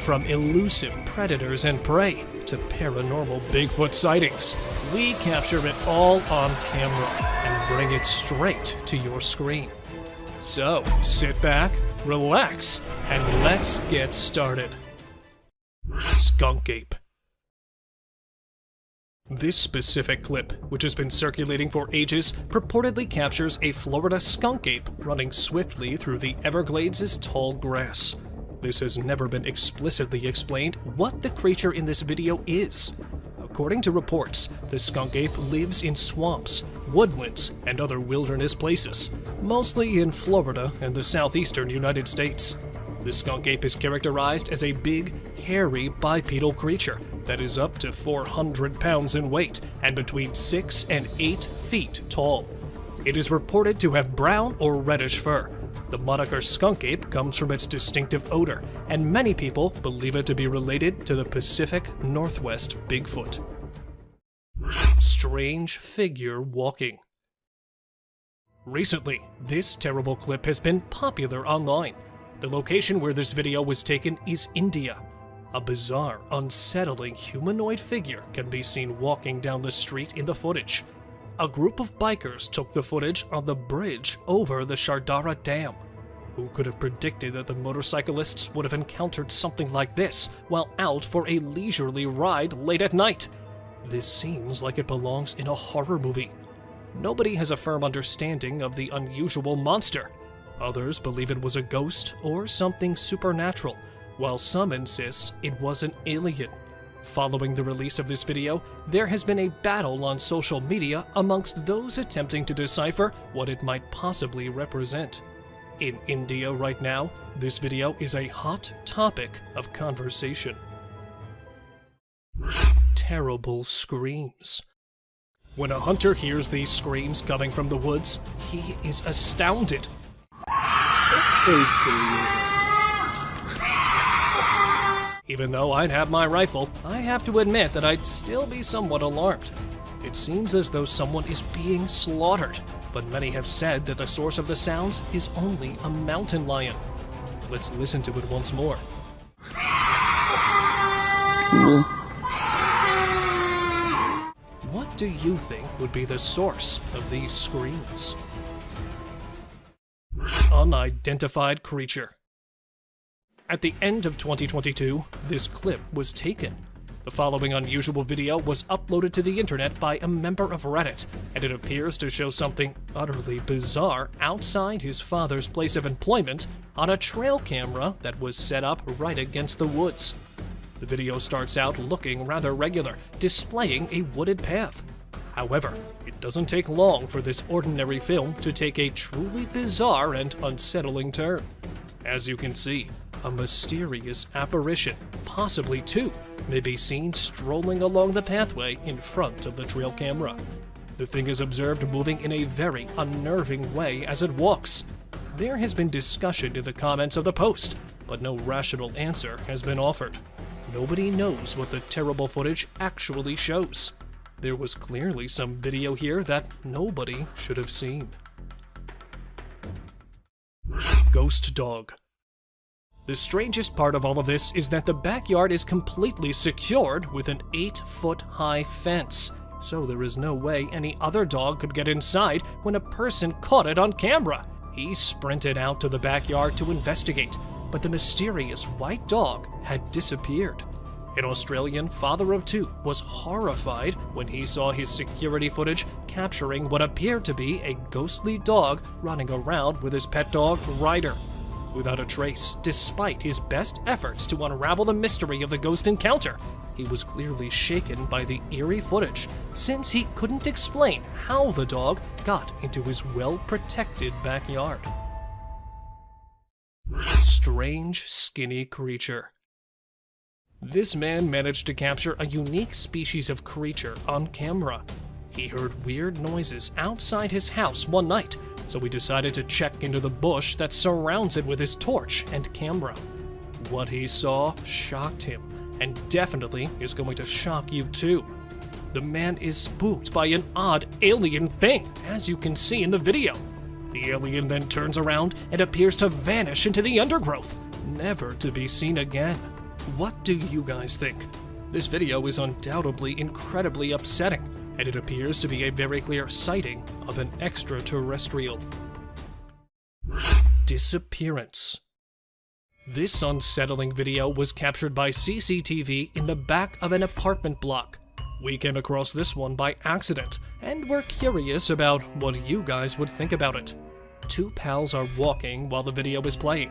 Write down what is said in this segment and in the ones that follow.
From elusive predators and prey to paranormal Bigfoot sightings, we capture it all on camera and bring it straight to your screen. So, sit back, relax, and let's get started. Skunk Ape. This specific clip, which has been circulating for ages, purportedly captures a Florida skunk ape running swiftly through the Everglades' tall grass. This has never been explicitly explained what the creature in this video is. According to reports, the skunk ape lives in swamps, woodlands, and other wilderness places, mostly in Florida and the southeastern United States. The skunk ape is characterized as a big, hairy, bipedal creature that is up to 400 pounds in weight and between 6 and 8 feet tall. It is reported to have brown or reddish fur. The moniker skunk ape comes from its distinctive odor, and many people believe it to be related to the Pacific Northwest Bigfoot. Strange figure walking. Recently, this terrible clip has been popular online. The location where this video was taken is India. A bizarre, unsettling humanoid figure can be seen walking down the street in the footage. A group of bikers took the footage on the bridge over the Shardara Dam. Who could have predicted that the motorcyclists would have encountered something like this while out for a leisurely ride late at night? This seems like it belongs in a horror movie. Nobody has a firm understanding of the unusual monster. Others believe it was a ghost or something supernatural, while some insist it was an alien. Following the release of this video, there has been a battle on social media amongst those attempting to decipher what it might possibly represent. In India right now, this video is a hot topic of conversation. Terrible screams. When a hunter hears these screams coming from the woods, he is astounded. Even though I'd have my rifle, I have to admit that I'd still be somewhat alarmed. It seems as though someone is being slaughtered, but many have said that the source of the sounds is only a mountain lion. Let's listen to it once more. What do you think would be the source of these screams? Unidentified Creature. At the end of 2022, this clip was taken. The following unusual video was uploaded to the internet by a member of Reddit, and it appears to show something utterly bizarre outside his father's place of employment on a trail camera that was set up right against the woods. The video starts out looking rather regular, displaying a wooded path. However, it doesn't take long for this ordinary film to take a truly bizarre and unsettling turn. As you can see, a mysterious apparition, possibly two, may be seen strolling along the pathway in front of the trail camera. The thing is observed moving in a very unnerving way as it walks. There has been discussion in the comments of the post, but no rational answer has been offered. Nobody knows what the terrible footage actually shows. There was clearly some video here that nobody should have seen. Ghost dog. The strangest part of all of this is that the backyard is completely secured with an 8-foot-high fence, so there is no way any other dog could get inside when a person caught it on camera. He sprinted out to the backyard to investigate, but the mysterious white dog had disappeared. An Australian father of two was horrified when he saw his security footage capturing what appeared to be a ghostly dog running around with his pet dog, Ryder. Without a trace, despite his best efforts to unravel the mystery of the ghost encounter, he was clearly shaken by the eerie footage, since he couldn't explain how the dog got into his well-protected backyard. Strange, skinny creature. This man managed to capture a unique species of creature on camera. He heard weird noises outside his house one night, so he decided to check into the bush that surrounds it with his torch and camera. What he saw shocked him, and definitely is going to shock you too. The man is spooked by an odd alien thing, as you can see in the video. The alien then turns around and appears to vanish into the undergrowth, never to be seen again. What do you guys think? This video is undoubtedly incredibly upsetting, and it appears to be a very clear sighting of an extraterrestrial. Disappearance. This unsettling video was captured by CCTV in the back of an apartment block. We came across this one by accident, and we're curious about what you guys would think about it. Two pals are walking while the video is playing.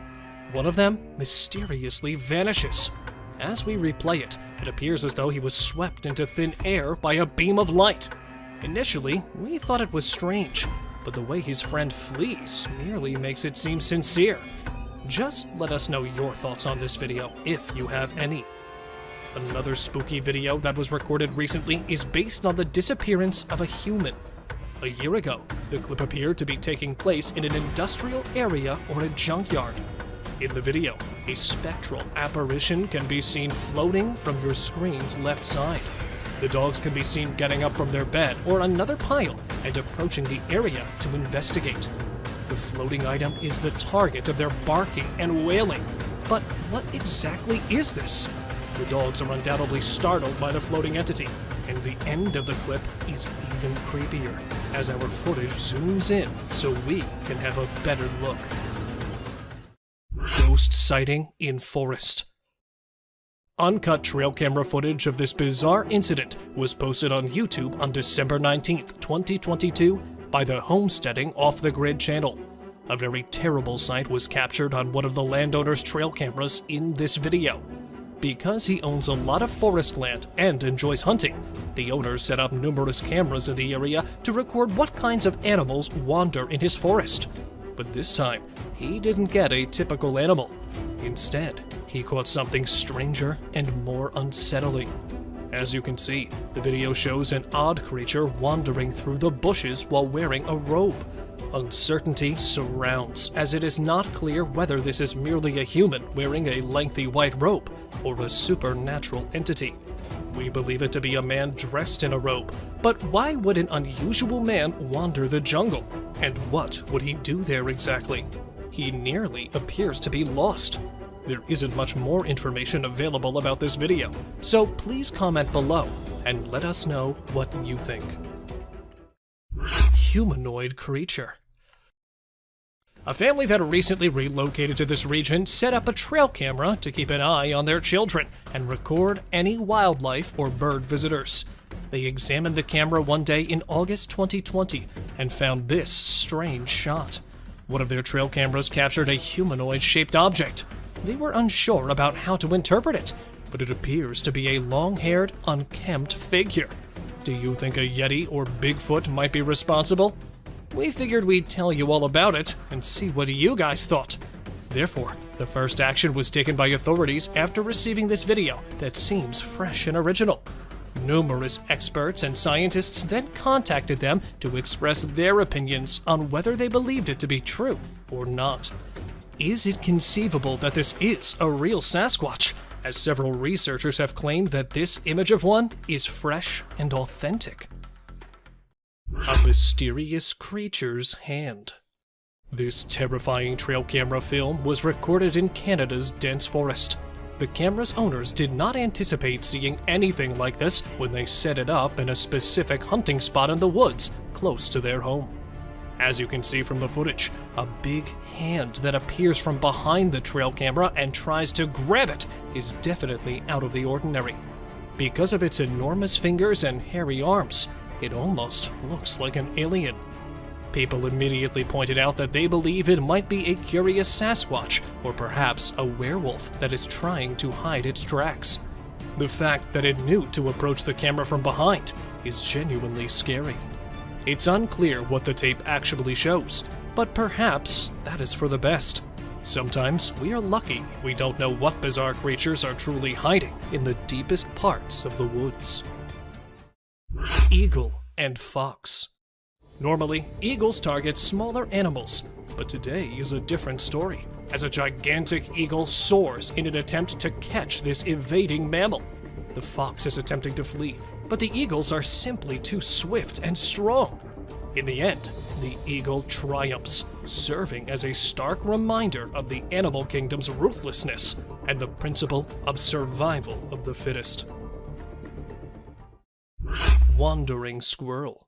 One of them mysteriously vanishes. As we replay it, it appears as though he was swept into thin air by a beam of light. Initially, we thought it was strange, but the way his friend flees nearly makes it seem sincere. Just let us know your thoughts on this video, if you have any. Another spooky video that was recorded recently is based on the disappearance of a human. A year ago, the clip appeared to be taking place in an industrial area or a junkyard. In the video, a spectral apparition can be seen floating from your screen's left side. The dogs can be seen getting up from their bed or another pile and approaching the area to investigate. The floating item is the target of their barking and wailing. But what exactly is this? The dogs are undoubtedly startled by the floating entity, and the end of the clip is even creepier as our footage zooms in so we can have a better look. Ghost sighting in forest. Uncut trail camera footage of this bizarre incident was posted on YouTube on December 19th, 2022 by the Homesteading Off the Grid channel. A very terrible sight was captured on one of the landowner's trail cameras in this video. Because he owns a lot of forest land and enjoys hunting, the owner set up numerous cameras in the area to record what kinds of animals wander in his forest. But this time, he didn't get a typical animal. Instead, he caught something stranger and more unsettling. As you can see, the video shows an odd creature wandering through the bushes while wearing a robe. Uncertainty surrounds, as it is not clear whether this is merely a human wearing a lengthy white robe or a supernatural entity. We believe it to be a man dressed in a robe, but why would an unusual man wander the jungle? And what would he do there exactly? He nearly appears to be lost. There isn't much more information available about this video, so please comment below and let us know what you think. Humanoid Creature. A family that recently relocated to this region set up a trail camera to keep an eye on their children and record any wildlife or bird visitors. They examined the camera one day in August 2020 and found this strange shot. One of their trail cameras captured a humanoid-shaped object. They were unsure about how to interpret it, but it appears to be a long-haired, unkempt figure. Do you think a Yeti or Bigfoot might be responsible? We figured we'd tell you all about it and see what you guys thought. Therefore, the first action was taken by authorities after receiving this video that seems fresh and original. Numerous experts and scientists then contacted them to express their opinions on whether they believed it to be true or not. Is it conceivable that this is a real Sasquatch, as several researchers have claimed that this image of one is fresh and authentic? A mysterious creature's hand. This terrifying trail camera film was recorded in Canada's dense forest. The camera's owners did not anticipate seeing anything like this when they set it up in a specific hunting spot in the woods close to their home. As you can see from the footage, a big hand that appears from behind the trail camera and tries to grab it is definitely out of the ordinary. Because of its enormous fingers and hairy arms, it almost looks like an alien. People immediately pointed out that they believe it might be a curious Sasquatch or perhaps a werewolf that is trying to hide its tracks. The fact that it knew to approach the camera from behind is genuinely scary. It's unclear what the tape actually shows, but perhaps that is for the best. Sometimes we are lucky if we don't know what bizarre creatures are truly hiding in the deepest parts of the woods. Eagle and fox. Normally, eagles target smaller animals, but today is a different story, as a gigantic eagle soars in an attempt to catch this evading mammal. The fox is attempting to flee, but the eagles are simply too swift and strong. In the end, the eagle triumphs, serving as a stark reminder of the animal kingdom's ruthlessness and the principle of survival of the fittest. Wandering squirrel.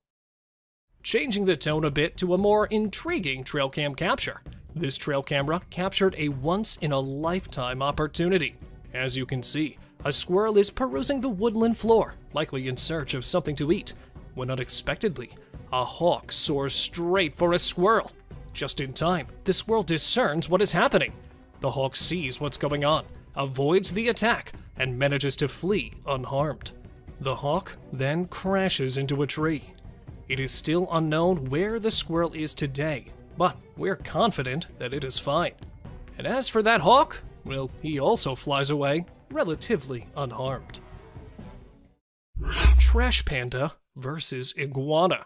Changing the tone a bit to a more intriguing trail cam capture. This trail camera captured a once-in-a-lifetime opportunity. As you can see, a squirrel is perusing the woodland floor, likely in search of something to eat, when unexpectedly, a hawk soars straight for a squirrel. Just in time, the squirrel discerns what is happening. The hawk sees what's going on, avoids the attack, and manages to flee unharmed. The hawk then crashes into a tree. It is still unknown where the squirrel is today, but we're confident that it is fine. And as for that hawk, well, he also flies away relatively unharmed. Trash panda versus iguana.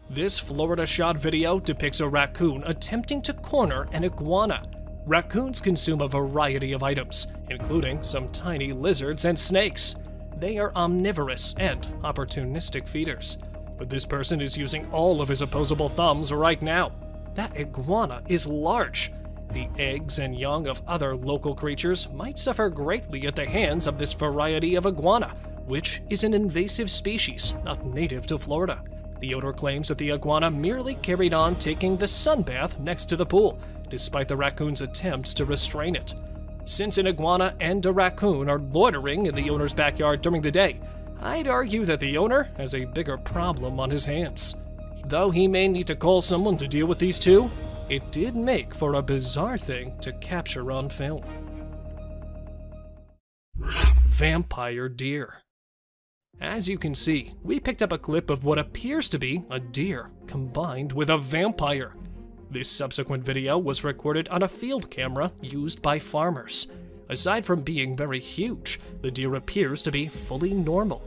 This Florida shot video depicts a raccoon attempting to corner an iguana. Raccoons consume a variety of items, including some tiny lizards and snakes. They are omnivorous and opportunistic feeders, but this person is using all of his opposable thumbs right now. That iguana is large. The eggs and young of other local creatures might suffer greatly at the hands of this variety of iguana, which is an invasive species not native to Florida. The owner claims that the iguana merely carried on taking the sunbath next to the pool, despite the raccoon's attempts to restrain it. Since an iguana and a raccoon are loitering in the owner's backyard during the day, I'd argue that the owner has a bigger problem on his hands. Though he may need to call someone to deal with these two, it did make for a bizarre thing to capture on film. Vampire deer. As you can see, we picked up a clip of what appears to be a deer combined with a vampire. This subsequent video was recorded on a field camera used by farmers. Aside from being very huge, the deer appears to be fully normal.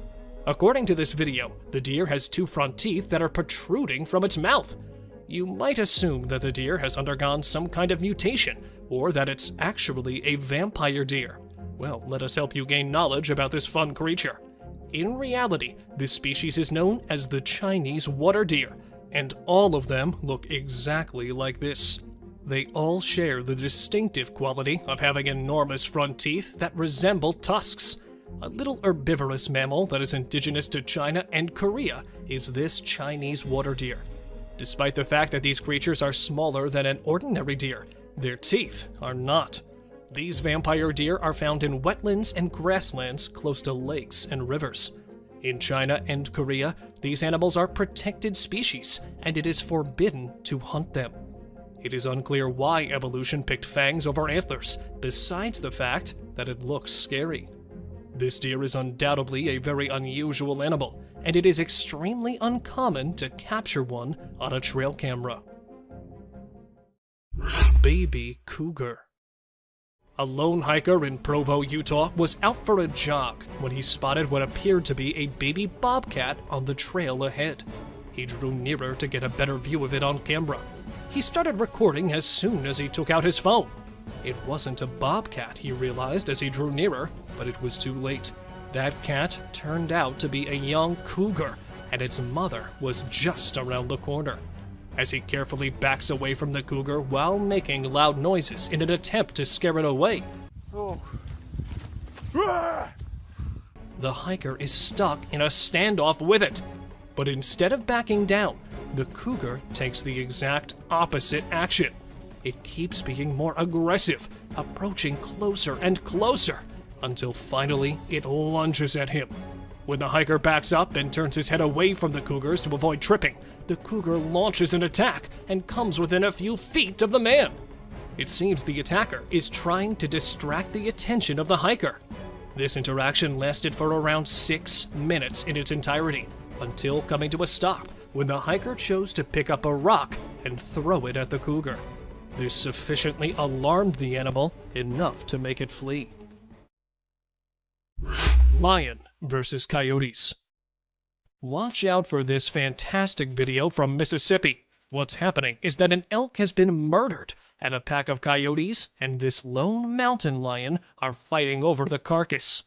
According to this video, the deer has two front teeth that are protruding from its mouth. You might assume that the deer has undergone some kind of mutation, or that it's actually a vampire deer. Well, let us help you gain knowledge about this fun creature. In reality, this species is known as the Chinese water deer, and all of them look exactly like this. They all share the distinctive quality of having enormous front teeth that resemble tusks. A little herbivorous mammal that is indigenous to China and Korea is this Chinese water deer. Despite the fact that these creatures are smaller than an ordinary deer, their teeth are not. These vampire deer are found in wetlands and grasslands close to lakes and rivers. In China and Korea, these animals are protected species, and it is forbidden to hunt them. It is unclear why evolution picked fangs over antlers, besides the fact that it looks scary. This deer is undoubtedly a very unusual animal, and it is extremely uncommon to capture one on a trail camera. Baby cougar. A lone hiker in Provo, Utah was out for a jog when he spotted what appeared to be a baby bobcat on the trail ahead. He drew nearer to get a better view of it on camera. He started recording as soon as he took out his phone. It wasn't a bobcat, he realized as he drew nearer, but it was too late. That cat turned out to be a young cougar, and its mother was just around the corner. As he carefully backs away from the cougar while making loud noises in an attempt to scare it away, the hiker is stuck in a standoff with it. But instead of backing down, the cougar takes the exact opposite action. It keeps being more aggressive, approaching closer and closer, until finally it lunges at him. When the hiker backs up and turns his head away from the cougars to avoid tripping, the cougar launches an attack and comes within a few feet of the man. It seems the attacker is trying to distract the attention of the hiker. This interaction lasted for around 6 minutes in its entirety, until coming to a stop when the hiker chose to pick up a rock and throw it at the cougar. This sufficiently alarmed the animal enough to make it flee. Lion versus coyotes. Watch out for this fantastic video from Mississippi. What's happening is that an elk has been murdered, and a pack of coyotes and this lone mountain lion are fighting over the carcass.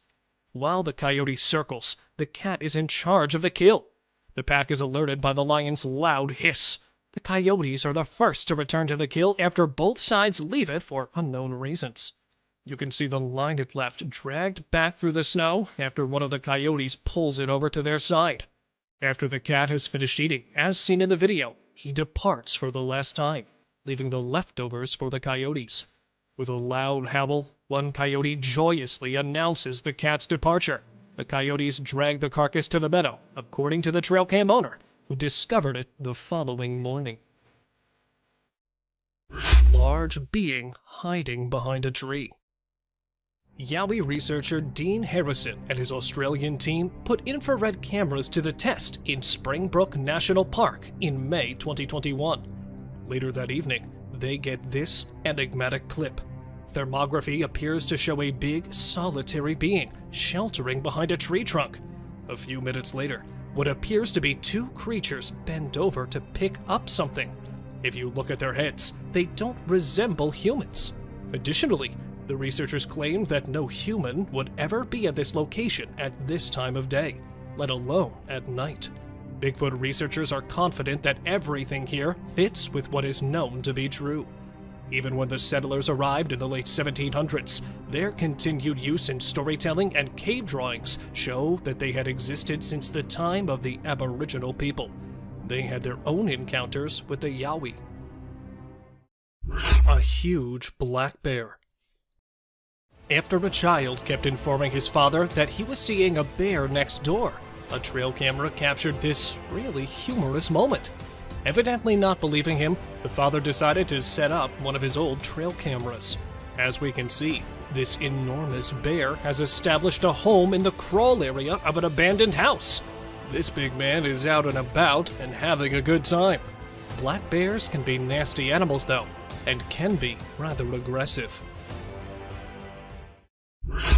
While the coyote circles, the cat is in charge of the kill. The pack is alerted by the lion's loud hiss. The coyotes are the first to return to the kill after both sides leave it for unknown reasons. You can see the line it left dragged back through the snow after one of the coyotes pulls it over to their side. After the cat has finished eating, as seen in the video, he departs for the last time, leaving the leftovers for the coyotes. With a loud howl, one coyote joyously announces the cat's departure. The coyotes drag the carcass to the meadow, according to the trail cam owner, who discovered it the following morning. Large being hiding behind a tree. Yowie researcher Dean Harrison and his Australian team put infrared cameras to the test in Springbrook National Park in May 2021. Later that evening, they get this enigmatic clip. Thermography appears to show a big, solitary being sheltering behind a tree trunk. A few minutes later, what appears to be two creatures bend over to pick up something. If you look at their heads, they don't resemble humans. Additionally, the researchers claimed that no human would ever be at this location at this time of day, let alone at night. Bigfoot researchers are confident that everything here fits with what is known to be true. Even when the settlers arrived in the late 1700s, their continued use in storytelling and cave drawings show that they had existed since the time of the Aboriginal people. They had their own encounters with the Yowie. A huge black bear. After a child kept informing his father that he was seeing a bear next door, a trail camera captured this really humorous moment. Evidently not believing him, the father decided to set up one of his old trail cameras. As we can see, this enormous bear has established a home in the crawl area of an abandoned house. This big man is out and about and having a good time. Black bears can be nasty animals though, and can be rather aggressive.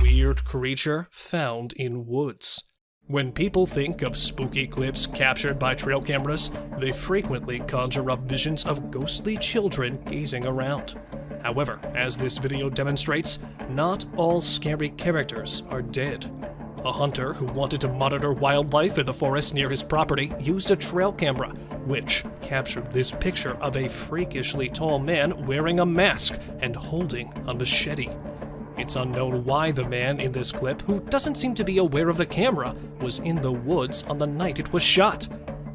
Weird creature found in woods. When people think of spooky clips captured by trail cameras, they frequently conjure up visions of ghostly children gazing around. However, as this video demonstrates, not all scary characters are dead. A hunter who wanted to monitor wildlife in the forest near his property used a trail camera, which captured this picture of a freakishly tall man wearing a mask and holding a machete. It's unknown why the man in this clip, who doesn't seem to be aware of the camera, was in the woods on the night it was shot.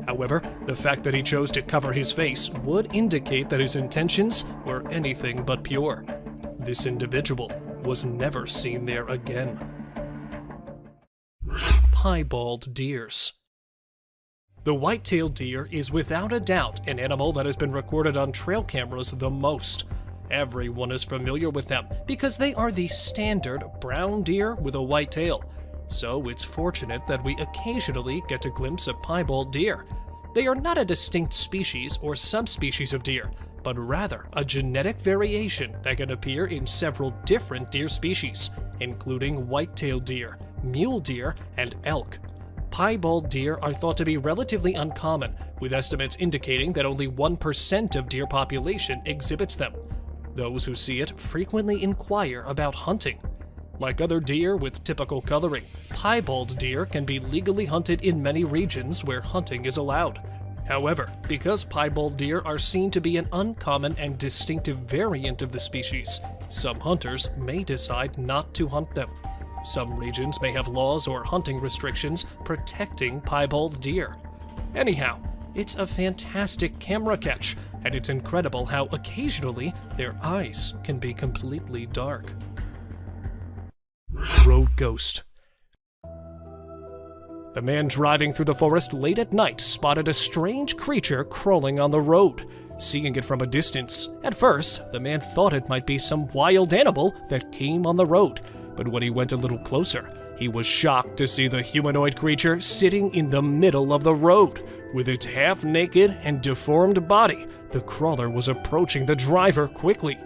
However, the fact that he chose to cover his face would indicate that his intentions were anything but pure. This individual was never seen there again. Pybald Deers. The white-tailed deer is without a doubt an animal that has been recorded on trail cameras the most. Everyone is familiar with them because they are the standard brown deer with a white tail. So it's fortunate that we occasionally get a glimpse of Pybald deer. They are not a distinct species or subspecies of deer, but rather a genetic variation that can appear in several different deer species, including white-tailed deer, mule deer, and elk. Pybald deer are thought to be relatively uncommon, with estimates indicating that only 1% of deer population exhibits them. Those who see it frequently inquire about hunting. Like other deer with typical coloring, Pybald deer can be legally hunted in many regions where hunting is allowed. However, because Pybald deer are seen to be an uncommon and distinctive variant of the species, some hunters may decide not to hunt them. Some regions may have laws or hunting restrictions protecting Pybald deer. Anyhow, it's a fantastic camera catch, and it's incredible how occasionally their eyes can be completely dark. Road ghost. The man driving through the forest late at night spotted a strange creature crawling on the road. Seeing it from a distance, at first, the man thought it might be some wild animal that came on the road, but when he went a little closer, he was shocked to see the humanoid creature sitting in the middle of the road. With its half-naked and deformed body, the crawler was approaching the driver quickly,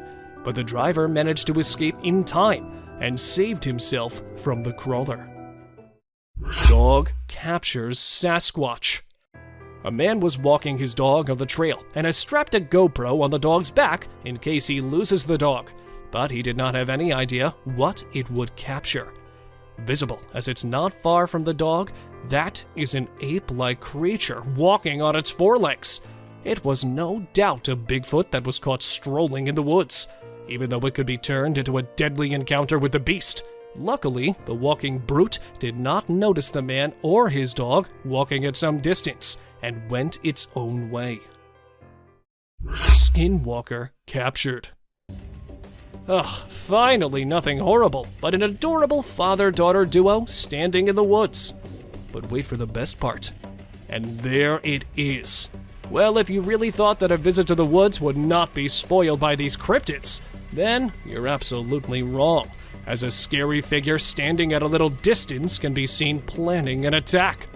but the driver managed to escape in time and saved himself from the crawler. Dog captures Sasquatch. A man was walking his dog on the trail and has strapped a GoPro on the dog's back in case he loses the dog, but he did not have any idea what it would capture. Visible as it's not far from the dog, that is an ape-like creature walking on its forelegs. It was no doubt a Bigfoot that was caught strolling in the woods. even though it could be turned into a deadly encounter with the beast. Luckily, the walking brute did not notice the man or his dog walking at some distance and went its own way. Skinwalker captured. Ugh, finally nothing horrible, but an adorable father-daughter duo standing in the woods. But wait for the best part. And there it is. Well, if you really thought that a visit to the woods would not be spoiled by these cryptids, then you're absolutely wrong, as a scary figure standing at a little distance can be seen planning an attack.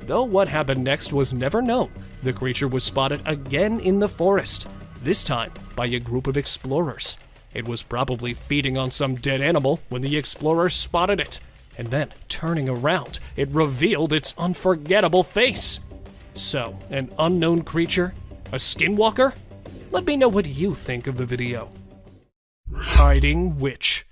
Though what happened next was never known, the creature was spotted again in the forest, this time by a group of explorers. It was probably feeding on some dead animal when the explorers spotted it, and then, turning around, it revealed its unforgettable face. So, an unknown creature? A skinwalker? Let me know what you think of the video. Hiding witch.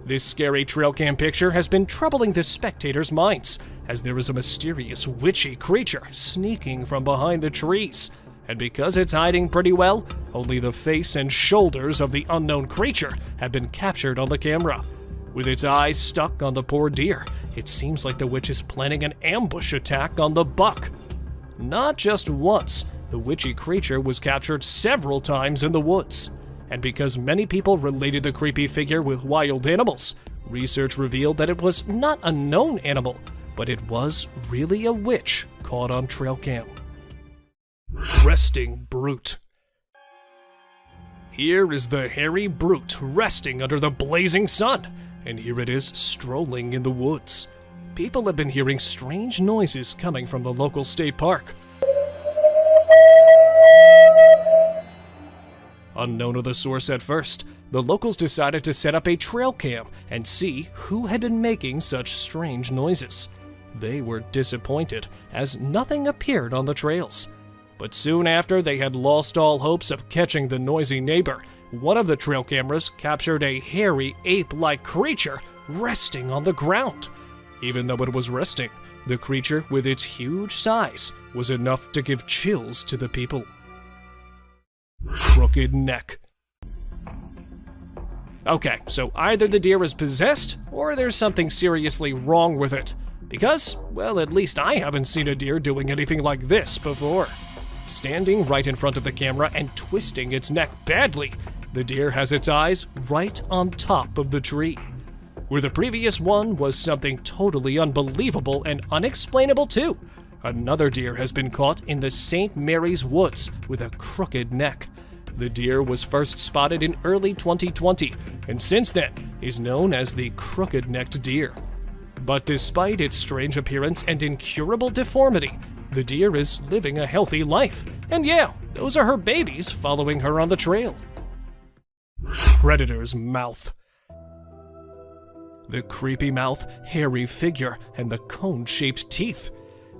This scary trail cam picture has been troubling the spectators' minds, as there is a mysterious witchy creature sneaking from behind the trees. And because it's hiding pretty well, only the face and shoulders of the unknown creature have been captured on the camera. With its eyes stuck on the poor deer, it seems like the witch is planning an ambush attack on the buck. Not just once, the witchy creature was captured several times in the woods. And because many people related the creepy figure with wild animals, research revealed that it was not a known animal, but it was really a witch caught on trail cam. Resting brute. Here is the hairy brute resting under the blazing sun, and here it is strolling in the woods. People have been hearing strange noises coming from the local state park. Unknown of the source at first, the locals decided to set up a trail cam and see who had been making such strange noises. They were disappointed, as nothing appeared on the trails. But soon after they had lost all hopes of catching the noisy neighbor, one of the trail cameras captured a hairy ape-like creature resting on the ground. Even though it was resting, the creature with its huge size was enough to give chills to the people. Crooked neck. Okay, so either the deer is possessed, or there's something seriously wrong with it. Because, well, at least I haven't seen a deer doing anything like this before. Standing right in front of the camera and twisting its neck badly, the deer has its eyes right on top of the tree. Where the previous one was something totally unbelievable and unexplainable too. Another deer has been caught in the St. Mary's Woods with a crooked neck. The deer was first spotted in early 2020, and since then is known as the crooked-necked deer. But despite its strange appearance and incurable deformity, the deer is living a healthy life. And yeah, those are her babies following her on the trail. Predator's mouth. The creepy mouth, hairy figure, and the cone-shaped teeth.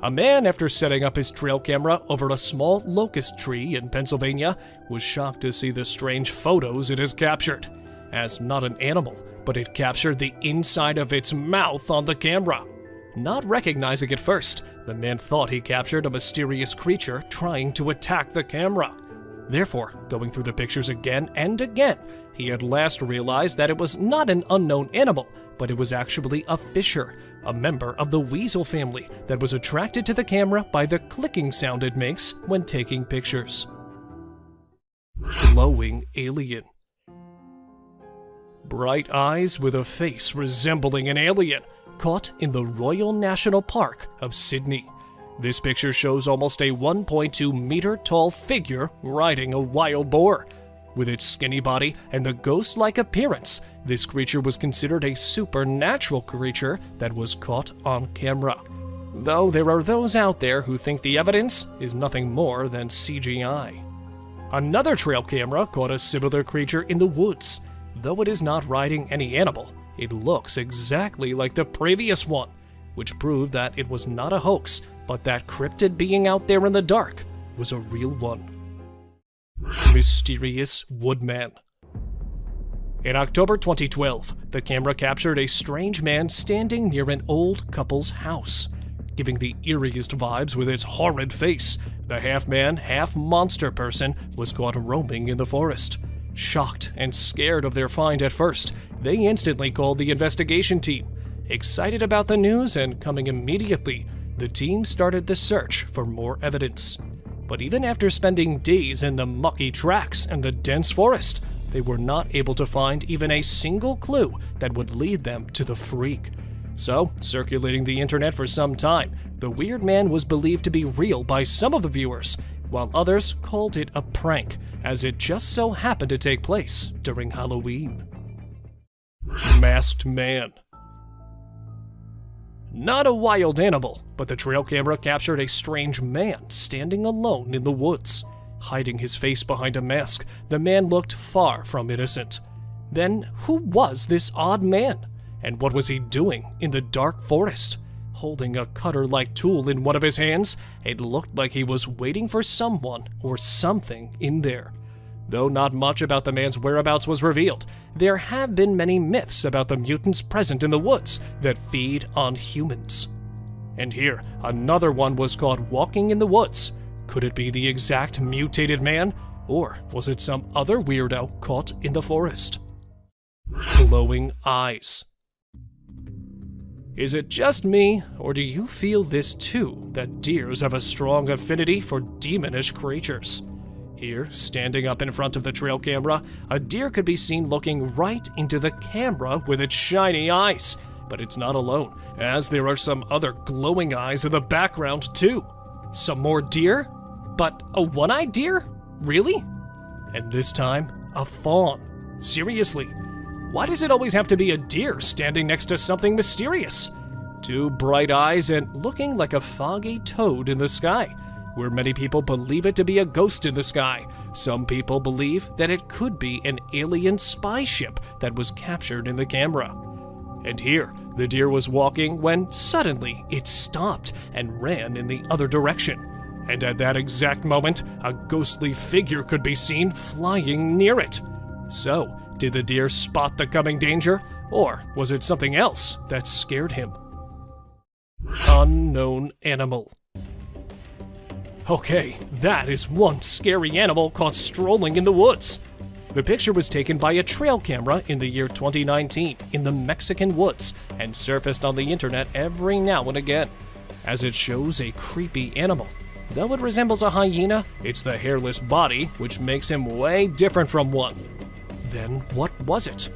A man, after setting up his trail camera over a small locust tree in Pennsylvania, was shocked to see the strange photos it has captured. As not an animal, but it captured the inside of its mouth on the camera. Not recognizing it first, the man thought he captured a mysterious creature trying to attack the camera. Therefore, going through the pictures again and again, he at last realized that it was not an unknown animal, but it was actually a fisher, a member of the weasel family that was attracted to the camera by the clicking sound it makes when taking pictures. Glowing alien. Bright eyes with a face resembling an alien, caught in the Royal National Park of Sydney. This picture shows almost a 1.2 meter tall figure riding a wild boar. With its skinny body and the ghost-like appearance, this creature was considered a supernatural creature that was caught on camera. Though there are those out there who think the evidence is nothing more than CGI. Another trail camera caught a similar creature in the woods. Though it is not riding any animal, it looks exactly like the previous one, which proved that it was not a hoax, but that cryptid being out there in the dark was a real one. Mysterious Woodman. In October 2012, the camera captured a strange man standing near an old couple's house. Giving the eeriest vibes with its horrid face, the half-man, half-monster person was caught roaming in the forest. Shocked and scared of their find at first, they instantly called the investigation team. Excited about the news and coming immediately, the team started the search for more evidence. But even after spending days in the mucky tracks and the dense forest, they were not able to find even a single clue that would lead them to the freak. So, circulating the internet for some time, the weird man was believed to be real by some of the viewers, while others called it a prank, as it just so happened to take place during Halloween. Masked Man. Not a wild animal, but the trail camera captured a strange man standing alone in the woods. Hiding his face behind a mask, the man looked far from innocent. Then, who was this odd man? And what was he doing in the dark forest? Holding a cutter-like tool in one of his hands, it looked like he was waiting for someone or something in there. Though not much about the man's whereabouts was revealed, there have been many myths about the mutants present in the woods that feed on humans. And here, another one was caught walking in the woods. Could it be the exact mutated man, or was it some other weirdo caught in the forest? Glowing eyes. Is it just me, or do you feel this too, that deers have a strong affinity for demonish creatures? Here, standing up in front of the trail camera, a deer could be seen looking right into the camera with its shiny eyes. But it's not alone, as there are some other glowing eyes in the background too. Some more deer? But a one-eyed deer? Really? And this time, a fawn. Seriously, why does it always have to be a deer standing next to something mysterious? Two bright eyes and looking like a foggy toad in the sky, where many people believe it to be a ghost in the sky. Some people believe that it could be an alien spy ship that was captured in the camera. And here, the deer was walking when suddenly it stopped and ran in the other direction. And at that exact moment, a ghostly figure could be seen flying near it. So, did the deer spot the coming danger, or was it something else that scared him? Unknown animal. Okay, that is one scary animal caught strolling in the woods. The picture was taken by a trail camera in the year 2019 in the Mexican woods and surfaced on the internet every now and again. As it shows a creepy animal. Though it resembles a hyena, it's the hairless body which makes him way different from one. Then what was it?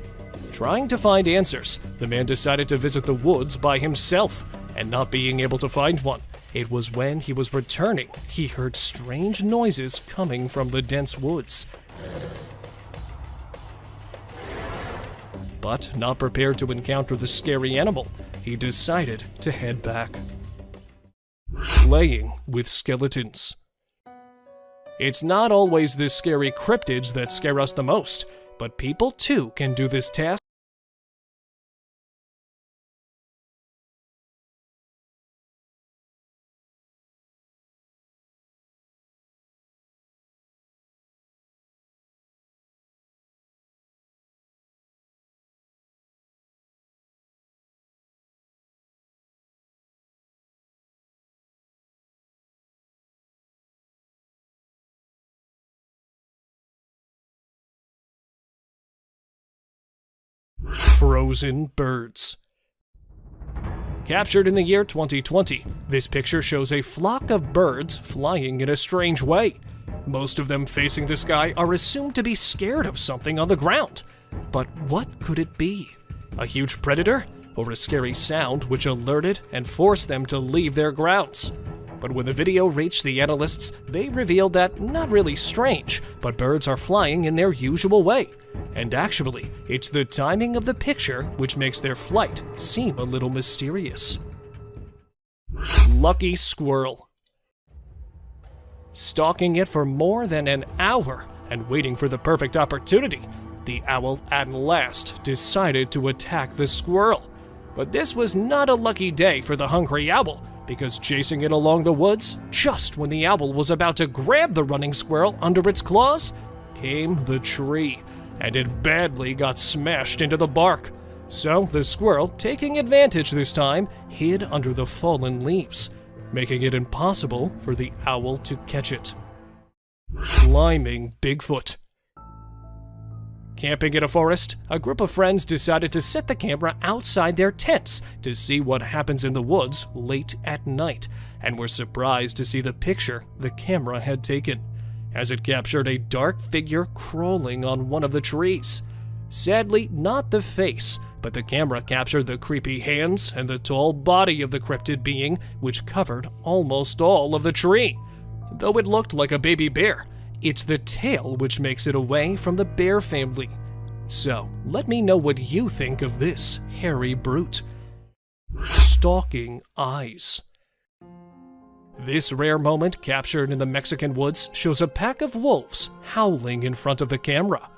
Trying to find answers, the man decided to visit the woods by himself, and not being able to find one. It was when he was returning, he heard strange noises coming from the dense woods. But not prepared to encounter the scary animal, he decided to head back. Playing with skeletons. It's not always the scary cryptids that scare us the most, but people too can do this task. Frozen birds. Captured in the year 2020, this picture shows a flock of birds flying in a strange way. Most of them facing the sky are assumed to be scared of something on the ground. But what could it be? A huge predator? Or a scary sound which alerted and forced them to leave their grounds? But when the video reached the analysts, they revealed that not really strange, but birds are flying in their usual way. And actually, it's the timing of the picture which makes their flight seem a little mysterious. Lucky squirrel. Stalking it for more than an hour and waiting for the perfect opportunity, the owl at last decided to attack the squirrel. But this was not a lucky day for the hungry owl, because chasing it along the woods, just when the owl was about to grab the running squirrel under its claws, came the tree, and it badly got smashed into the bark. So the squirrel, taking advantage this time, hid under the fallen leaves, making it impossible for the owl to catch it. Climbing Bigfoot. Camping in a forest, a group of friends decided to set the camera outside their tents to see what happens in the woods late at night, and were surprised to see the picture the camera had taken, as it captured a dark figure crawling on one of the trees. Sadly, not the face, but the camera captured the creepy hands and the tall body of the cryptid being, which covered almost all of the tree. Though it looked like a baby bear, it's the tail which makes it away from the bear family. So, let me know what you think of this hairy brute. Stalking Eyes. This rare moment captured in the Mexican woods shows a pack of wolves howling in front of the camera.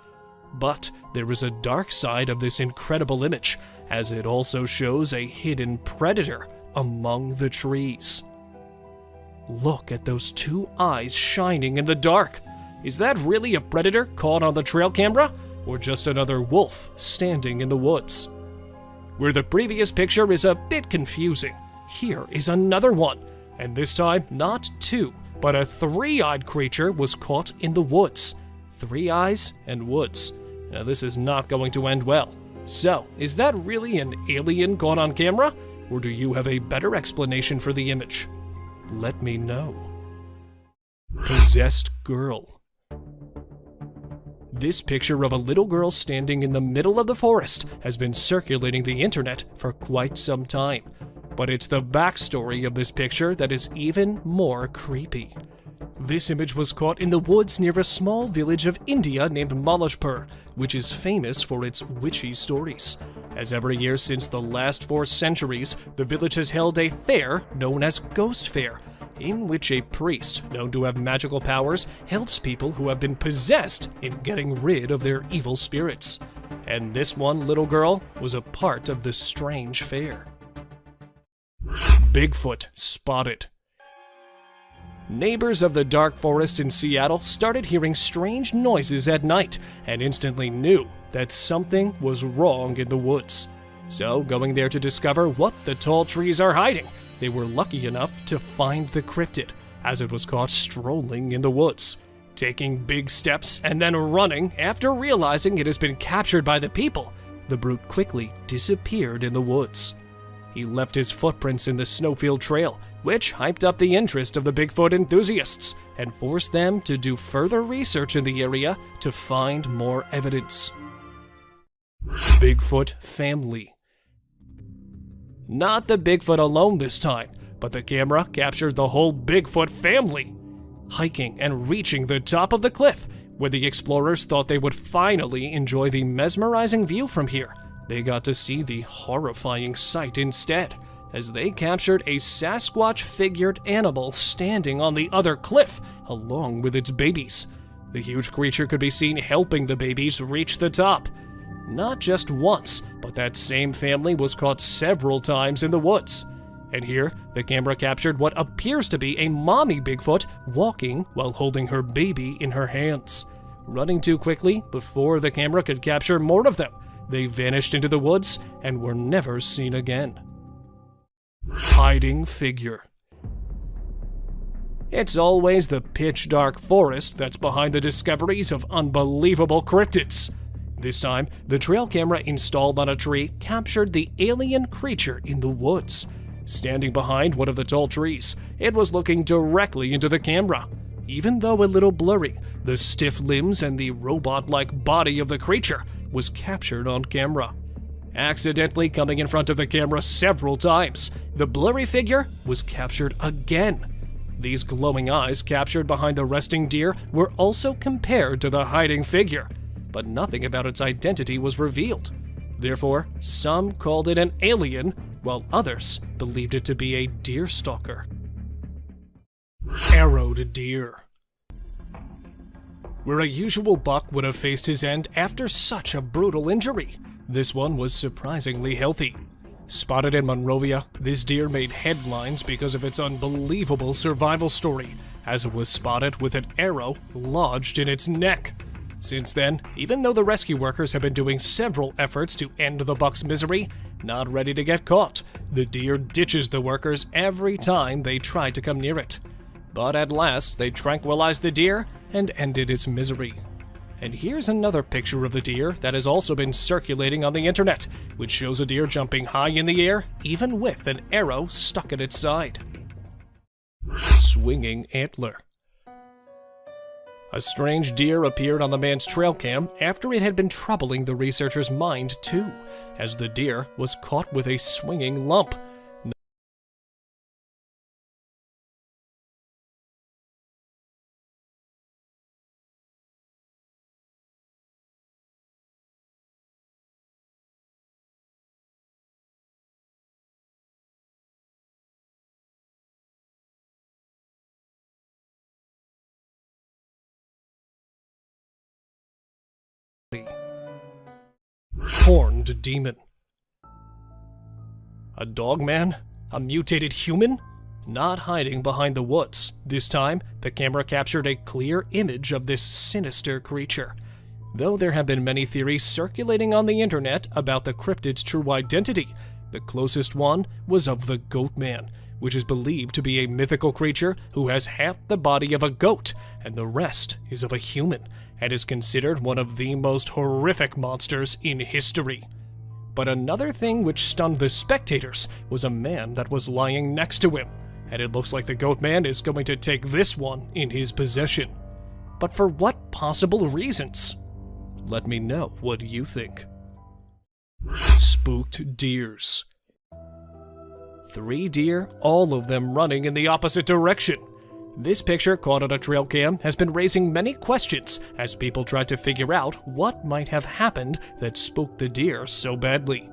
But there is a dark side of this incredible image, as it also shows a hidden predator among the trees. Look at those two eyes shining in the dark. Is that really a predator caught on the trail camera, or just another wolf standing in the woods? Where the previous picture is a bit confusing, here is another one, and this time not two, but a three-eyed creature was caught in the woods. 3 eyes and woods. Now this is not going to end well. So, is that really an alien caught on camera, or do you have a better explanation for the image? Let me know. Possessed girl. This picture of a little girl standing in the middle of the forest has been circulating the internet for quite some time. But it's the backstory of this picture that is even more creepy. This image was caught in the woods near a small village of India named Malajpur, which is famous for its witchy stories. As every year since the last 4 centuries, the village has held a fair known as Ghost Fair, in which a priest, known to have magical powers, helps people who have been possessed in getting rid of their evil spirits. And this one little girl was a part of this strange fair. Bigfoot Spotted. Neighbors of the dark forest in Seattle started hearing strange noises at night and instantly knew that something was wrong in the woods. So, going there to discover what the tall trees are hiding, they were lucky enough to find the cryptid, as it was caught strolling in the woods, taking big steps and then running after realizing it has been captured by the people. The brute quickly disappeared in the woods. He left his footprints in the snowfield trail, which hyped up the interest of the Bigfoot enthusiasts and forced them to do further research in the area to find more evidence. Bigfoot Family. Not the Bigfoot alone this time, but the camera captured the whole Bigfoot family, hiking and reaching the top of the cliff, where the explorers thought they would finally enjoy the mesmerizing view from here. They got to see the horrifying sight instead, as they captured a Sasquatch-figured animal standing on the other cliff, along with its babies. The huge creature could be seen helping the babies reach the top. Not just once, but that same family was caught several times in the woods. And here, the camera captured what appears to be a mommy Bigfoot walking while holding her baby in her hands. Running too quickly before the camera could capture more of them, they vanished into the woods and were never seen again. Hiding figure. It's always the pitch-dark forest that's behind the discoveries of unbelievable cryptids. This time, the trail camera installed on a tree captured the alien creature in the woods. Standing behind one of the tall trees, it was looking directly into the camera. Even though a little blurry, the stiff limbs and the robot-like body of the creature was captured on camera. Accidentally coming in front of the camera several times, the blurry figure was captured again. These glowing eyes captured behind the resting deer were also compared to the hiding figure, but nothing about its identity was revealed. Therefore, some called it an alien, while others believed it to be a deer stalker. Arrowed deer. Where a usual buck would have faced his end after such a brutal injury, this one was surprisingly healthy. Spotted in Monrovia, this deer made headlines because of its unbelievable survival story, as it was spotted with an arrow lodged in its neck. Since then, even though the rescue workers have been doing several efforts to end the buck's misery, not ready to get caught, the deer ditches the workers every time they try to come near it. But at last, they tranquilized the deer and ended its misery. And here's another picture of the deer that has also been circulating on the internet, which shows a deer jumping high in the air, even with an arrow stuck at its side. Swinging antler. A strange deer appeared on the man's trail cam after it had been troubling the researcher's mind too, as the deer was caught with a swinging lump. Horned demon. A dogman? A mutated human? Not hiding behind the woods. This time, the camera captured a clear image of this sinister creature. Though there have been many theories circulating on the internet about the cryptid's true identity, the closest one was of the Goatman, which is believed to be a mythical creature who has half the body of a goat and the rest is of a human, and is considered one of the most horrific monsters in history. But another thing which stunned the spectators was a man that was lying next to him, and it looks like the Goatman is going to take this one in his possession. But for what possible reasons? Let me know what you think. Spooked deers. 3 deer, all of them running in the opposite direction. This picture, caught on a trail cam, has been raising many questions as people try to figure out what might have happened that spooked the deer so badly.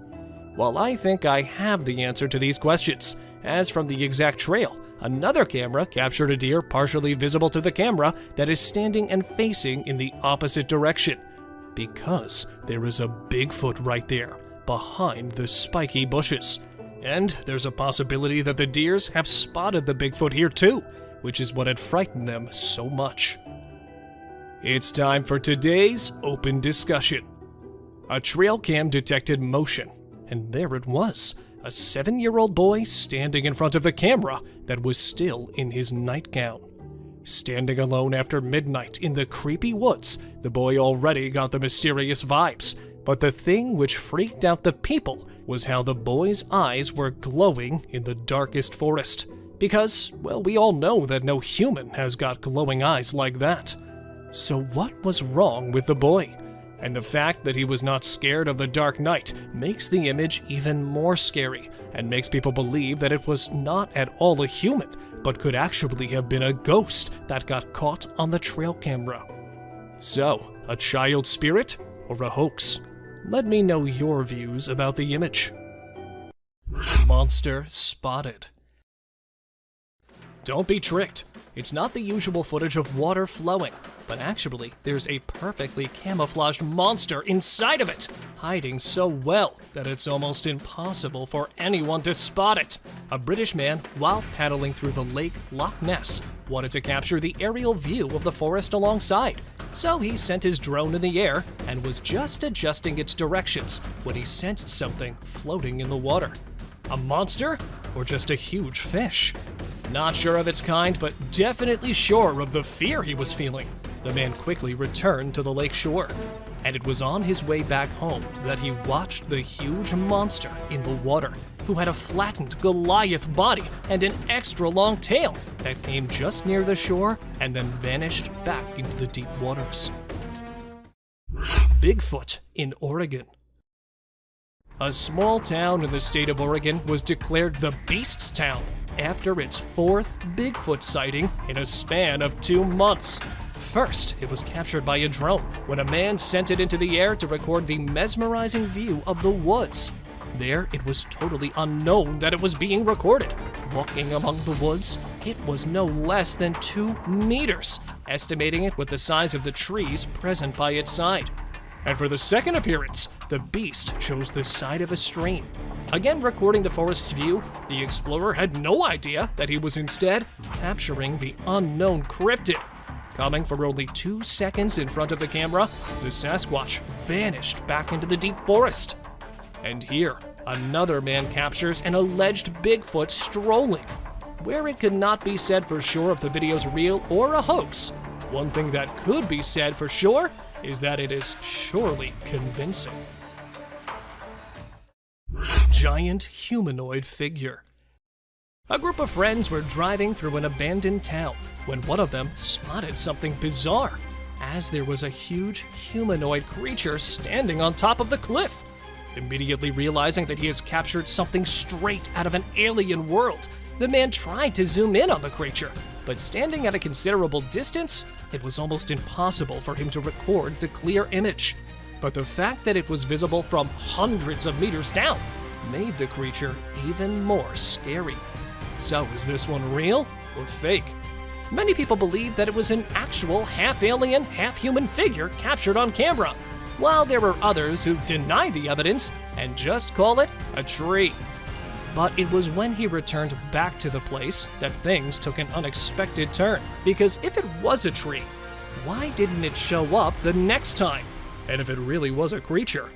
While I think I have the answer to these questions, as from the exact trail, another camera captured a deer partially visible to the camera that is standing and facing in the opposite direction, because there is a Bigfoot right there, behind the spiky bushes. And there's a possibility that the deers have spotted the Bigfoot here too, which is what had frightened them so much. It's time for today's open discussion. A trail cam detected motion, and there it was, a 7-year-old boy standing in front of a camera that was still in his nightgown. Standing alone after midnight in the creepy woods, the boy already got the mysterious vibes, but the thing which freaked out the people was how the boy's eyes were glowing in the darkest forest. Because, well, we all know that no human has got glowing eyes like that. So what was wrong with the boy? And the fact that he was not scared of the dark night makes the image even more scary, and makes people believe that it was not at all a human, but could actually have been a ghost that got caught on the trail camera. So, a child spirit or a hoax? Let me know your views about the image. Monster spotted. Don't be tricked. It's not the usual footage of water flowing, but actually there's a perfectly camouflaged monster inside of it, hiding so well that it's almost impossible for anyone to spot it. A British man, while paddling through the Lake Loch Ness, wanted to capture the aerial view of the forest alongside. So he sent his drone in the air and was just adjusting its directions when he sensed something floating in the water. A monster? Or just a huge fish? Not sure of its kind, but definitely sure of the fear he was feeling. The man quickly returned to the lake shore, and it was on his way back home that he watched the huge monster in the water, who had a flattened Goliath body and an extra long tail that came just near the shore and then vanished back into the deep waters. Bigfoot in Oregon. A small town in the state of Oregon was declared the Beast's Town after its 4th Bigfoot sighting in a span of 2 months. First, it was captured by a drone when a man sent it into the air to record the mesmerizing view of the woods. There, it was totally unknown that it was being recorded. Walking among the woods, it was no less than 2 meters, estimating it with the size of the trees present by its side. And for the second appearance, the beast chose the side of a stream. Again recording the forest's view, the explorer had no idea that he was instead capturing the unknown cryptid. Coming for only 2 seconds in front of the camera, the Sasquatch vanished back into the deep forest. And here, another man captures an alleged Bigfoot strolling. Where it could not be said for sure if the video's real or a hoax, one thing that could be said for sure is that it is surely convincing. Giant humanoid figure. A group of friends were driving through an abandoned town when one of them spotted something bizarre, as there was a huge humanoid creature standing on top of the cliff. Immediately realizing that he has captured something straight out of an alien world, the man tried to zoom in on the creature, but standing at a considerable distance, it was almost impossible for him to record the clear image. But the fact that it was visible from hundreds of meters down made the creature even more scary. So is this one real or fake? Many people believe that it was an actual half-alien, half-human figure captured on camera, while there are others who deny the evidence and just call it a tree. But it was when he returned back to the place that things took an unexpected turn, because if it was a tree, why didn't it show up the next time? And if it really was a creature,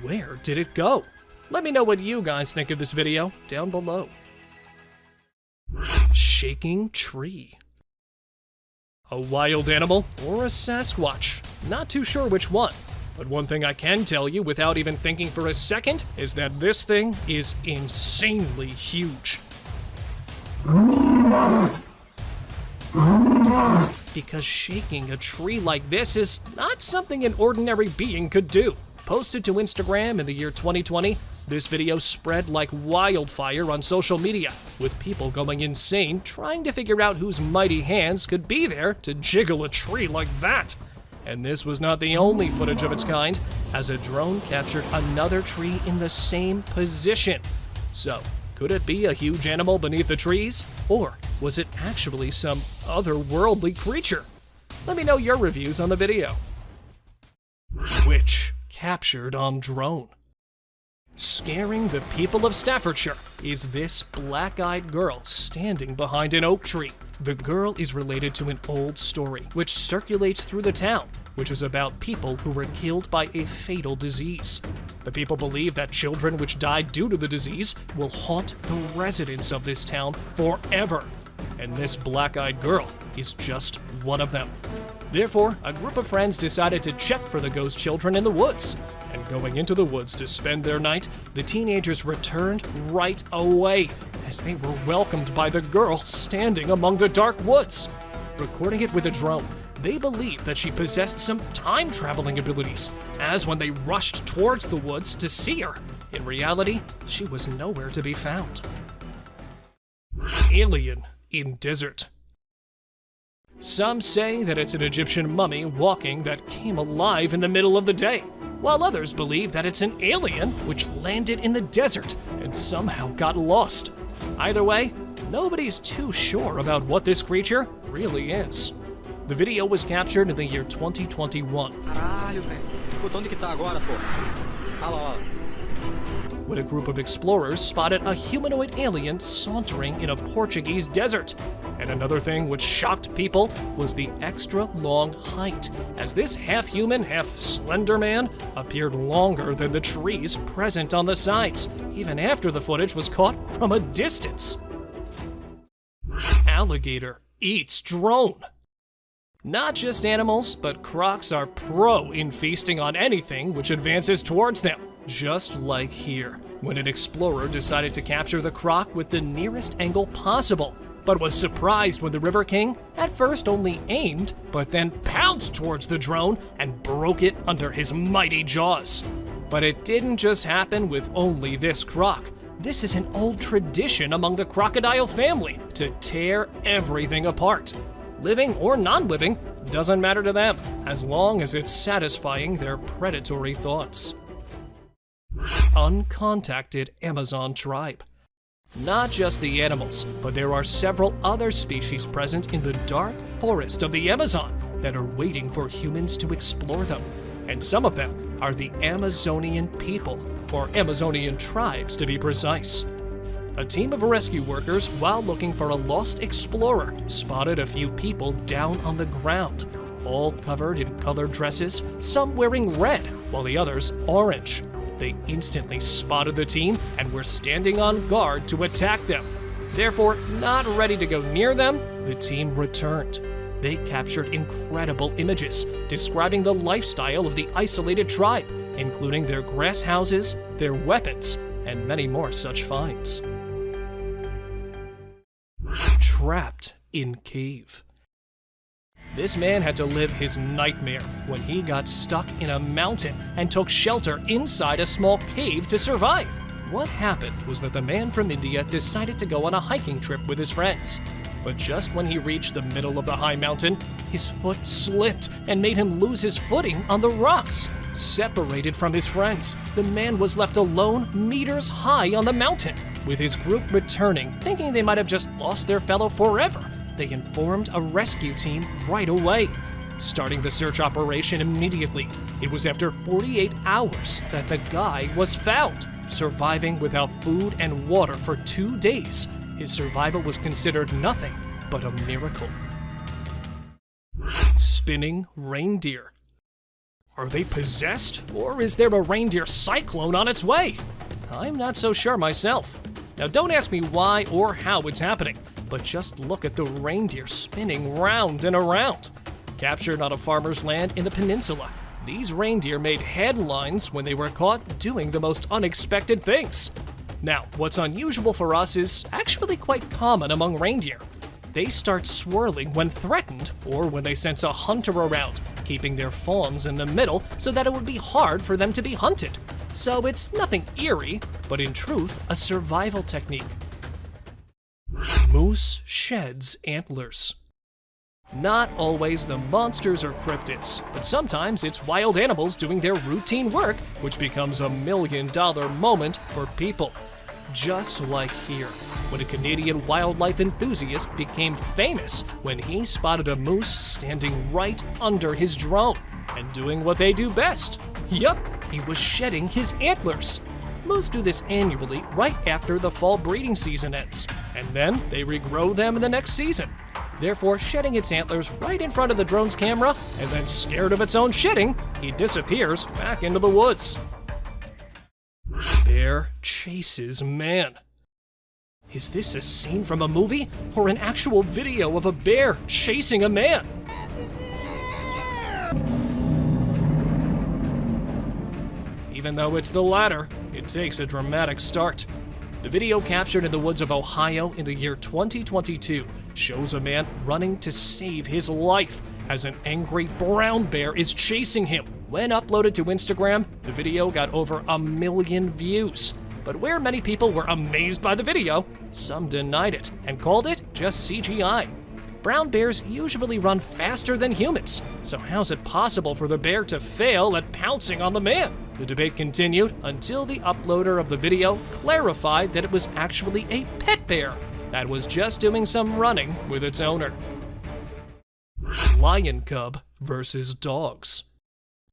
where did it go? Let me know what you guys think of this video down below. Shaking tree. A wild animal or a Sasquatch? Not too sure which one. But one thing I can tell you without even thinking for a second is that this thing is insanely huge. Because shaking a tree like this is not something an ordinary being could do. Posted to Instagram in the year 2020, this video spread like wildfire on social media, with people going insane trying to figure out whose mighty hands could be there to jiggle a tree like that. And this was not the only footage of its kind, as a drone captured another tree in the same position. So, could it be a huge animal beneath the trees? Or was it actually some otherworldly creature? Let me know your reviews on the video. Witch captured on drone. Scaring the people of Staffordshire is this black-eyed girl standing behind an oak tree. The girl is related to an old story which circulates through the town, which is about people who were killed by a fatal disease. The people believe that children which died due to the disease will haunt the residents of this town forever. And this black-eyed girl is just one of them. Therefore, a group of friends decided to check for the ghost children in the woods. And going into the woods to spend their night, the teenagers returned right away, as they were welcomed by the girl standing among the dark woods. Recording it with a drone, they believed that she possessed some time-traveling abilities, as when they rushed towards the woods to see her, in reality, she was nowhere to be found. Alien in desert. Some say that it's an Egyptian mummy walking that came alive in the middle of the day, while others believe that it's an alien which landed in the desert and somehow got lost. Either way, nobody's too sure about what this creature really is. The video was captured in the year 2021. When a group of explorers spotted a humanoid alien sauntering in a Portuguese desert. And another thing which shocked people was the extra long height, as this half-human, half-slender man appeared longer than the trees present on the sides, even after the footage was caught from a distance. Alligator eats drone. Not just animals, but crocs are pro in feasting on anything which advances towards them. Just like here, when an explorer decided to capture the croc with the nearest angle possible, but was surprised when the River King at first only aimed, but then pounced towards the drone and broke it under his mighty jaws. But it didn't just happen with only this croc. This is an old tradition among the crocodile family to tear everything apart. Living or non-living doesn't matter to them, as long as it's satisfying their predatory thoughts. Uncontacted Amazon tribe. Not just the animals, but there are several other species present in the dark forest of the Amazon that are waiting for humans to explore them. And some of them are the Amazonian people, or Amazonian tribes to be precise. A team of rescue workers, while looking for a lost explorer, spotted a few people down on the ground, all covered in colored dresses, some wearing red, while the others orange. They instantly spotted the team and were standing on guard to attack them. Therefore, not ready to go near them, the team returned. They captured incredible images describing the lifestyle of the isolated tribe, including their grass houses, their weapons, and many more such finds. Trapped in cave. This man had to live his nightmare when he got stuck in a mountain and took shelter inside a small cave to survive. What happened was that the man from India decided to go on a hiking trip with his friends. But just when he reached the middle of the high mountain, his foot slipped and made him lose his footing on the rocks. Separated from his friends, the man was left alone meters high on the mountain. With his group returning, thinking they might have just lost their fellow forever, they informed a rescue team right away. Starting the search operation immediately, it was after 48 hours that the guy was found. Surviving without food and water for 2 days, his survival was considered nothing but a miracle. Spinning reindeer. Are they possessed, or is there a reindeer cyclone on its way? I'm not so sure myself. Now don't ask me why or how it's happening, but just look at the reindeer spinning round and around. Captured on a farmer's land in the peninsula, these reindeer made headlines when they were caught doing the most unexpected things. Now, what's unusual for us is actually quite common among reindeer. They start swirling when threatened or when they sense a hunter around, keeping their fawns in the middle so that it would be hard for them to be hunted. So it's nothing eerie, but in truth, a survival technique. Moose sheds antlers. Not always the monsters or cryptids, but sometimes it's wild animals doing their routine work, which becomes a $1 million moment for people. Just like here, when a Canadian wildlife enthusiast became famous when he spotted a moose standing right under his drone and doing what they do best. Yup, he was shedding his antlers. Moose do this annually right after the fall breeding season ends, and then they regrow them in the next season. Therefore, shedding its antlers right in front of the drone's camera, and then scared of its own shedding, he disappears back into the woods. Bear chases man. Is this a scene from a movie or an actual video of a bear chasing a man? Even though it's the latter, it takes a dramatic start. The video captured in the woods of Ohio in the year 2022 shows a man running to save his life as an angry brown bear is chasing him. When uploaded to Instagram, the video got over 1 million views. But where many people were amazed by the video, some denied it and called it just CGI. Brown bears usually run faster than humans, so how's it possible for the bear to fail at pouncing on the man? The debate continued until the uploader of the video clarified that it was actually a pet bear that was just doing some running with its owner. Lion cub versus dogs.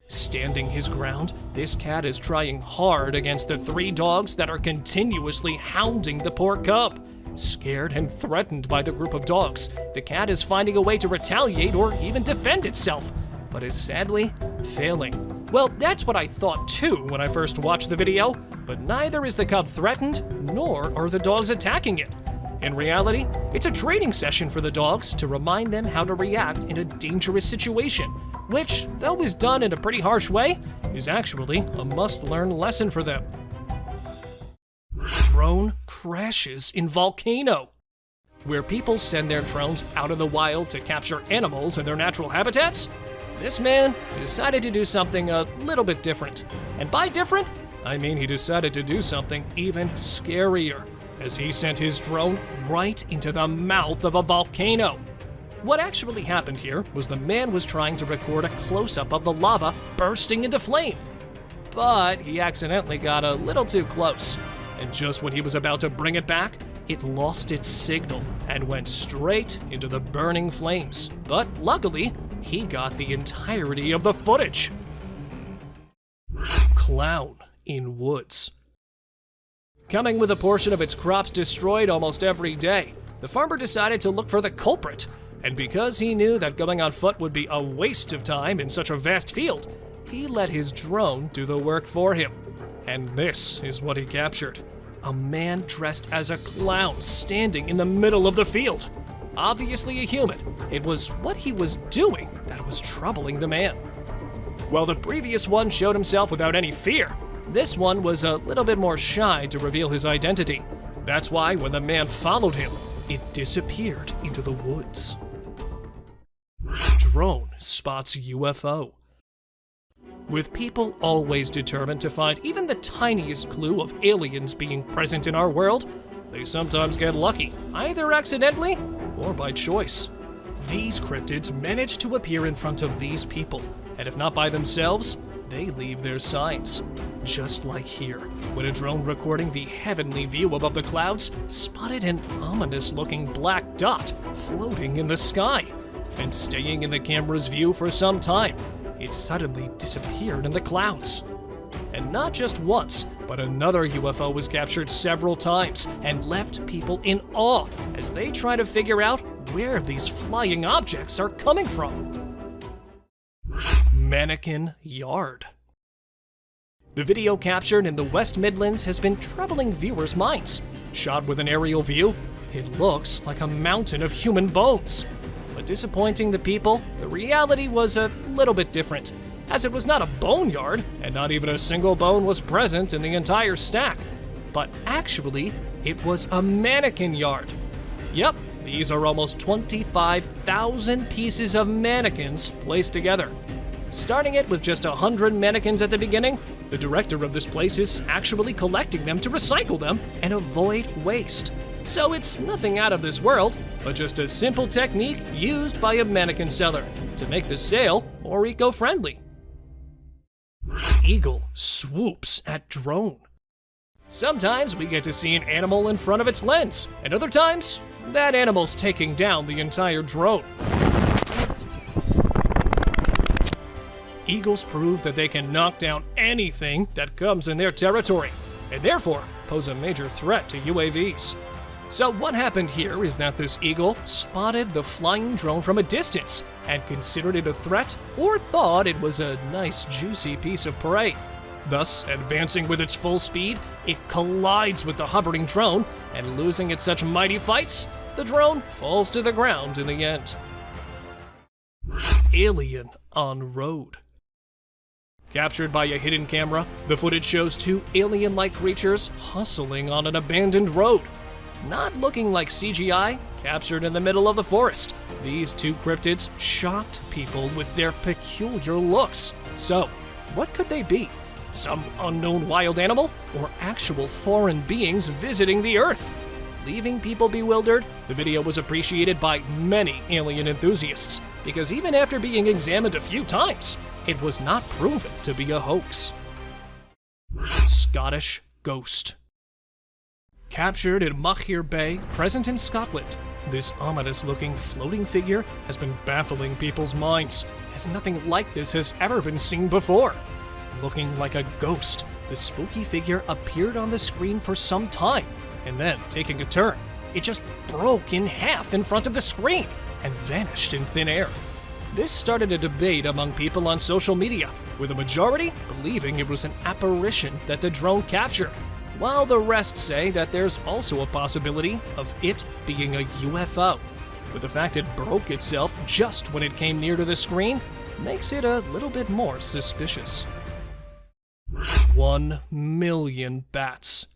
Standing his ground, this cat is trying hard against the 3 dogs that are continuously hounding the poor cub. Scared and threatened by the group of dogs, the cat is finding a way to retaliate or even defend itself, but is sadly failing. Well, that's what I thought too when I first watched the video, but neither is the cub threatened, nor are the dogs attacking it. In reality, it's a training session for the dogs to remind them how to react in a dangerous situation, which, though is done in a pretty harsh way, is actually a must-learn lesson for them. Drone crashes in volcano. Where people send their drones out in the wild to capture animals in their natural habitats, this man decided to do something a little bit different. And by different, I mean he decided to do something even scarier, as he sent his drone right into the mouth of a volcano. What actually happened here was the man was trying to record a close-up of the lava bursting into flame. But he accidentally got a little too close, and just when he was about to bring it back, it lost its signal and went straight into the burning flames. But luckily, he got the entirety of the footage. Clown in woods. Coming with a portion of its crops destroyed almost every day, the farmer decided to look for the culprit. And because he knew that going on foot would be a waste of time in such a vast field, he let his drone do the work for him. And this is what he captured. A man dressed as a clown standing in the middle of the field. obviously a human. It was what he was doing that was troubling the man. While the previous one showed himself without any fear, this one was a little bit more shy to reveal his identity. That's why when the man followed him, it disappeared into the woods. Drone spots UFO. With people always determined to find even the tiniest clue of aliens being present in our world, they sometimes get lucky, either accidentally or by choice. These cryptids manage to appear in front of these people, and if not by themselves, they leave their signs. Just like here, when a drone recording the heavenly view above the clouds spotted an ominous-looking black dot floating in the sky, and staying in the camera's view for some time, it suddenly disappeared in the clouds. And not just once, but another UFO was captured several times and left people in awe as they try to figure out where these flying objects are coming from. Mannequin Yard. The video captured in the West Midlands has been troubling viewers' minds. Shot with an aerial view, it looks like a mountain of human bones. But disappointing the people, the reality was a little bit different, as it was not a boneyard, and not even a single bone was present in the entire stack. But actually, it was a mannequin yard. Yep, these are almost 25,000 pieces of mannequins placed together. Starting it with just 100 mannequins at the beginning, the director of this place is actually collecting them to recycle them and avoid waste. So it's nothing out of this world, but just a simple technique used by a mannequin seller to make the sale more eco-friendly. Eagle swoops at drone. Sometimes we get to see an animal in front of its lens, and other times, that animal's taking down the entire drone. Eagles prove that they can knock down anything that comes in their territory, and therefore pose a major threat to UAVs. So what happened here is that this eagle spotted the flying drone from a distance and considered it a threat or thought it was a nice juicy piece of prey. Thus, advancing with its full speed, it collides with the hovering drone, and losing at such mighty fights, the drone falls to the ground in the end. Alien on road. Captured by a hidden camera, the footage shows two alien-like creatures hustling on an abandoned road. Not looking like CGI, captured in the middle of the forest, these two cryptids shocked people with their peculiar looks. So, what could they be? Some unknown wild animal, or actual foreign beings visiting the Earth? Leaving people bewildered, the video was appreciated by many alien enthusiasts, because even after being examined a few times, it was not proven to be a hoax. Scottish Ghost. Captured in Machir Bay, present in Scotland, this ominous-looking floating figure has been baffling people's minds, as nothing like this has ever been seen before. Looking like a ghost, the spooky figure appeared on the screen for some time, and then, taking a turn, it just broke in half in front of the screen and vanished in thin air. This started a debate among people on social media, with a majority believing it was an apparition that the drone captured, while the rest say that there's also a possibility of it being a UFO. But the fact it broke itself just when it came near to the screen makes it a little bit more suspicious. 1 million bats.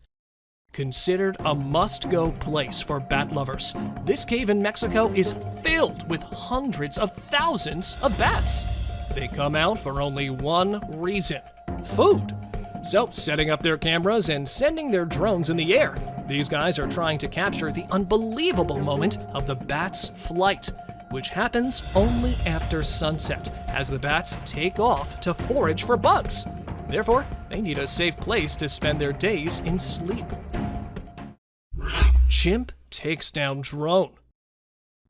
Considered a must-go place for bat lovers, this cave in Mexico is filled with hundreds of thousands of bats. They come out for only one reason: food. So, setting up their cameras and sending their drones in the air, these guys are trying to capture the unbelievable moment of the bat's flight, which happens only after sunset, as the bats take off to forage for bugs. Therefore, they need a safe place to spend their days in sleep. Chimp takes down drone.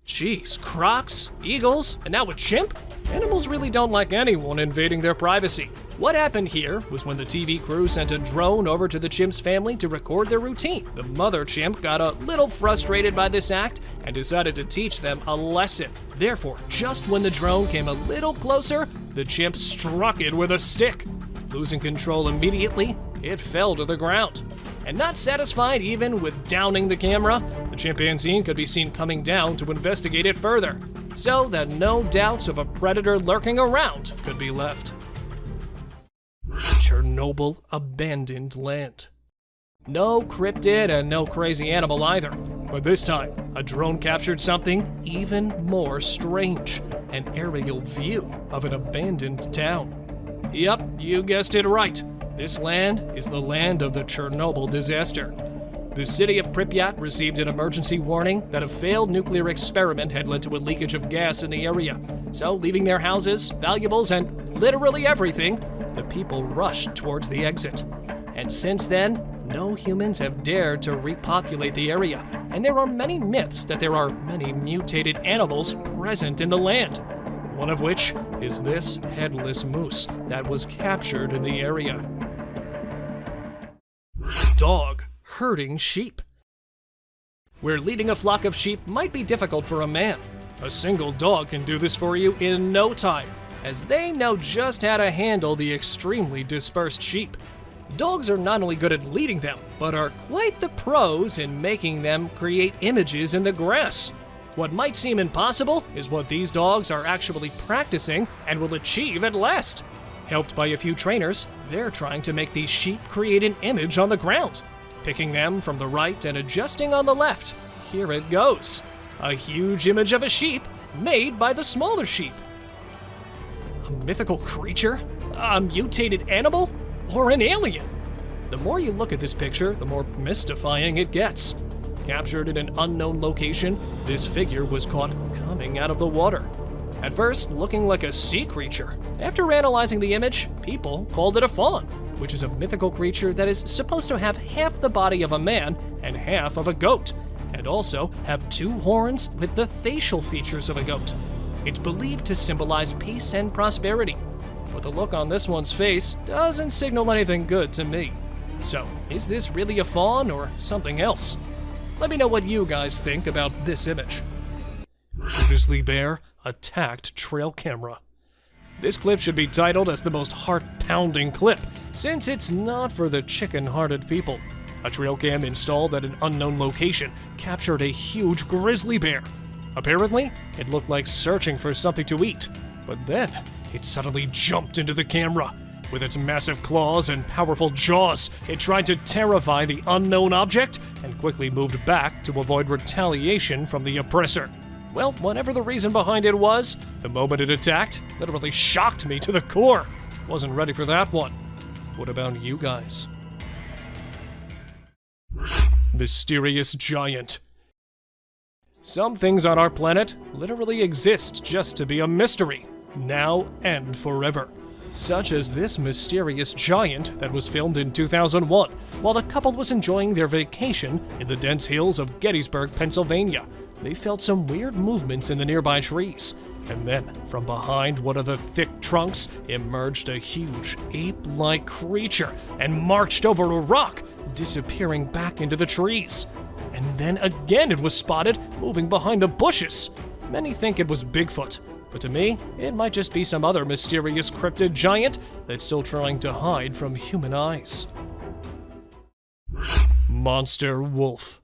Jeez, crocs, eagles, and now a chimp? Animals really don't like anyone invading their privacy. What happened here was when the TV crew sent a drone over to the chimp's family to record their routine. The mother chimp got a little frustrated by this act and decided to teach them a lesson. Therefore, just when the drone came a little closer, the chimp struck it with a stick. Losing control immediately, it fell to the ground. And not satisfied even with downing the camera, the chimpanzee could be seen coming down to investigate it further, so that no doubts of a predator lurking around could be left. Chernobyl abandoned land. No cryptid and no crazy animal either, but this time, a drone captured something even more strange, an aerial view of an abandoned town. Yep, you guessed it right. This land is the land of the Chernobyl disaster. The city of Pripyat received an emergency warning that a failed nuclear experiment had led to a leakage of gas in the area. So, leaving their houses, valuables, and literally everything, the people rushed towards the exit. And since then, no humans have dared to repopulate the area, and there are many myths that there are many mutated animals present in the land. One of which is this headless moose that was captured in the area. Dog herding sheep. Where leading a flock of sheep might be difficult for a man, a single dog can do this for you in no time, as they know just how to handle the extremely dispersed sheep. Dogs are not only good at leading them, but are quite the pros in making them create images in the grass. What might seem impossible is what these dogs are actually practicing and will achieve at last. Helped by a few trainers, they're trying to make these sheep create an image on the ground, picking them from the right and adjusting on the left. Here it goes. A huge image of a sheep made by the smaller sheep. A mythical creature? A mutated animal? Or an alien? The more you look at this picture, the more mystifying it gets. Captured in an unknown location, this figure was caught coming out of the water. At first, looking like a sea creature. After analyzing the image, people called it a faun, which is a mythical creature that is supposed to have half the body of a man and half of a goat, and also have 2 horns with the facial features of a goat. It's believed to symbolize peace and prosperity, but the look on this one's face doesn't signal anything good to me. So, is this really a faun or something else? Let me know what you guys think about this image. Grizzly bear attacked trail camera. This clip should be titled as the most heart-pounding clip, since it's not for the chicken-hearted people. A trail cam installed at an unknown location captured a huge grizzly bear. Apparently, it looked like searching for something to eat, but then it suddenly jumped into the camera. With its massive claws and powerful jaws, it tried to terrify the unknown object and quickly moved back to avoid retaliation from the oppressor. Well, whatever the reason behind it was, the moment it attacked literally shocked me to the core. Wasn't ready for that one. What about you guys? Mysterious giant. Some things on our planet literally exist just to be a mystery, now and forever. Such as this mysterious giant that was filmed in 2001 while the couple was enjoying their vacation in the dense hills of Gettysburg, Pennsylvania. They felt some weird movements in the nearby trees, and then from behind one of the thick trunks emerged a huge ape-like creature and marched over a rock, disappearing back into the trees. And then again it was spotted moving behind the bushes. Many think it was Bigfoot, but to me, it might just be some other mysterious cryptid giant that's still trying to hide from human eyes. Monster wolf.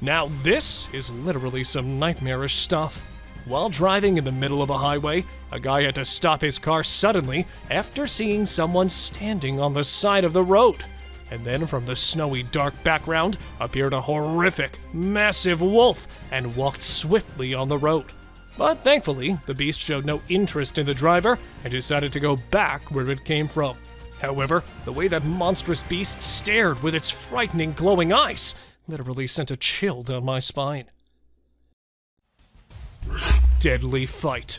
Now this is literally some nightmarish stuff. While driving in the middle of a highway, a guy had to stop his car suddenly after seeing someone standing on the side of the road. And then from the snowy dark background appeared a horrific, massive wolf and walked swiftly on the road. But thankfully, the beast showed no interest in the driver and decided to go back where it came from. However, the way that monstrous beast stared with its frightening glowing eyes literally sent a chill down my spine. Deadly fight.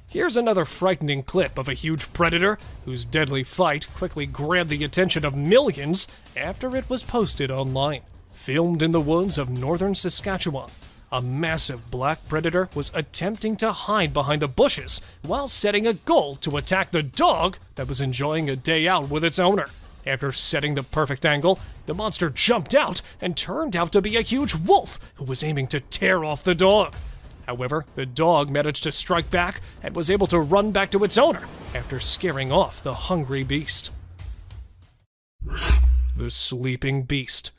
Here's another frightening clip of a huge predator whose deadly fight quickly grabbed the attention of millions after it was posted online. Filmed in the woods of northern Saskatchewan, a massive black predator was attempting to hide behind the bushes while setting a goal to attack the dog that was enjoying a day out with its owner. After setting the perfect angle, the monster jumped out and turned out to be a huge wolf who was aiming to tear off the dog. However, the dog managed to strike back and was able to run back to its owner after scaring off the hungry beast. The sleeping beast.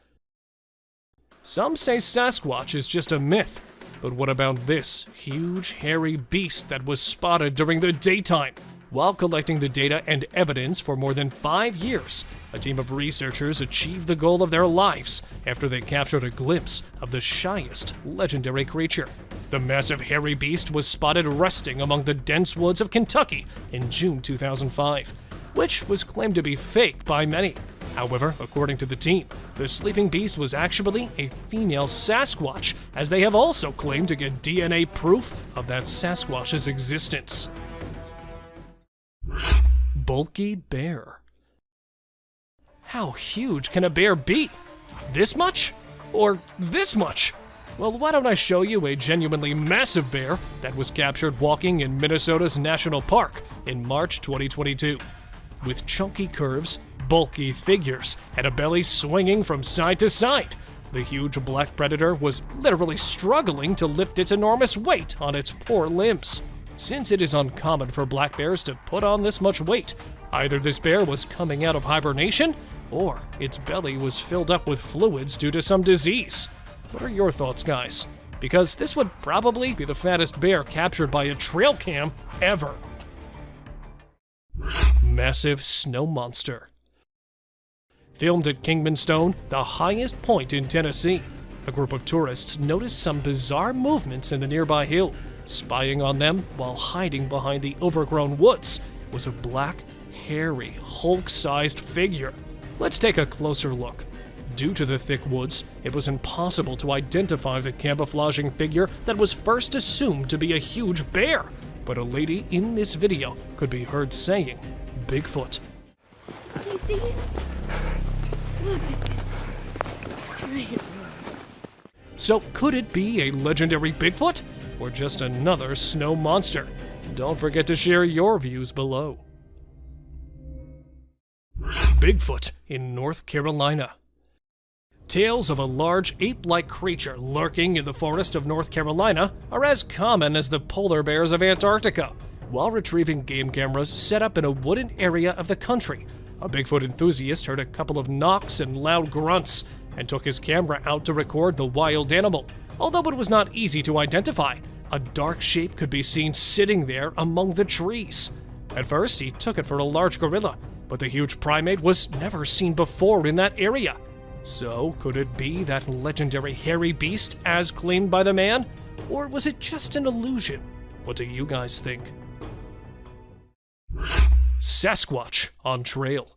Some say Sasquatch is just a myth, but what about this huge hairy beast that was spotted during the daytime? While collecting the data and evidence for more than 5 years, a team of researchers achieved the goal of their lives after they captured a glimpse of the shyest legendary creature. The massive hairy beast was spotted resting among the dense woods of Kentucky in June 2005, which was claimed to be fake by many. However, according to the team, the sleeping beast was actually a female Sasquatch, as they have also claimed to get DNA proof of that Sasquatch's existence. Bulky bear. How huge can a bear be? This much? Or this much? Well, why don't I show you a genuinely massive bear that was captured walking in Minnesota's National Park in March 2022. With chunky curves, bulky figures, and a belly swinging from side to side, the huge black predator was literally struggling to lift its enormous weight on its poor limbs. Since it is uncommon for black bears to put on this much weight, either this bear was coming out of hibernation, or its belly was filled up with fluids due to some disease. What are your thoughts, guys? Because this would probably be the fattest bear captured by a trail cam ever. Massive snow monster. Filmed at Kingman Stone, the highest point in Tennessee, a group of tourists noticed some bizarre movements in the nearby hill. Spying on them while hiding behind the overgrown woods was a black, hairy, Hulk-sized figure. Let's take a closer look. Due to the thick woods, it was impossible to identify the camouflaging figure that was first assumed to be a huge bear, but a lady in this video could be heard saying, "Bigfoot." Do you see it? Look at it. So could it be a legendary Bigfoot? Or just another snow monster? Don't forget to share your views below. Bigfoot in North Carolina. Tales of a large ape-like creature lurking in the forest of North Carolina are as common as the polar bears of Antarctica. While retrieving game cameras set up in a wooded area of the country, a Bigfoot enthusiast heard a couple of knocks and loud grunts and took his camera out to record the wild animal. Although it was not easy to identify, a dark shape could be seen sitting there among the trees. At first, he took it for a large gorilla, but the huge primate was never seen before in that area. So, could it be that legendary hairy beast as claimed by the man? Or was it just an illusion? What do you guys think? Sasquatch on trail.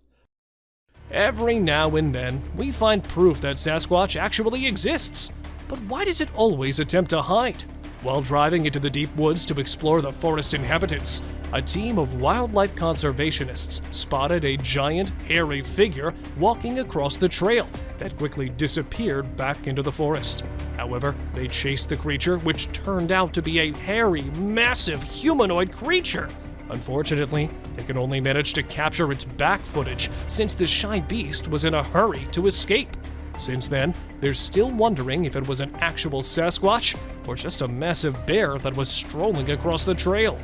Every now and then, we find proof that Sasquatch actually exists. But why does it always attempt to hide? While driving into the deep woods to explore the forest inhabitants, a team of wildlife conservationists spotted a giant, hairy figure walking across the trail that quickly disappeared back into the forest. However, they chased the creature, which turned out to be a hairy, massive humanoid creature. Unfortunately, they could only manage to capture its back footage since the shy beast was in a hurry to escape. Since then, they're still wondering if it was an actual Sasquatch or just a massive bear that was strolling across the trail.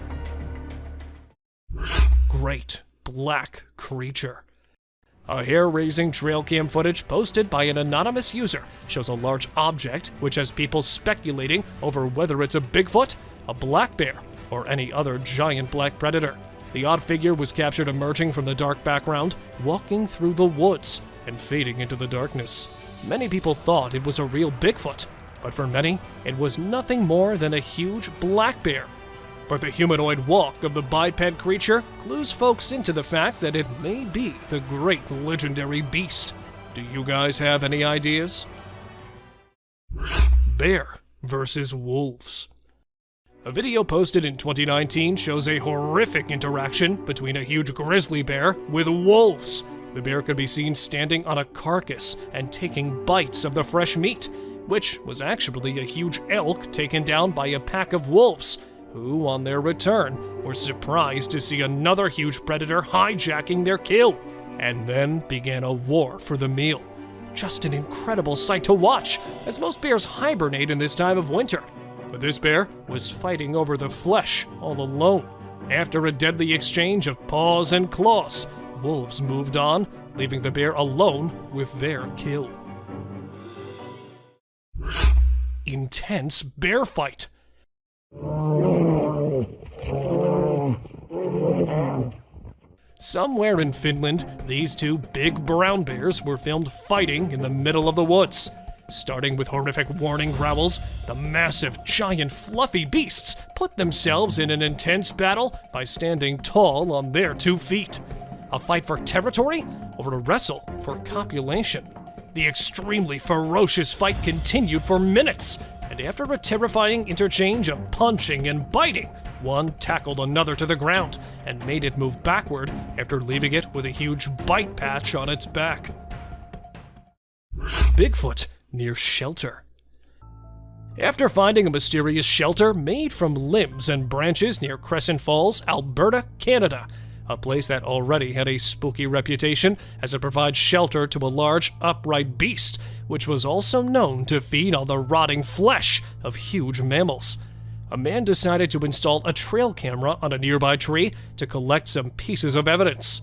Great Black Creature. A hair-raising trail cam footage posted by an anonymous user shows a large object which has people speculating over whether it's a Bigfoot, a black bear, or any other giant black predator. The odd figure was captured emerging from the dark background, walking through the woods and fading into the darkness. Many people thought it was a real Bigfoot, but for many, it was nothing more than a huge black bear. But the humanoid walk of the biped creature clues folks into the fact that it may be the great legendary beast. Do you guys have any ideas? Bear versus wolves. A video posted in 2019 shows a horrific interaction between a huge grizzly bear with wolves. The bear could be seen standing on a carcass and taking bites of the fresh meat, which was actually a huge elk taken down by a pack of wolves, who, on their return, were surprised to see another huge predator hijacking their kill, and then began a war for the meal. Just an incredible sight to watch, as most bears hibernate in this time of winter. But this bear was fighting over the flesh all alone. After a deadly exchange of paws and claws, wolves moved on, leaving the bear alone with their kill. intense bear fight. Somewhere in Finland, these two big brown bears were filmed fighting in the middle of the woods. Starting with horrific warning growls, the massive, giant, fluffy beasts put themselves in an intense battle by standing tall on their 2 feet. A fight for territory or a wrestle for copulation? The extremely ferocious fight continued for minutes, and after a terrifying interchange of punching and biting, one tackled another to the ground and made it move backward after leaving it with a huge bite patch on its back. Bigfoot near shelter. After finding a mysterious shelter made from limbs and branches near Crescent Falls, Alberta, Canada, a place that already had a spooky reputation as it provides shelter to a large, upright beast, which was also known to feed on the rotting flesh of huge mammals. A man decided to install a trail camera on a nearby tree to collect some pieces of evidence.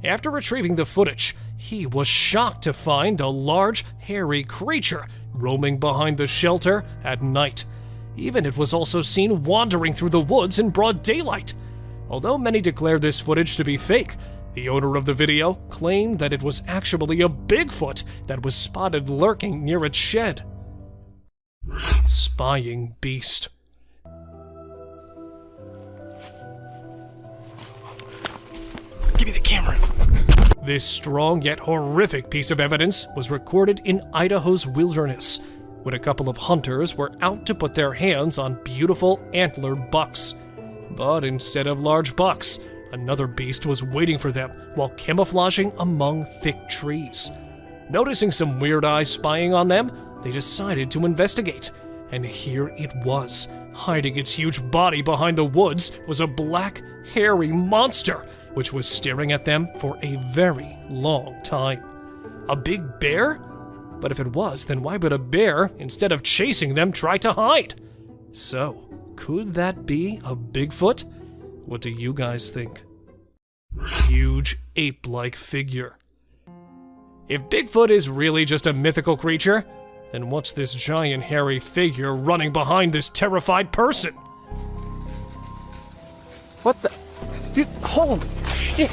After retrieving the footage, he was shocked to find a large, hairy creature roaming behind the shelter at night. Even it was also seen wandering through the woods in broad daylight. Although many declared this footage to be fake, the owner of the video claimed that it was actually a Bigfoot that was spotted lurking near its shed. Spying beast. Give me the camera. This strong yet horrific piece of evidence was recorded in Idaho's wilderness, when a couple of hunters were out to put their hands on beautiful antlered bucks. But instead of large bucks, another beast was waiting for them while camouflaging among thick trees. Noticing some weird eyes spying on them, they decided to investigate, and here it was. Hiding its huge body behind the woods was a black, hairy monster, which was staring at them for a very long time. A big bear? But if it was, then why would a bear, instead of chasing them, try to hide? So, could that be a Bigfoot? What do you guys think? Huge ape-like figure. If Bigfoot is really just a mythical creature, then what's this giant hairy figure running behind this terrified person? What the? Dude, holy shit!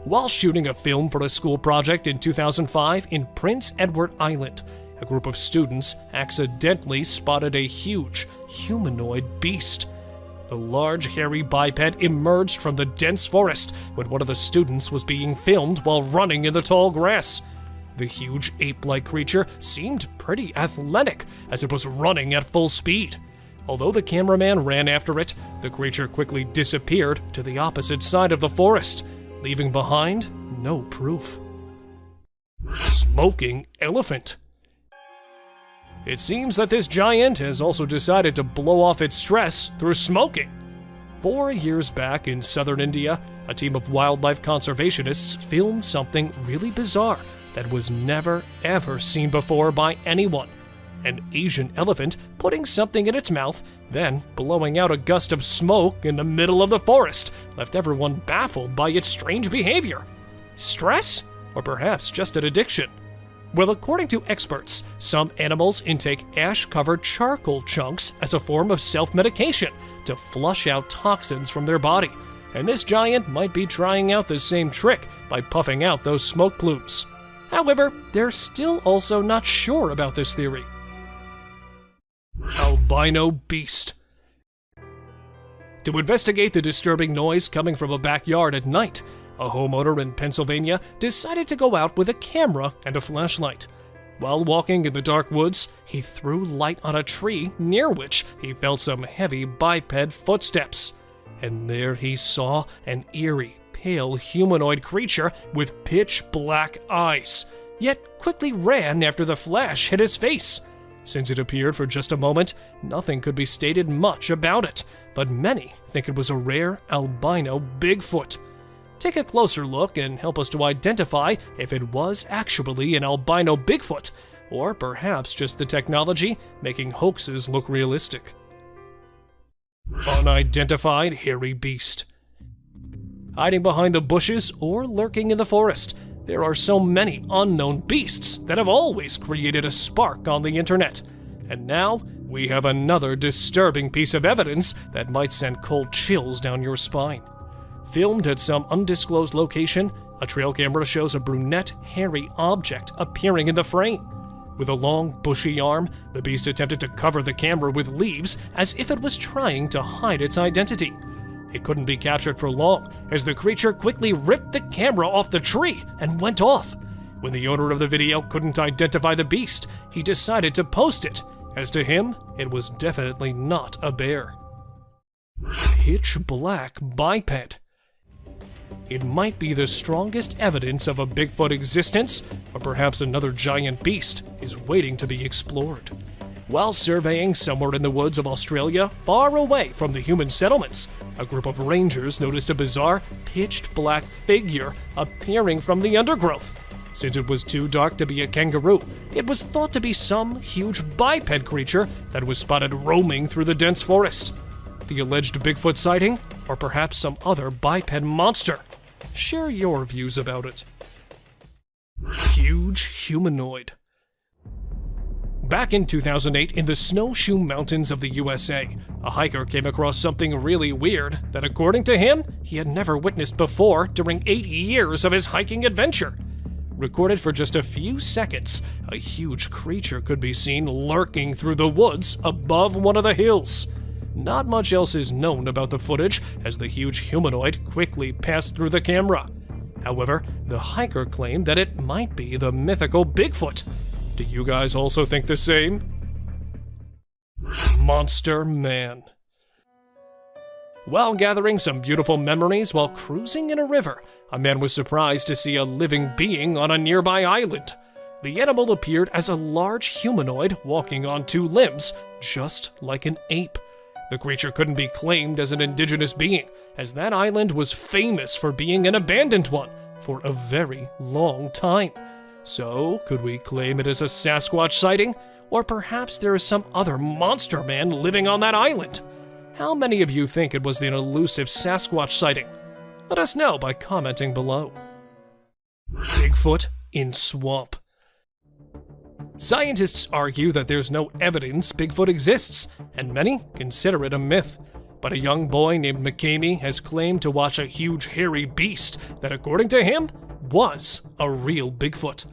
While shooting a film for a school project in 2005 in Prince Edward Island, a group of students accidentally spotted a huge humanoid beast. The large, hairy biped emerged from the dense forest when one of the students was being filmed while running in the tall grass. The huge ape-like creature seemed pretty athletic as it was running at full speed. Although the cameraman ran after it, the creature quickly disappeared to the opposite side of the forest, leaving behind no proof. Smoking elephant. It seems that this giant has also decided to blow off its stress through smoking. 4 years back in southern India, a team of wildlife conservationists filmed something really bizarre that was never ever seen before by anyone. An Asian elephant putting something in its mouth, then blowing out a gust of smoke in the middle of the forest, left everyone baffled by its strange behavior. Stress? Or perhaps just an addiction? Well, according to experts, some animals intake ash-covered charcoal chunks as a form of self-medication to flush out toxins from their body, and this giant might be trying out the same trick by puffing out those smoke plumes. However, they're still also not sure about this theory. Albino beast. To investigate the disturbing noise coming from a backyard at night, a homeowner in Pennsylvania decided to go out with a camera and a flashlight. While walking in the dark woods, he threw light on a tree near which he felt some heavy biped footsteps. And there he saw an eerie, pale humanoid creature with pitch black eyes, yet quickly ran after the flash hit his face. Since it appeared for just a moment, nothing could be stated much about it, but many think it was a rare albino Bigfoot. Take a closer look and help us to identify if it was actually an albino Bigfoot, or perhaps just the technology making hoaxes look realistic. Unidentified hairy beast. Hiding behind the bushes or lurking in the forest, there are so many unknown beasts that have always created a spark on the internet. And now, we have another disturbing piece of evidence that might send cold chills down your spine. Filmed at some undisclosed location, a trail camera shows a brunette, hairy object appearing in the frame. With a long, bushy arm, the beast attempted to cover the camera with leaves as if it was trying to hide its identity. It couldn't be captured for long, as the creature quickly ripped the camera off the tree and went off. When the owner of the video couldn't identify the beast, he decided to post it. As to him, it was definitely not a bear. Pitch black biped. It might be the strongest evidence of a Bigfoot existence, or perhaps another giant beast is waiting to be explored. While surveying somewhere in the woods of Australia, far away from the human settlements, a group of rangers noticed a bizarre, pitched black figure appearing from the undergrowth. Since it was too dark to be a kangaroo, it was thought to be some huge biped creature that was spotted roaming through the dense forest. The alleged Bigfoot sighting, or perhaps some other biped monster? Share your views about it. Huge humanoid. Back in 2008, in the snowshoe mountains of the USA, a hiker came across something really weird that, according to him, he had never witnessed before during 8 years of his hiking adventure. Recorded for just a few seconds, a huge creature could be seen lurking through the woods above one of the hills. Not much else is known about the footage, as the huge humanoid quickly passed through the camera. However, the hiker claimed that it might be the mythical Bigfoot. Do you guys also think the same? Monster Man. While gathering some beautiful memories while cruising in a river, a man was surprised to see a living being on a nearby island. The animal appeared as a large humanoid walking on 2 limbs, just like an ape. The creature couldn't be claimed as an indigenous being, as that island was famous for being an abandoned one for a very long time. So, could we claim it as a Sasquatch sighting? Or perhaps there is some other monster man living on that island? How many of you think it was the elusive Sasquatch sighting? Let us know by commenting below. Bigfoot in swamp. Scientists argue that there's no evidence Bigfoot exists, and many consider it a myth. But a young boy named McCamey has claimed to watch a huge hairy beast that, according to him, was a real Bigfoot.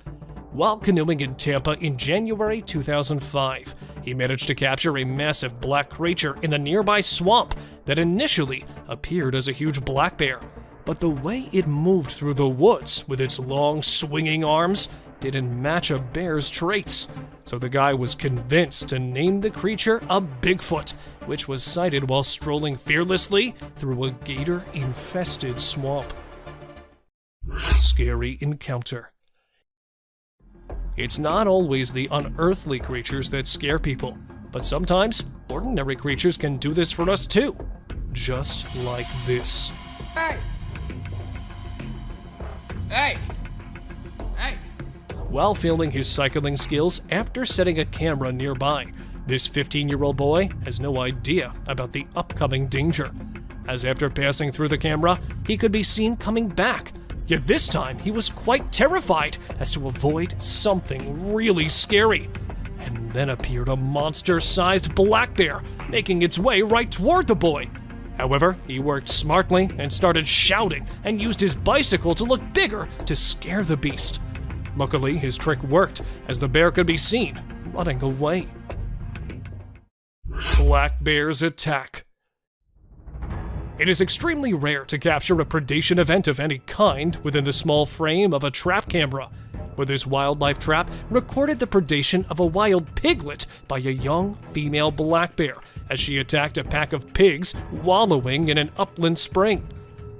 While canoeing in Tampa in January 2005, he managed to capture a massive black creature in the nearby swamp that initially appeared as a huge black bear. But the way it moved through the woods with its long swinging arms didn't match a bear's traits. So the guy was convinced to name the creature a Bigfoot, which was sighted while strolling fearlessly through a gator-infested swamp. Scary encounter. It's not always the unearthly creatures that scare people, but sometimes ordinary creatures can do this for us too. Just like this. Hey! Hey! Hey! While filming his cycling skills after setting a camera nearby, this 15-year-old boy has no idea about the upcoming danger, as after passing through the camera, he could be seen coming back. Yet this time, he was quite terrified as to avoid something really scary. And then appeared a monster-sized black bear, making its way right toward the boy. However, he worked smartly and started shouting and used his bicycle to look bigger to scare the beast. Luckily, his trick worked, as the bear could be seen running away. Black bear's attack. It is extremely rare to capture a predation event of any kind within the small frame of a trap camera, but this wildlife trap recorded the predation of a wild piglet by a young female black bear as she attacked a pack of pigs wallowing in an upland spring.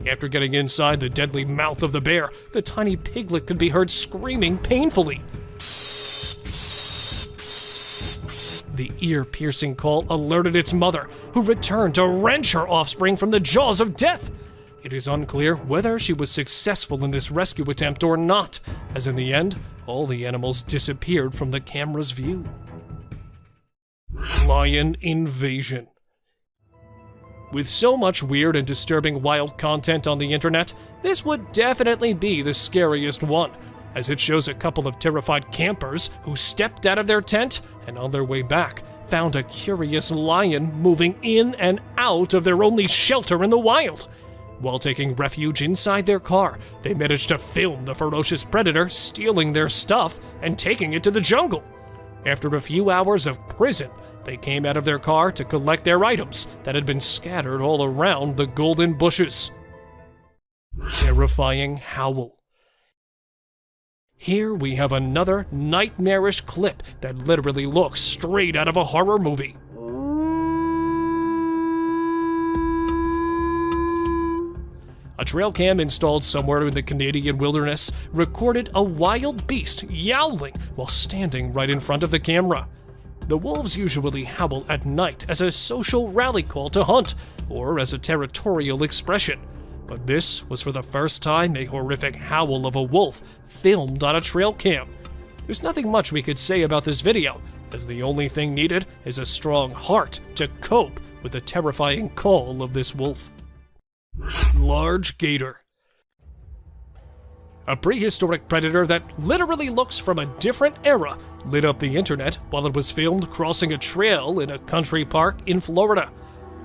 After getting inside the deadly mouth of the bear, the tiny piglet could be heard screaming painfully. The ear-piercing call alerted its mother, who returned to wrench her offspring from the jaws of death. It is unclear whether she was successful in this rescue attempt or not, as in the end, all the animals disappeared from the camera's view. Lion invasion. With so much weird and disturbing wild content on the internet, this would definitely be the scariest one, as it shows a couple of terrified campers who stepped out of their tent and on their way back found a curious lion moving in and out of their only shelter in the wild. While taking refuge inside their car, they managed to film the ferocious predator stealing their stuff and taking it to the jungle. After a few hours of prison, they came out of their car to collect their items that had been scattered all around the golden bushes. Terrifying howl. Here we have another nightmarish clip that literally looks straight out of a horror movie. A trail cam installed somewhere in the Canadian wilderness recorded a wild beast yowling while standing right in front of the camera. The wolves usually howl at night as a social rally call to hunt, or as a territorial expression. But this was for the first time a horrific howl of a wolf filmed on a trail cam. There's nothing much we could say about this video, as the only thing needed is a strong heart to cope with the terrifying call of this wolf. Large gator. A prehistoric predator that literally looks from a different era lit up the internet while it was filmed crossing a trail in a country park in Florida.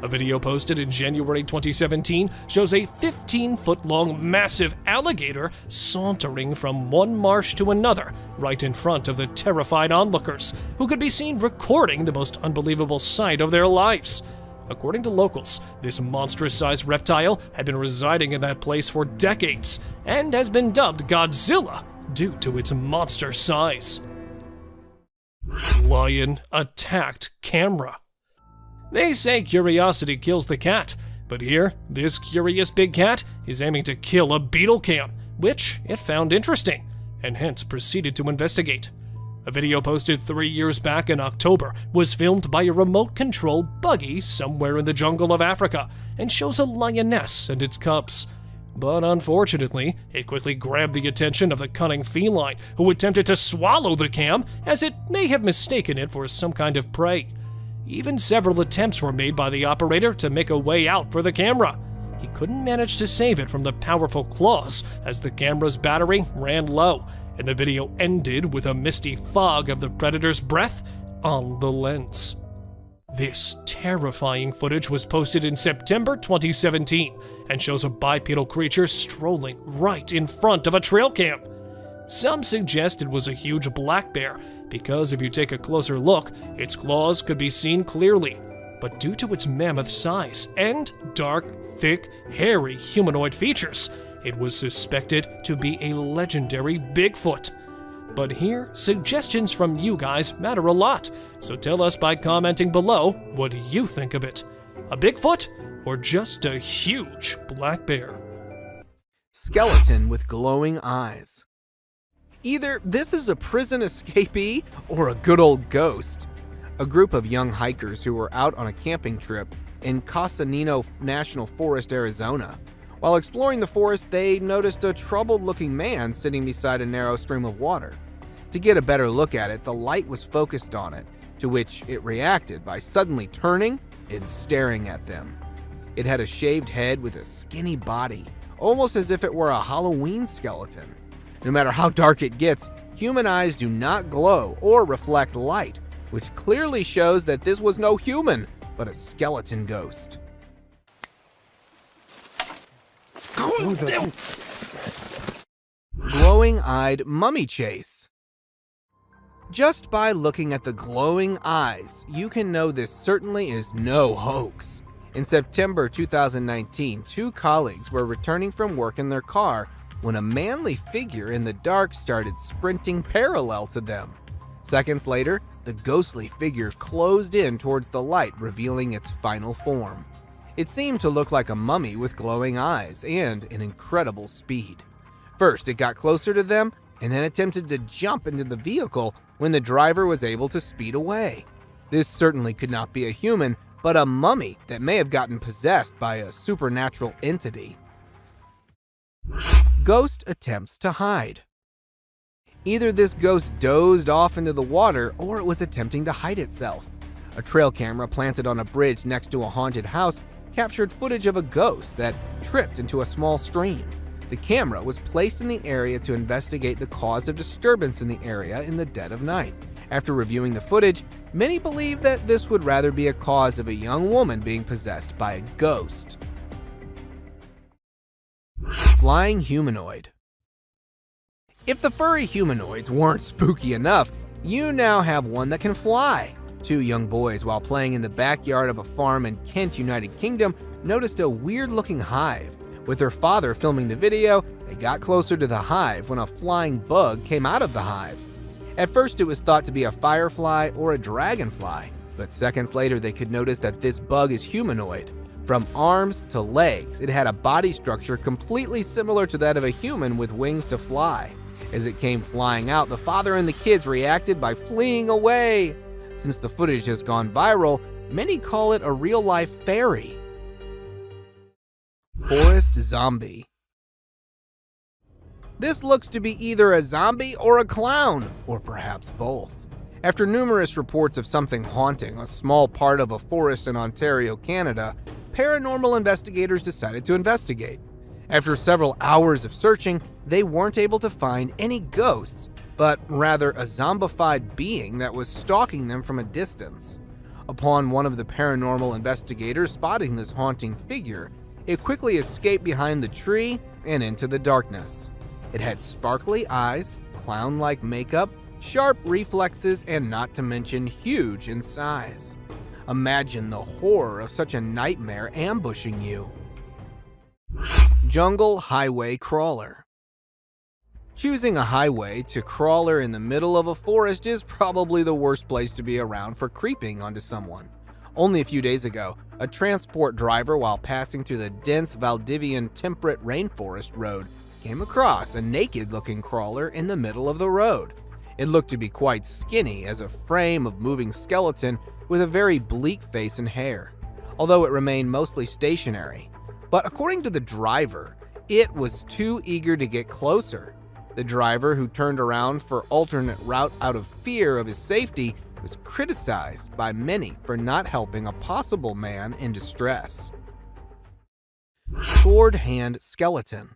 A video posted in January 2017 shows a 15-foot-long massive alligator sauntering from one marsh to another right in front of the terrified onlookers, who could be seen recording the most unbelievable sight of their lives. According to locals, this monstrous-sized reptile had been residing in that place for decades and has been dubbed Godzilla due to its monster size. Lion attacked camera. They say curiosity kills the cat, but here, this curious big cat is aiming to kill a beetle cam, which it found interesting, and hence proceeded to investigate. A video posted 3 years back in October was filmed by a remote-controlled buggy somewhere in the jungle of Africa and shows a lioness and its cubs. But unfortunately, it quickly grabbed the attention of the cunning feline, who attempted to swallow the cam as it may have mistaken it for some kind of prey. Even several attempts were made by the operator to make a way out for the camera. He couldn't manage to save it from the powerful claws as the camera's battery ran low, and the video ended with a misty fog of the predator's breath on the lens. This terrifying footage was posted in September 2017 and shows a bipedal creature strolling right in front of a trail cam. Some suggest it was a huge black bear because if you take a closer look, its claws could be seen clearly. But due to its mammoth size and dark, thick, hairy humanoid features, it was suspected to be a legendary Bigfoot. But here, suggestions from you guys matter a lot, so tell us by commenting below what you think of it. A Bigfoot or just a huge black bear? Skeleton with glowing eyes. Either this is a prison escapee or a good old ghost. A group of young hikers who were out on a camping trip in Casanino National Forest, Arizona. While exploring the forest, they noticed a troubled-looking man sitting beside a narrow stream of water. To get a better look at it, the light was focused on it, to which it reacted by suddenly turning and staring at them. It had a shaved head with a skinny body, almost as if it were a Halloween skeleton. No matter how dark it gets, human eyes do not glow or reflect light, which clearly shows that this was no human, but a skeleton ghost. Glowing-eyed mummy chase. Just by looking at the glowing eyes, you can know this certainly is no hoax. In September 2019, two colleagues were returning from work in their car when a manly figure in the dark started sprinting parallel to them. Seconds later, the ghostly figure closed in towards the light, revealing its final form. It seemed to look like a mummy with glowing eyes and an incredible speed. First, it got closer to them and then attempted to jump into the vehicle when the driver was able to speed away. This certainly could not be a human, but a mummy that may have gotten possessed by a supernatural entity. Ghost attempts to hide. Either this ghost dozed off into the water or it was attempting to hide itself. A trail camera planted on a bridge next to a haunted house captured footage of a ghost that tripped into a small stream. The camera was placed in the area to investigate the cause of disturbance in the area in the dead of night. After reviewing the footage, many believe that this would rather be a cause of a young woman being possessed by a ghost. Flying humanoid. If the furry humanoids weren't spooky enough, you now have one that can fly. Two young boys, while playing in the backyard of a farm in Kent, United Kingdom, noticed a weird-looking hive. With their father filming the video, they got closer to the hive when a flying bug came out of the hive. At first, it was thought to be a firefly or a dragonfly, but seconds later they could notice that this bug is humanoid. From arms to legs, it had a body structure completely similar to that of a human with wings to fly. As it came flying out, the father and the kids reacted by fleeing away. Since the footage has gone viral, many call it a real-life fairy. Forest zombie. This looks to be either a zombie or a clown, or perhaps both. After numerous reports of something haunting a small part of a forest in Ontario, Canada, paranormal investigators decided to investigate. After several hours of searching, they weren't able to find any ghosts, but rather a zombified being that was stalking them from a distance. Upon one of the paranormal investigators spotting this haunting figure, it quickly escaped behind the tree and into the darkness. It had sparkly eyes, clown-like makeup, sharp reflexes, and not to mention huge in size. Imagine the horror of such a nightmare ambushing you. Jungle highway crawler. Choosing a highway to crawler in the middle of a forest is probably the worst place to be around for creeping onto someone. Only a few days ago, a transport driver, while passing through the dense Valdivian temperate rainforest road, came across a naked-looking crawler in the middle of the road. It looked to be quite skinny as a frame of moving skeleton with a very bleak face and hair, although it remained mostly stationary. But according to the driver, it was too eager to get closer. The driver, who turned around for alternate route out of fear of his safety, was criticized by many for not helping a possible man in distress. Sword hand skeleton.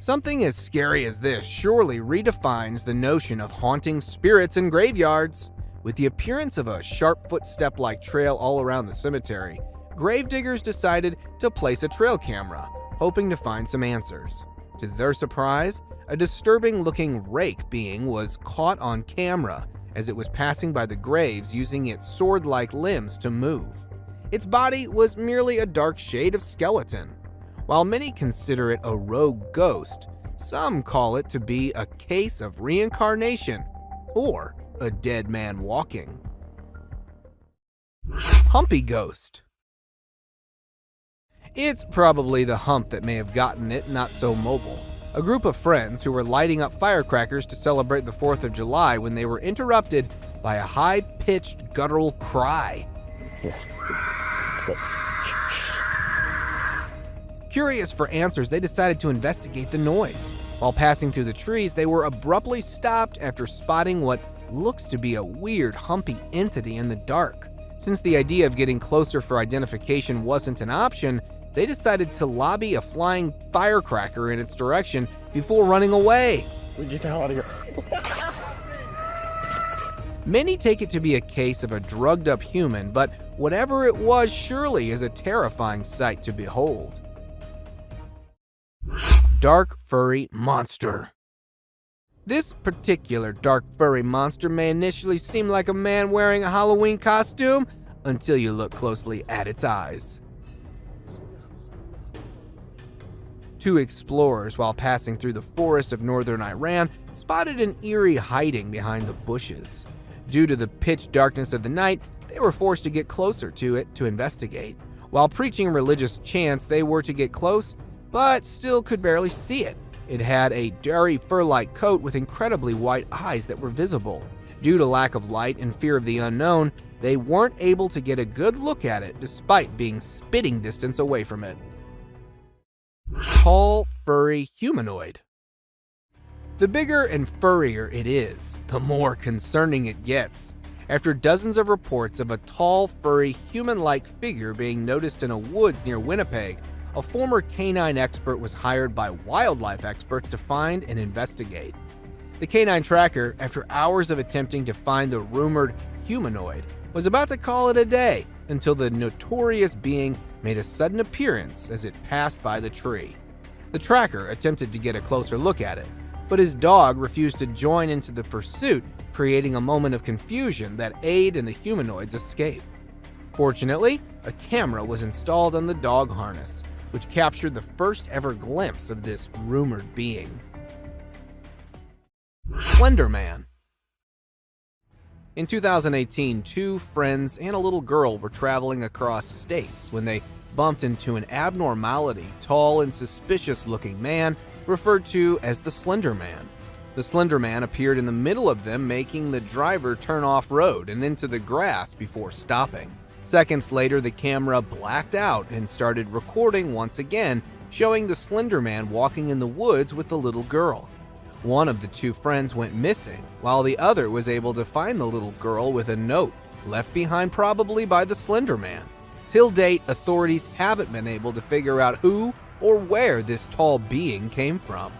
Something as scary as this surely redefines the notion of haunting spirits in graveyards. With the appearance of a sharp footstep-like trail all around the cemetery, gravediggers decided to place a trail camera, hoping to find some answers. To their surprise, a disturbing-looking rake being was caught on camera as it was passing by the graves using its sword-like limbs to move. Its body was merely a dark shade of skeleton. While many consider it a rogue ghost, some call it to be a case of reincarnation or a dead man walking. Humpy ghost. It's probably the hump that may have gotten it not so mobile. A group of friends who were lighting up firecrackers to celebrate the 4th of July when they were interrupted by a high-pitched guttural cry. Curious for answers, they decided to investigate the noise. While passing through the trees, they were abruptly stopped after spotting what looks to be a weird, humpy entity in the dark. Since the idea of getting closer for identification wasn't an option, they decided to lobby a flying firecracker in its direction before running away. Get the hell out of here. Many take it to be a case of a drugged-up human, but whatever it was surely is a terrifying sight to behold. Dark furry monster. This particular dark furry monster may initially seem like a man wearing a Halloween costume until you look closely at its eyes. Two explorers, while passing through the forest of northern Iran, spotted an eerie hiding behind the bushes. Due to the pitch darkness of the night, they were forced to get closer to it to investigate. While preaching religious chants, they were to get close, but still could barely see it. It had a dirty fur-like coat with incredibly white eyes that were visible. Due to lack of light and fear of the unknown, they weren't able to get a good look at it despite being spitting distance away from it. Tall, furry humanoid. The bigger and furrier it is, the more concerning it gets. After dozens of reports of a tall, furry, human-like figure being noticed in a woods near Winnipeg, a former canine expert was hired by wildlife experts to find and investigate. The canine tracker, after hours of attempting to find the rumored humanoid, was about to call it a day until the notorious being made a sudden appearance as it passed by the tree. The tracker attempted to get a closer look at it, but his dog refused to join into the pursuit, creating a moment of confusion that aided in the humanoid's escape. Fortunately, a camera was installed on the dog harness, which captured the first ever glimpse of this rumored being. Slender Man. In 2018, two friends and a little girl were traveling across states when they bumped into an abnormality, tall and suspicious-looking man referred to as the Slender Man. The Slender Man appeared in the middle of them, making the driver turn off-road and into the grass before stopping. Seconds later, the camera blacked out and started recording once again, showing the Slender Man walking in the woods with the little girl. One of the two friends went missing, while the other was able to find the little girl with a note, left behind probably by the Slender Man. Till date, authorities haven't been able to figure out who or where this tall being came from.